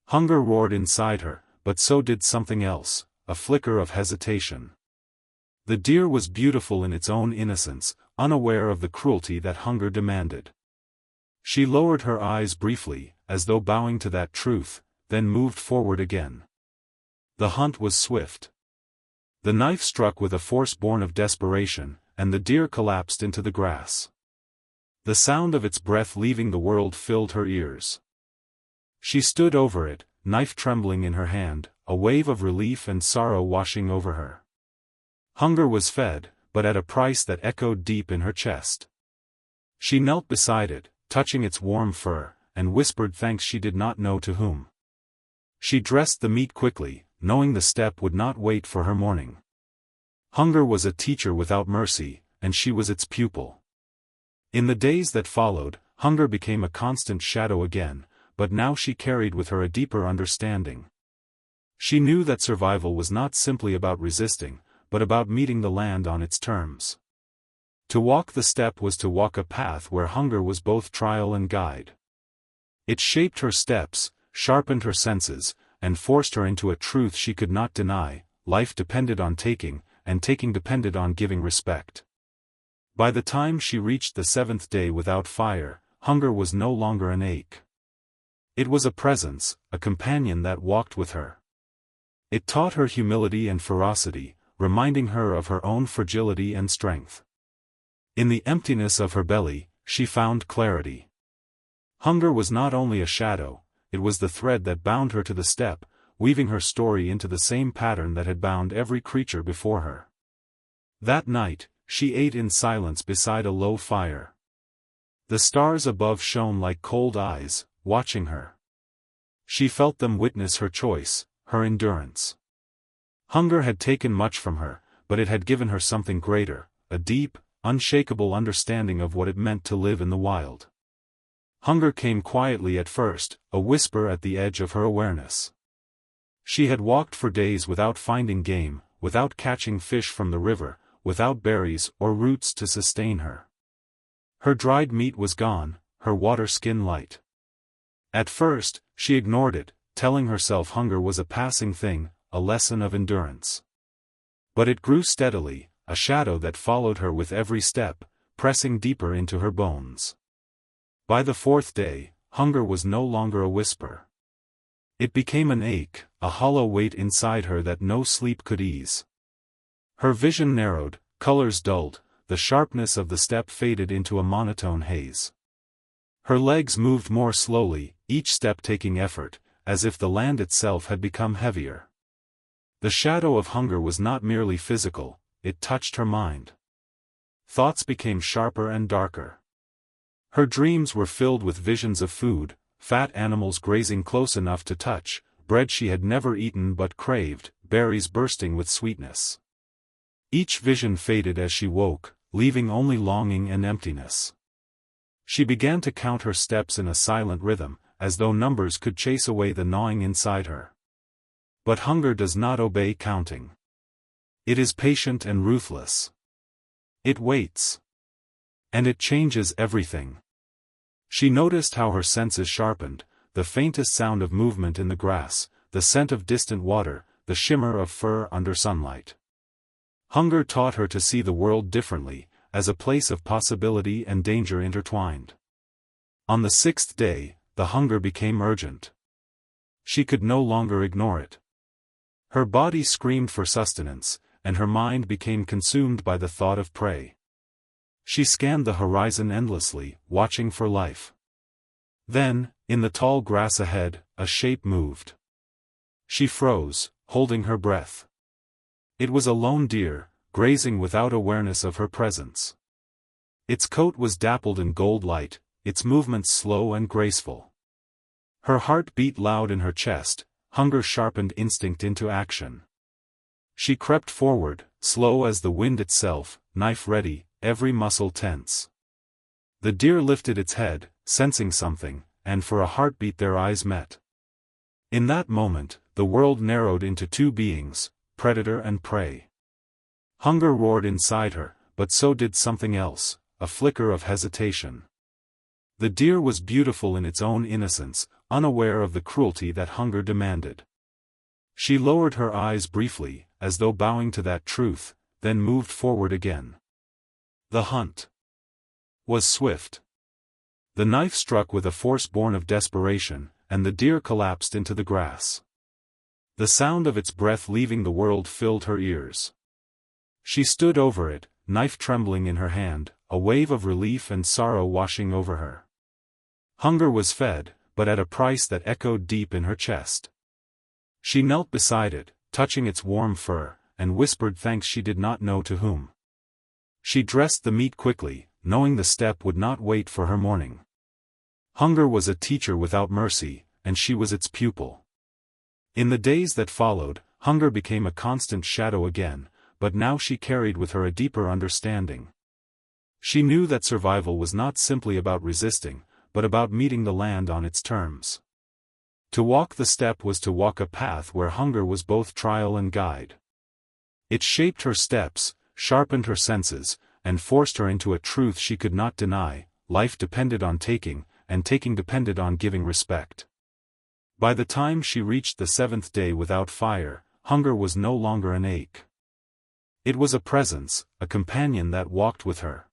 Hunger roared inside her, but so did something else, a flicker of hesitation. The deer was beautiful in its own innocence, unaware of the cruelty that hunger demanded. She lowered her eyes briefly, as though bowing to that truth, then moved forward again. The hunt was swift. The knife struck with a force born of desperation, and the deer collapsed into the grass. The sound of its breath leaving the world filled her ears. She stood over it, knife trembling in her hand, a wave of relief and sorrow washing over her. Hunger was fed, but at a price that echoed deep in her chest. She knelt beside it, touching its warm fur, and whispered thanks she did not know to whom. She dressed the meat quickly, knowing the steppe would not wait for her morning. Hunger was a teacher without mercy, and she was its pupil. In the days that followed, hunger became a constant shadow again, but now she carried with her a deeper understanding. She knew that survival was not simply about resisting, but about meeting the land on its terms. To walk the steppe was to walk a path where hunger was both trial and guide. It shaped her steps, sharpened her senses, and forced her into a truth she could not deny: life depended on taking, and taking depended on giving respect. By the time she reached the 7th day without fire, hunger was no longer an ache. It was a presence, a companion that walked with her. It taught her humility and ferocity, reminding her of her own fragility and strength. In the emptiness of her belly, she found clarity. Hunger was not only a shadow, it was the thread that bound her to the steppe, weaving her story into the same pattern that had bound every creature before her. That night, she ate in silence beside a low fire. The stars above shone like cold eyes, watching her. She felt them witness her choice, her endurance. Hunger had taken much from her, but it had given her something greater, a deep, unshakable understanding of what it meant to live in the wild. Hunger came quietly at first, a whisper at the edge of her awareness. She had walked for days without finding game, without catching fish from the river, without berries or roots to sustain her. Her dried meat was gone, her water skin light. At first, she ignored it, telling herself hunger was a passing thing, a lesson of endurance. But it grew steadily, a shadow that followed her with every step, pressing deeper into her bones. By the 4th day, hunger was no longer a whisper. It became an ache, a hollow weight inside her that no sleep could ease. Her vision narrowed, colors dulled, the sharpness of the steppe faded into a monotone haze. Her legs moved more slowly, each step taking effort, as if the land itself had become heavier. The shadow of hunger was not merely physical, it touched her mind. Thoughts became sharper and darker. Her dreams were filled with visions of food, fat animals grazing close enough to touch, bread she had never eaten but craved, berries bursting with sweetness. Each vision faded as she woke, leaving only longing and emptiness. She began to count her steps in a silent rhythm, as though numbers could chase away the gnawing inside her. But hunger does not obey counting. It is patient and ruthless. It waits. And it changes everything. She noticed how her senses sharpened, the faintest sound of movement in the grass, the scent of distant water, the shimmer of fur under sunlight. Hunger taught her to see the world differently, as a place of possibility and danger intertwined. On the 6th day, the hunger became urgent. She could no longer ignore it. Her body screamed for sustenance, and her mind became consumed by the thought of prey. She scanned the horizon endlessly, watching for life. Then, in the tall grass ahead, a shape moved. She froze, holding her breath. It was a lone deer, grazing without awareness of her presence. Its coat was dappled in gold light, its movements slow and graceful. Her heart beat loud in her chest, hunger sharpened instinct into action. She crept forward, slow as the wind itself, knife ready, every muscle tense. The deer lifted its head, sensing something, and for a heartbeat their eyes met. In that moment, the world narrowed into two beings, predator and prey. Hunger roared inside her, but so did something else, a flicker of hesitation. The deer was beautiful in its own innocence, unaware of the cruelty that hunger demanded. She lowered her eyes briefly, as though bowing to that truth, then moved forward again. The hunt was swift. The knife struck with a force born of desperation, and the deer collapsed into the grass. The sound of its breath leaving the world filled her ears. She stood over it, knife trembling in her hand, a wave of relief and sorrow washing over her. Hunger was fed, but at a price that echoed deep in her chest. She knelt beside it, touching its warm fur, and whispered thanks she did not know to whom. She dressed the meat quickly, knowing the steppe would not wait for her morning. Hunger was a teacher without mercy, and she was its pupil. In the days that followed, hunger became a constant shadow again, but now she carried with her a deeper understanding. She knew that survival was not simply about resisting, but about meeting the land on its terms. To walk the steppe was to walk a path where hunger was both trial and guide. It shaped her steps, sharpened her senses, and forced her into a truth she could not deny: life depended on taking, and taking depended on giving respect. By the time she reached the 7th day without fire, hunger was no longer an ache. It was a presence, a companion that walked with her.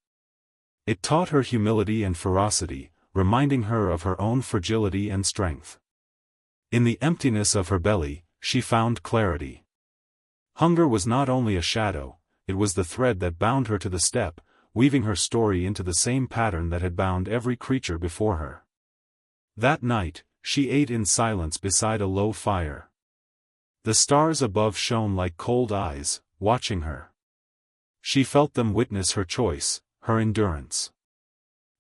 It taught her humility and ferocity, reminding her of her own fragility and strength. In the emptiness of her belly, she found clarity. Hunger was not only a shadow, it was the thread that bound her to the steppe, weaving her story into the same pattern that had bound every creature before her. That night, she ate in silence beside a low fire. The stars above shone like cold eyes, watching her. She felt them witness her choice, her endurance.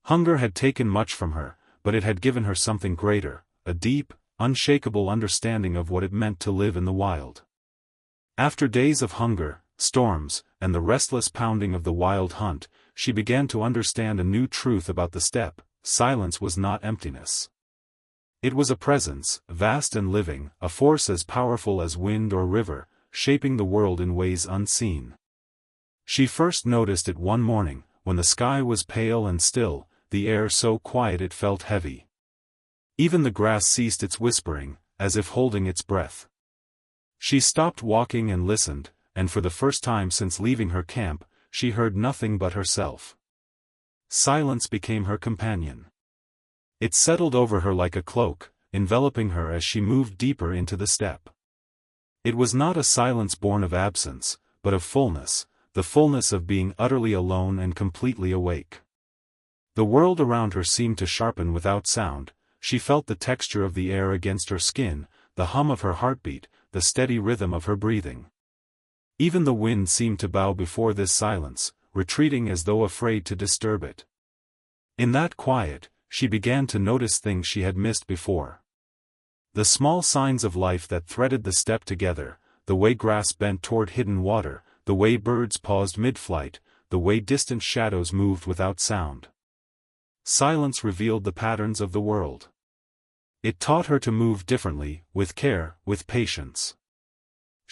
Hunger had taken much from her, but it had given her something greater, a deep, unshakable understanding of what it meant to live in the wild. After days of hunger, storms, and the restless pounding of the wild hunt, she began to understand a new truth about the steppe: silence was not emptiness. It was a presence, vast and living, a force as powerful as wind or river, shaping the world in ways unseen. She first noticed it one morning, when the sky was pale and still, the air so quiet it felt heavy. Even the grass ceased its whispering, as if holding its breath. She stopped walking and listened, and for the first time since leaving her camp, she heard nothing but herself. Silence became her companion. It settled over her like a cloak, enveloping her as she moved deeper into the steppe. It was not a silence born of absence, but of fullness, the fullness of being utterly alone and completely awake. The world around her seemed to sharpen without sound. She felt the texture of the air against her skin, the hum of her heartbeat, the steady rhythm of her breathing. Even the wind seemed to bow before this silence, retreating as though afraid to disturb it. In that quiet, she began to notice things she had missed before. The small signs of life that threaded the steppe together, the way grass bent toward hidden water, the way birds paused mid-flight, the way distant shadows moved without sound. Silence revealed the patterns of the world. It taught her to move differently, with care, with patience.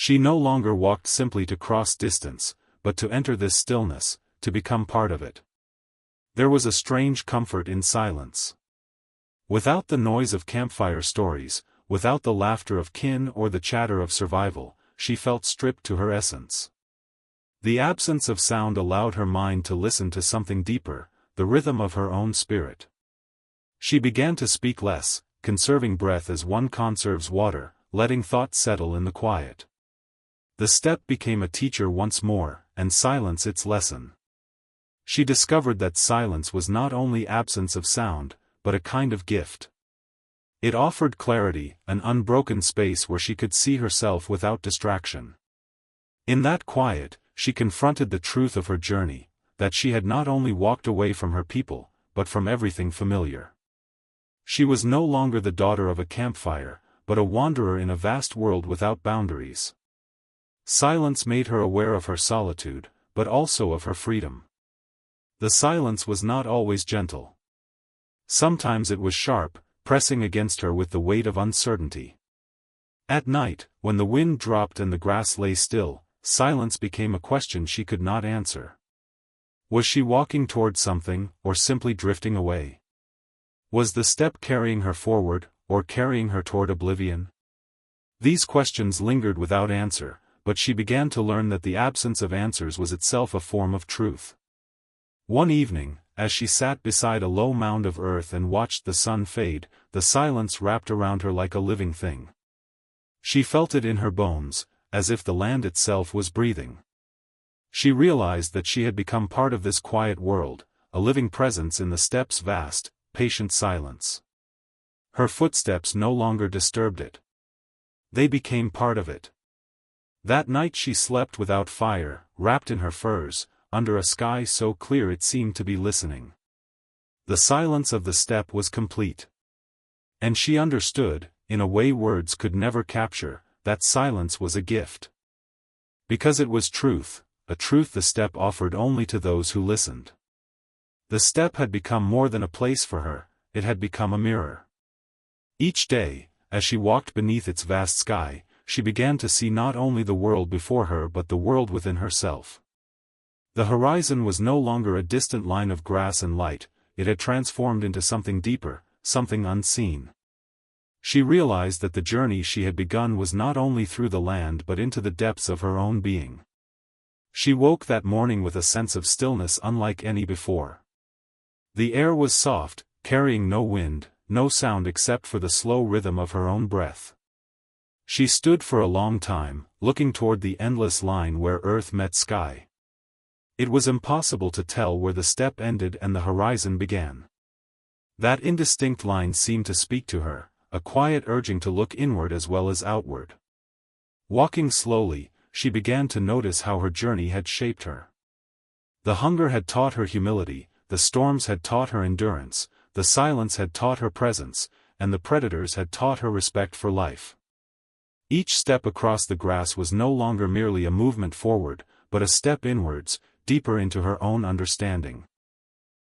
She no longer walked simply to cross distance, but to enter this stillness, to become part of it. There was a strange comfort in silence. Without the noise of campfire stories, without the laughter of kin or the chatter of survival, she felt stripped to her essence. The absence of sound allowed her mind to listen to something deeper, the rhythm of her own spirit. She began to speak less, conserving breath as one conserves water, letting thoughts settle in the quiet. The steppe became a teacher once more, and silence its lesson. She discovered that silence was not only absence of sound, but a kind of gift. It offered clarity, an unbroken space where she could see herself without distraction. In that quiet, she confronted the truth of her journey, that she had not only walked away from her people, but from everything familiar. She was no longer the daughter of a campfire, but a wanderer in a vast world without boundaries. Silence made her aware of her solitude, but also of her freedom. The silence was not always gentle. Sometimes it was sharp, pressing against her with the weight of uncertainty. At night, when the wind dropped and the grass lay still, silence became a question she could not answer. Was she walking toward something, or simply drifting away? Was the steppe carrying her forward, or carrying her toward oblivion? These questions lingered without answer, but she began to learn that the absence of answers was itself a form of truth. One evening, as she sat beside a low mound of earth and watched the sun fade, the silence wrapped around her like a living thing. She felt it in her bones, as if the land itself was breathing. She realized that she had become part of this quiet world, a living presence in the steppe's vast, patient silence. Her footsteps no longer disturbed it. They became part of it. That night she slept without fire, wrapped in her furs, under a sky so clear it seemed to be listening. The silence of the steppe was complete. And she understood, in a way words could never capture, that silence was a gift. Because it was truth, a truth the steppe offered only to those who listened. The steppe had become more than a place for her, it had become a mirror. Each day, as she walked beneath its vast sky, she began to see not only the world before her but the world within herself. The horizon was no longer a distant line of grass and light, it had transformed into something deeper, something unseen. She realized that the journey she had begun was not only through the land but into the depths of her own being. She woke that morning with a sense of stillness unlike any before. The air was soft, carrying no wind, no sound except for the slow rhythm of her own breath. She stood for a long time, looking toward the endless line where earth met sky. It was impossible to tell where the steppe ended and the horizon began. That indistinct line seemed to speak to her, a quiet urging to look inward as well as outward. Walking slowly, she began to notice how her journey had shaped her. The hunger had taught her humility, the storms had taught her endurance, the silence had taught her presence, and the predators had taught her respect for life. Each step across the grass was no longer merely a movement forward, but a step inwards, deeper into her own understanding.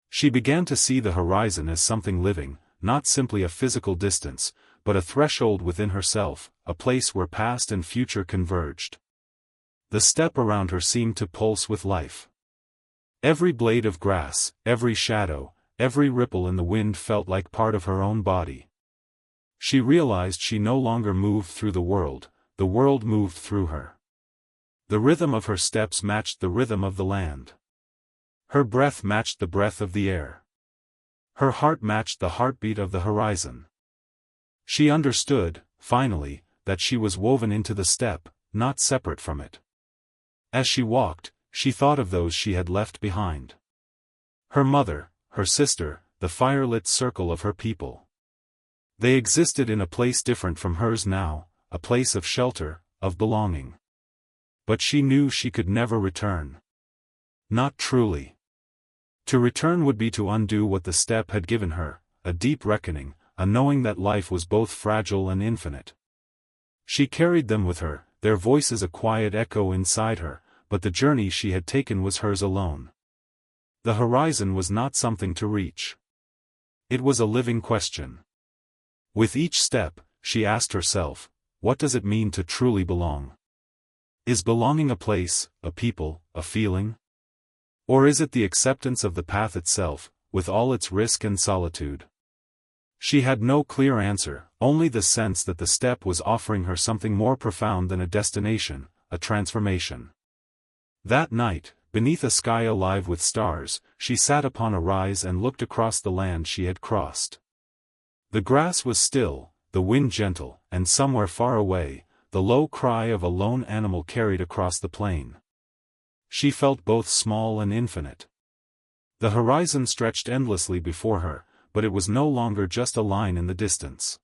She began to see the horizon as something living, not simply a physical distance, but a threshold within herself, a place where past and future converged. The steppe around her seemed to pulse with life. Every blade of grass, every shadow, every ripple in the wind felt like part of her own body. She realized she no longer moved through the world moved through her. The rhythm of her steps matched the rhythm of the land. Her breath matched the breath of the air. Her heart matched the heartbeat of the horizon. She understood, finally, that she was woven into the steppe, not separate from it. As she walked, she thought of those she had left behind. Her mother, her sister, the firelit circle of her people. They existed in a place different from hers now, a place of shelter, of belonging. But she knew she could never return. Not truly. To return would be to undo what the steppe had given her, a deep reckoning, a knowing that life was both fragile and infinite. She carried them with her, their voices a quiet echo inside her, but the journey she had taken was hers alone. The horizon was not something to reach. It was a living question. With each step, she asked herself, what does it mean to truly belong? Is belonging a place, a people, a feeling? Or is it the acceptance of the path itself, with all its risk and solitude? She had no clear answer, only the sense that the steppe was offering her something more profound than a destination, a transformation. That night, beneath a sky alive with stars, she sat upon a rise and looked across the land she had crossed. The grass was still, the wind gentle, and somewhere far away, the low cry of a lone animal carried across the plain. She felt both small and infinite. The horizon stretched endlessly before her, but it was no longer just a line in the distance.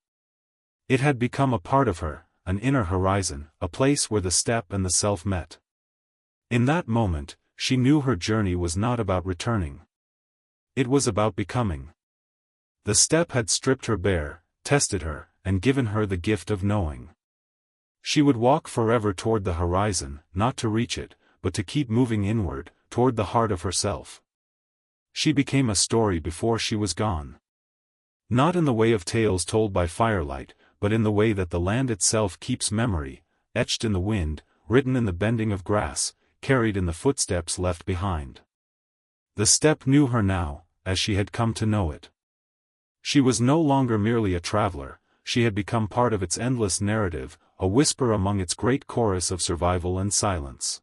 It had become a part of her, an inner horizon, a place where the steppe and the self met. In that moment, she knew her journey was not about returning. It was about becoming. The steppe had stripped her bare, tested her, and given her the gift of knowing. She would walk forever toward the horizon, not to reach it, but to keep moving inward, toward the heart of herself. She became a story before she was gone. Not in the way of tales told by firelight, but in the way that the land itself keeps memory, etched in the wind, written in the bending of grass, carried in the footsteps left behind. The steppe knew her now, as she had come to know it. She was no longer merely a traveler, she had become part of its endless narrative, a whisper among its great chorus of survival and silence.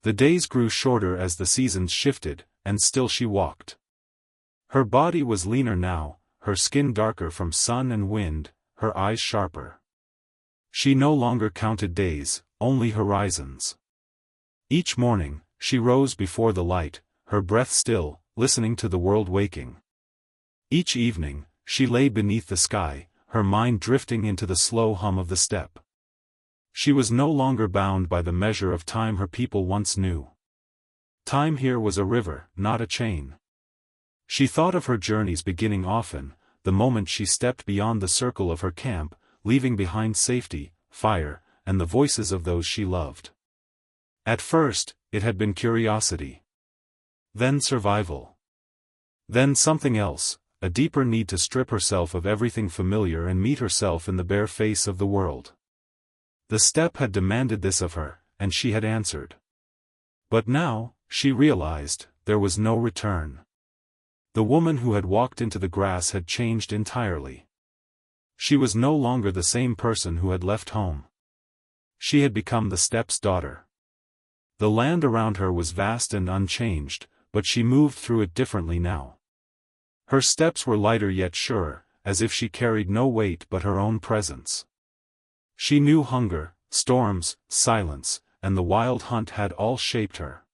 The days grew shorter as the seasons shifted, and still she walked. Her body was leaner now, her skin darker from sun and wind, her eyes sharper. She no longer counted days, only horizons. Each morning, she rose before the light, her breath still, listening to the world waking. Each evening, she lay beneath the sky, her mind drifting into the slow hum of the steppe. She was no longer bound by the measure of time her people once knew. Time here was a river, not a chain. She thought of her journeys beginning often, the moment she stepped beyond the circle of her camp, leaving behind safety, fire, and the voices of those she loved. At first, it had been curiosity. Then survival. Then something else, a deeper need to strip herself of everything familiar and meet herself in the bare face of the world. The steppe had demanded this of her, and she had answered. But now, she realized, there was no return. The woman who had walked into the grass had changed entirely. She was no longer the same person who had left home. She had become the steppe's daughter. The land around her was vast and unchanged, but she moved through it differently now. Her steps were lighter yet sure, as if she carried no weight but her own presence. She knew hunger, storms, silence, and the wild hunt had all shaped her.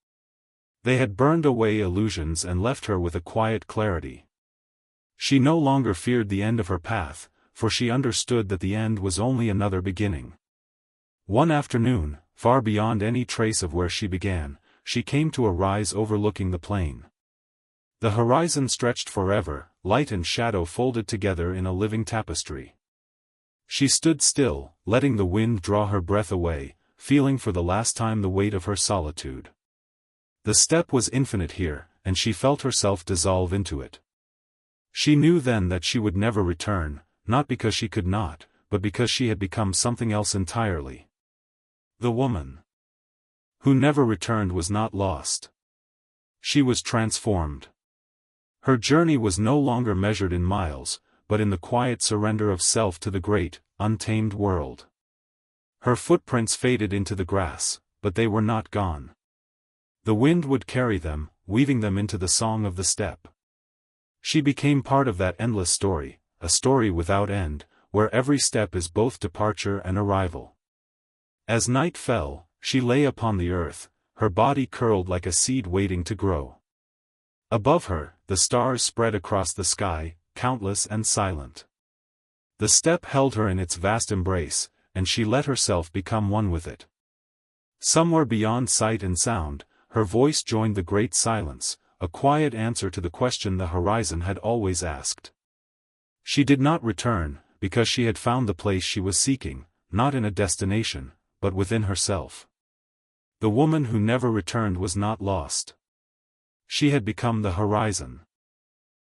They had burned away illusions and left her with a quiet clarity. She no longer feared the end of her path, for she understood that the end was only another beginning. One afternoon, far beyond any trace of where she began, she came to a rise overlooking the plain. The horizon stretched forever, light and shadow folded together in a living tapestry. She stood still, letting the wind draw her breath away, feeling for the last time the weight of her solitude. The steppe was infinite here, and she felt herself dissolve into it. She knew then that she would never return, not because she could not, but because she had become something else entirely. The woman who never returned was not lost. She was transformed. Her journey was no longer measured in miles, but in the quiet surrender of self to the great, untamed world. Her footprints faded into the grass, but they were not gone. The wind would carry them, weaving them into the song of the steppe. She became part of that endless story, a story without end, where every step is both departure and arrival. As night fell, she lay upon the earth, her body curled like a seed waiting to grow. Above her, the stars spread across the sky, countless and silent. The steppe held her in its vast embrace, and she let herself become one with it. Somewhere beyond sight and sound, her voice joined the great silence, a quiet answer to the question the horizon had always asked. She did not return, because she had found the place she was seeking, not in a destination, but within herself. The woman who never returned was not lost. She had become the horizon.